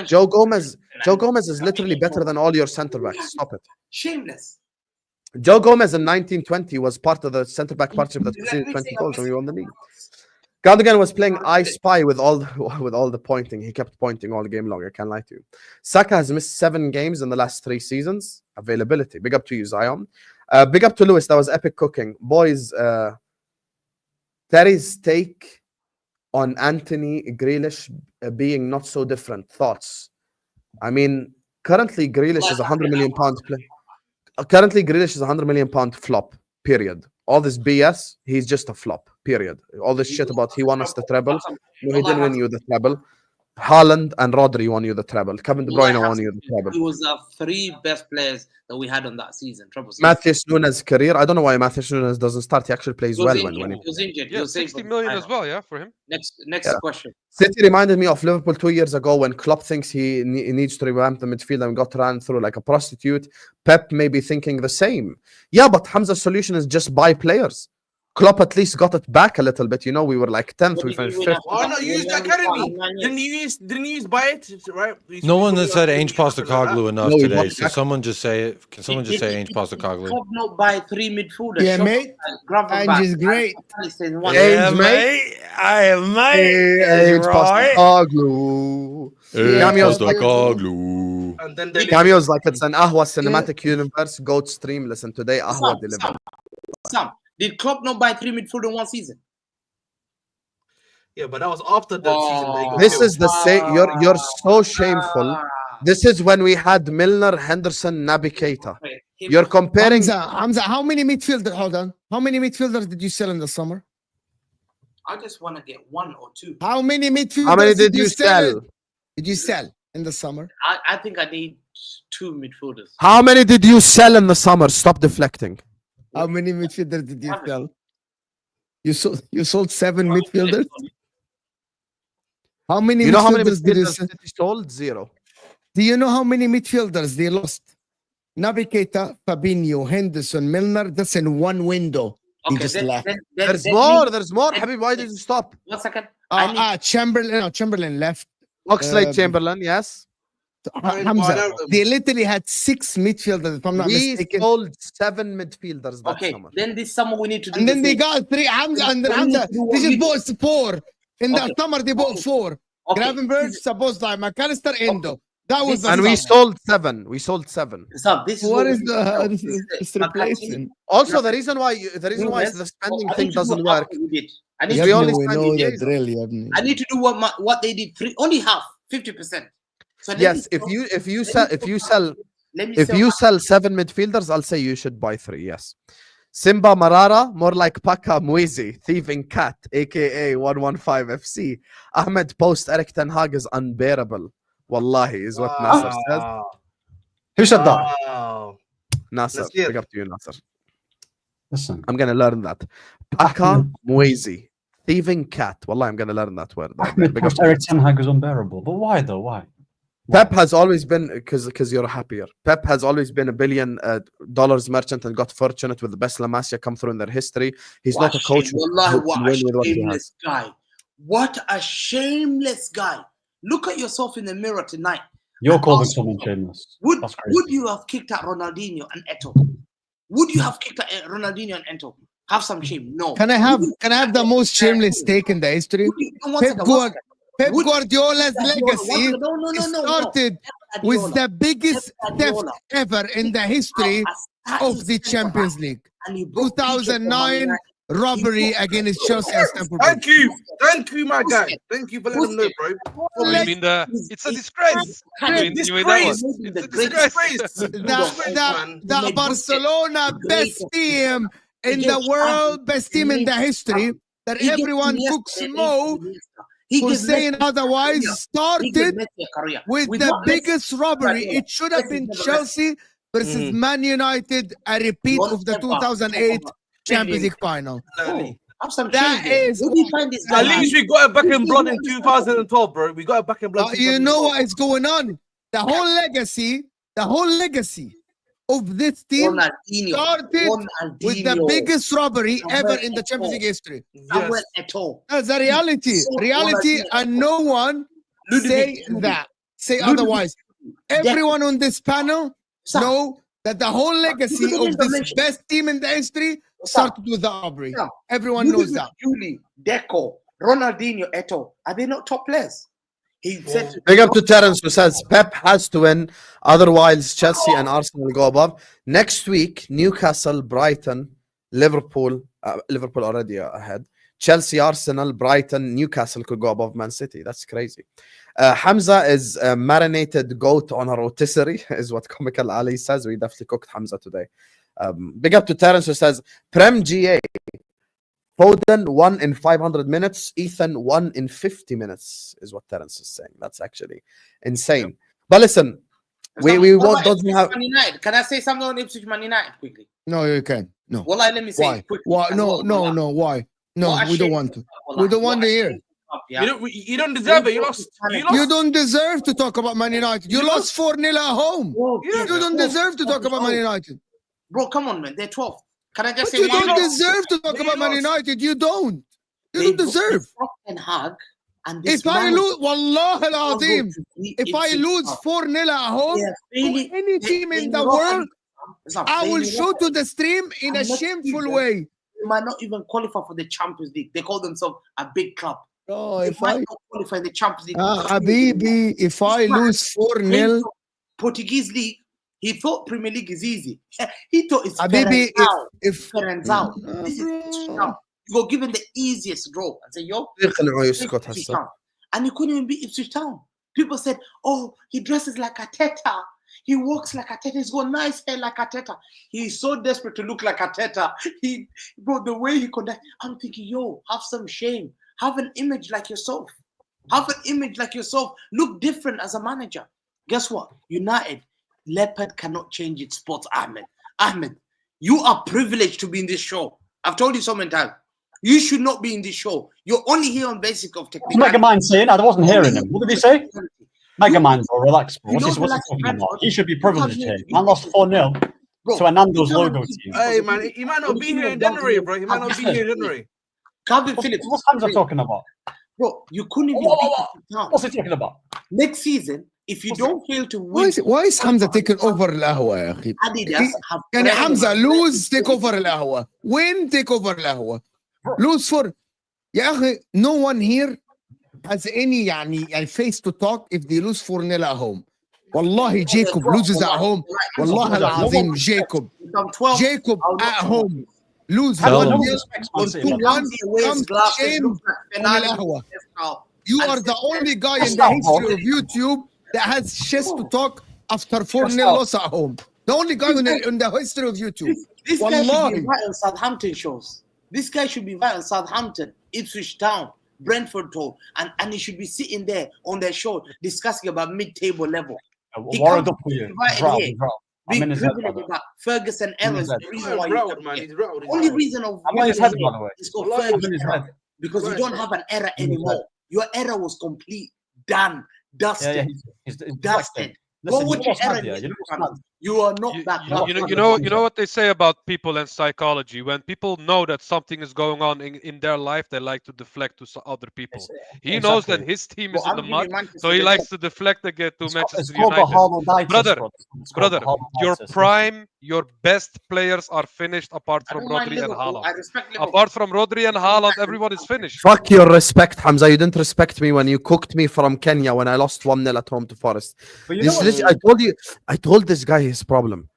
Joe Gomez is literally better than all your centre backs. Stop it. Shameless. Joe Gomez in 1920 was part of the centre-back partnership that conceded 20 goals and we won the league. Gundogan was playing I Spy with all the pointing. He kept pointing all the game long. I can't lie to you. Saka has missed 7 games in the last 3 seasons. Availability. Big up to you, Zion. Big up to Lewis. That was epic cooking. Boys, Terry's take on Anthony Grealish being not so different. Thoughts? I mean, currently Grealish is a £100 million player. Currently, Grealish is a £100 million flop, period. All this BS, he's just a flop, period. All this shit about he won us the treble. No, he didn't win you the treble. Haaland and Rodri won you the treble. Kevin De Bruyne won you the treble. He was the 3 best players that we had on that season. Matheus Nunes' career, I don't know why Matheus Nunes doesn't start. He actually plays well when he was injured. Yeah, 60 million as well, yeah, for him. Next question. City reminded me of Liverpool 2 years ago when Klopp thinks he needs to revamp the midfield and got ran through like a prostitute. Pep may be thinking the same. Yeah, but Hamza's solution is just buy players. Klopp at least got it back a little bit. You know, we were like 10th, we finished 5th. Oh no, you used the academy. Didn't you use buy it, right? No one has said Ainge Postecoglou enough today. So someone just say it. Can someone just say Ainge Postecoglou? Klopp not buy 3 midfielders. Yeah, mate. Ainge is great. Ainge, mate. Ainge Postecoglou. Postecoglou. Cameos like it's an Ahwa cinematic universe. Goat stream. Listen, today Ahwa delivered. Sam, did Klopp not buy 3 midfielders in 1 season? Yeah, but that was after the season. This is the same. You're so shameful. This is when we had Milner, Henderson, Naby Keita. You're comparing. Hamza, how many midfielders? Hold on. How many midfielders did you sell in the summer? I just want to get 1 or 2. How many midfielders? How many did you sell? Did you sell in the summer? I think I need 2 midfielders. How many did you sell in the summer? Stop deflecting. How many midfielders did you sell? You sold 7 midfielders. How many? You know how many midfielders did you midfielders sell? City sold? 0. Do you know how many midfielders they lost? Naby Keita, Fabinho, Henderson, Milner. That's in 1 window. He Okay, just left. There's more. There's more. Habib, why did you stop? 1 second. Chamberlain. No, Chamberlain left. Oxlade-Chamberlain, yes. Hamza, they literally had 6 midfielders, if I'm not We mistaken. sold 7 midfielders that Okay, summer. then this summer we need to do. And then the they same. got 3. Hamza, and then We need Hamza, to do what they we just bought 4. In the summer, they bought 4. Okay. Gravenberg, supposed like McAllister, Endo. That was the And we summer. sold 7. We sold 7. So this is What we is need the to do. this is- it's replacing? Also, the reason why the spending I thing need to do doesn't what work. we did. I need We to do- only we spend know days the drill, Yabni. I need to do what they did. Only half, 50%. So Yes, if you sell 7 midfielders, I'll say you should buy 3. Yes. Simba Marara, more like Paka Mwizi, thieving cat, aka 115 FC. Ahmed post Eric Ten Hag is unbearable. Wallahi, is what Nasser says. Who said that? Wow. Nasser, Let's hear big it. up to you, Nasser. Listen. I'm gonna learn that. Paka Mwizi, thieving cat. Wallahi, I'm gonna learn that word. Ahmed Big up post to you. Eric Ten Hag is unbearable. But why though? Why? Pep has always been, because you're happier. Pep has always been $1 billion merchant and got fortunate with the best La Masia come through in their history. He's not a coach who Wallahi, can what a win with what he has. shameless guy. What a shameless guy. Look at yourself in the mirror tonight. You're And calling ask, someone shameless. Would That's crazy. you have kicked out Ronaldinho and Eto'o? Would you have kicked out Ronaldinho and Eto'o? Have some shame. No. Can I have the most shameless take in the history? Pep Guardiola's legacy started with the biggest theft ever in the history of the Champions League. 2009 robbery against Chelsea and Stamford Bridge. Thank you, my guy. Thank you for letting them know, bro. You mean it's a disgrace? You mean that one? It's a disgrace. The Barcelona best team in the world, best team in the history, that everyone took smoke for saying otherwise, started with the biggest robbery. It should have been Chelsea versus Man United, a repeat of the 2008 Champions League final. That is, at least we got it back in blood in 2012, bro. We got it back in blood. you know what is going on? The whole legacy of this team started with the biggest robbery ever in the Champions League history. Yes. That's a reality, and no one say otherwise. Everyone on this panel know that the whole legacy of this best team in the history started with the robbery. Everyone knows that. Julie, Deco, Ronaldinho, Eto'o, are they not top players? He said. Big up to Terence who says Pep has to win, otherwise Chelsea and Arsenal will go above. Next week, Newcastle, Brighton, Liverpool. Liverpool already ahead. Chelsea, Arsenal, Brighton, Newcastle could go above Man City. That's crazy. Hamza is marinated goat on a rotisserie, is what Comical Ali says. We definitely cooked Hamza today. Big up to Terence who says Prem GA. Foden 1 in 500 minutes, Ethan 1 in 50 minutes is what Terence is saying. That's actually insane. But listen, we don't have. Can I say something on Ipswich Man United quickly? No, you can. No. Well, let me say why? it quickly. Why? No. Why? No, we don't want to. We don't want to hear. You don't deserve it. You lost. You don't deserve to talk about Man United. You lost 4-0 at home. You don't deserve to talk about Man United. Bro, come on, man. They're 12th. Can I just say you don't deserve to talk about Man United. You don't. You don't deserve. And hug. And if I lose, Wallah al-Azim, if I lose 4-0 at home to any team in the world, I will show to the stream in a shameful way. They might not even qualify for the Champions League. They call themselves a big club. Oh, they might not qualify in the Champions League. Habibi, if I lose 4-0, Portuguese league, he thought Premier League is easy. He thought it's Habibi, if this is you go give him the easiest draw and say, yo, and he couldn't even beat Ipswich Town. People said, oh, he dresses like a Teta. He walks like a Teta. He's got nice hair like a Teta. He's so desperate to look like a Teta. Bro, the way he conduct, I'm thinking, yo, have some shame. Have an image like yourself. Have an image like yourself. Look different as a manager. Guess what? United, Leopard cannot change its spots, Ahmed. Ahmed, you are privileged to be in this show. I've told you so many times. You should not be in this show. You're only here on basic of technique. What's Mega Man saying? I wasn't hearing him. What did he say? Mega Man, bro, relax, bro. What's he talking about? He should be privileged here. Man lost 4-0 to a Nando's logo team. Hey, man, he might not be here in January, bro. He might not be here in January. Calvin Phillips. What's Hamza talking about? Bro, you couldn't even What's he talking about? Next season, if you don't fail to win... Why is Hamza taking over القهوة يا أخي? يعني Hamza lose, take over القهوة. Win, take over القهوة. Lose for... يا أخي, no one here has any يعني face to talk if they lose 4-0 at home. والله Jacob loses at home. والله العظيم Jacob at home. Lose 1-0 or 2-1 comes shame on القهوة. You are the only guy in the history of YouTube that has chest to talk after 4-0 loss at home. The only guy in the history of YouTube. This guy should be invited on Southampton shows. This guy should be invited on Southampton, Ipswich Town, Brentford Town, and he should be sitting there on their show discussing about mid-table level. Worried up for you. Being privileged about Ferguson Evans, the reason why the only reason of why he's called Ferguson because you don't have an era anymore. Your era was complete, done, dusted, dusted. Listen, what would your era You are not that. You know what they say about people and psychology. When people know that something is going on in their life, they like to deflect to other people. He knows that his team is in the mud, so he likes to deflect again to Manchester United. Brother, your prime, your best players are finished apart from Rodri and Haaland. Apart from Rodri and Haaland, everyone is finished. Fuck your respect, Hamza. You didn't respect me when you cooked me from Kenya when I lost 1-0 at home to Forest. I told this guy his problem.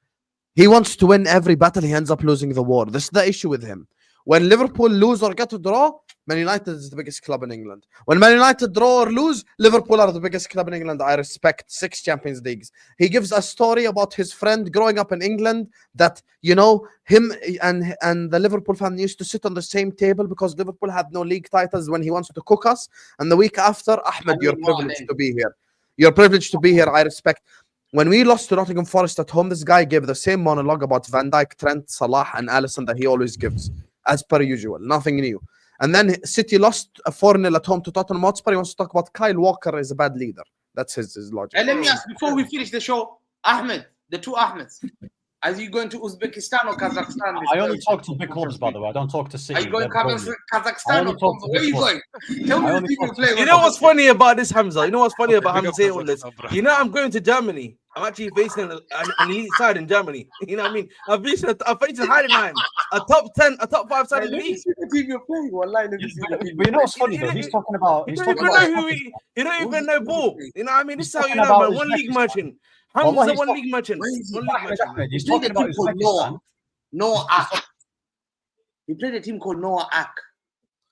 He wants to win every battle. He ends up losing the war. This is the issue with him. When Liverpool lose or get a draw, Man United is the biggest club in England. When Man United draw or lose, Liverpool are the biggest club in England. I respect 6 Champions Leagues. He gives a story about his friend growing up in England that, you know, him and the Liverpool fan used to sit on the same table because Liverpool had no league titles when he wants to cook us. And the week after, Ahmed, you're privileged to be here. You're privileged to be here. I respect. When we lost to Nottingham Forest at home, this guy gave the same monologue about Van Dijk, Trent, Salah, and Alisson that he always gives, as per usual. Nothing new. And then City lost 4-0 at home to Tottenham Hotspur. He wants to talk about Kyle Walker is a bad leader. That's his logic. And let me ask, before we finish the show, Ahmed, the 2 Ahmeds, are you going to Uzbekistan or Kazakhstan? I only talk to big clubs, by the way. I don't talk to City. Are you going to Kazakhstan or Congo? Where are you going? Tell me the people play. You know what's funny about this, Hamza? You know what's funny about Hamza saying all this? You know, I'm going to Germany. I'm actually facing an elite side in Germany. You know what I mean? I'm facing Heidenheim, a top 10, a top 5 side in the league. The team you're playing, But you know what's funny though? He's talking about. You don't even know ball. You know what I mean? This is how you know, man. One league merchant. Hamza, one league merchant. He's talking about Uzbekistan. Noah Ak. He played a team called Noah Ak.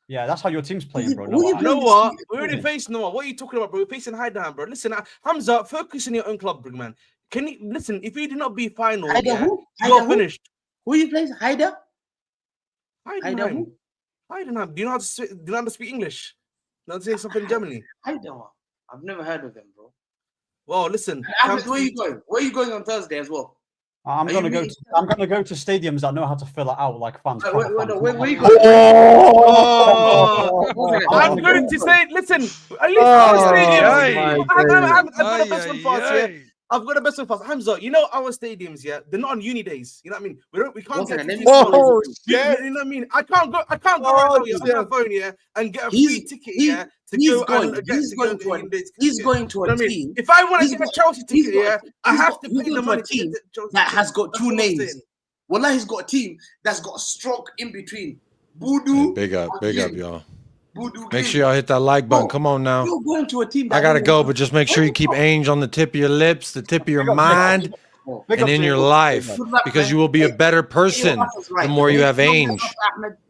Yeah, that's how your team's playing, bro. Noah, we already faced Noah. What are you talking about, bro? We're facing Heidenheim, bro. Listen, Hamza, focus on your own club, big man. Can you listen? If you did not be final, you're finished. Who you playing? Heidenheim. Heidenheim. Do you know how to speak English? Know how to say something in Germany? Heidenheim. I've never heard of them, bro. Well, listen. Ahmed, where are you going? Where are you going on Thursday as well? I'm gonna go to stadiums that know how to fill it out like fans. Where are you going? I'm going to say, listen, at least our stadiums. I've got the best one for us here. I've got the best one for us. Hamza, you know our stadiums, yeah? They're not on uni days. You know what I mean? We can't get to you know what I mean? I can't go right now on my phone, yeah, and get a free ticket, yeah. He's going to a team. If I want to get a Chelsea ticket, yeah, I have to pay the money. Team that has got 2 names. Wallah, he's got a team that's got a stroke in between. Voodoo. Big up, y'all. Make sure y'all hit that like button. Come on now. You're going to a team. I gotta go, but just make sure you keep Ainge on the tip of your lips, the tip of your mind, and in your life, because you will be a better person the more you have Ainge.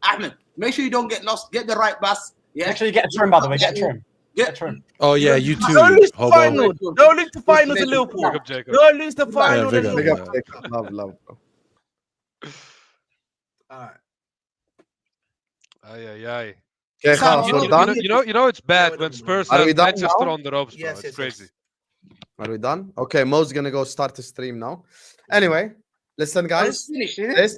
Ahmed, make sure you don't get lost. Get the right bus. Yeah. Make sure you get a trim, by the way. Get a trim. Get a trim. Oh yeah, you too. Don't lose the final. Don't lose the final to Liverpool. Don't lose the final to Liverpool. Love. All right. Aye. Okay, we're done. You know it's bad when Spurs have Manchester on the ropes, bro. Yes, it's crazy. Are we done? Okay, Mo's gonna go start the stream now. Anyway, listen, guys. Finished, isn't it?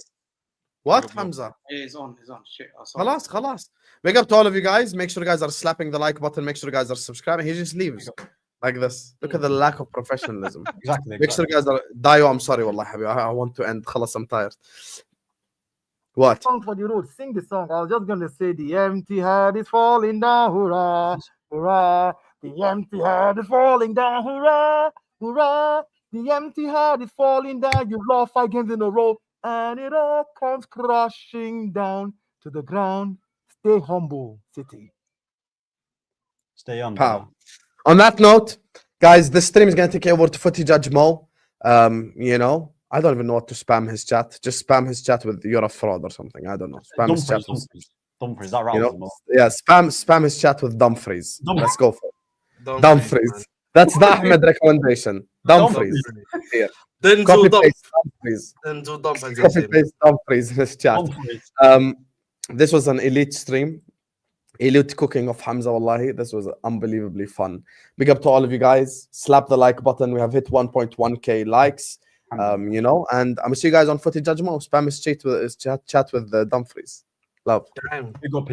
What, Hamza? It's on. Shit. Khalas. Big up to all of you guys. Make sure you guys are slapping the like button. Make sure you guys are subscribing. He just leaves like this. Look at the lack of professionalism. Exactly. Make sure you guys are. Dayo, I'm sorry, wallah, habibi. I want to end. Khalas, I'm tired. What? Song for the road. Sing the song. I was just gonna say the empty head is falling down. Hurrah, hurrah. The empty head is falling down. Hurrah, hurrah. The empty head is falling down. You've lost 5 games in a row, and it all comes crashing down to the ground. Stay humble, City. Stay on. On that note, guys, this stream is gonna take over to Footy Judge Mo. You know, I don't even know what to spam his chat. Just spam his chat with "you're a fraud" or something. I don't know. Spam his chat with Dumfries. That right? Yeah, spam his chat with Dumfries. Let's go for it. Dumfries. That's the Ahmed recommendation. Dumfries. Here. Then Copy do paste Dumfries. Copy paste Dumfries in his chat. This was an elite stream. Elite cooking of Hamza, wallahi. This was unbelievably fun. Big up to all of you guys. Slap the like button. We have hit 1.1k likes. You know, and I'm gonna see you guys on Footy Judge Mo. Spam his chat with Dumfries. Love. Damn. Big up,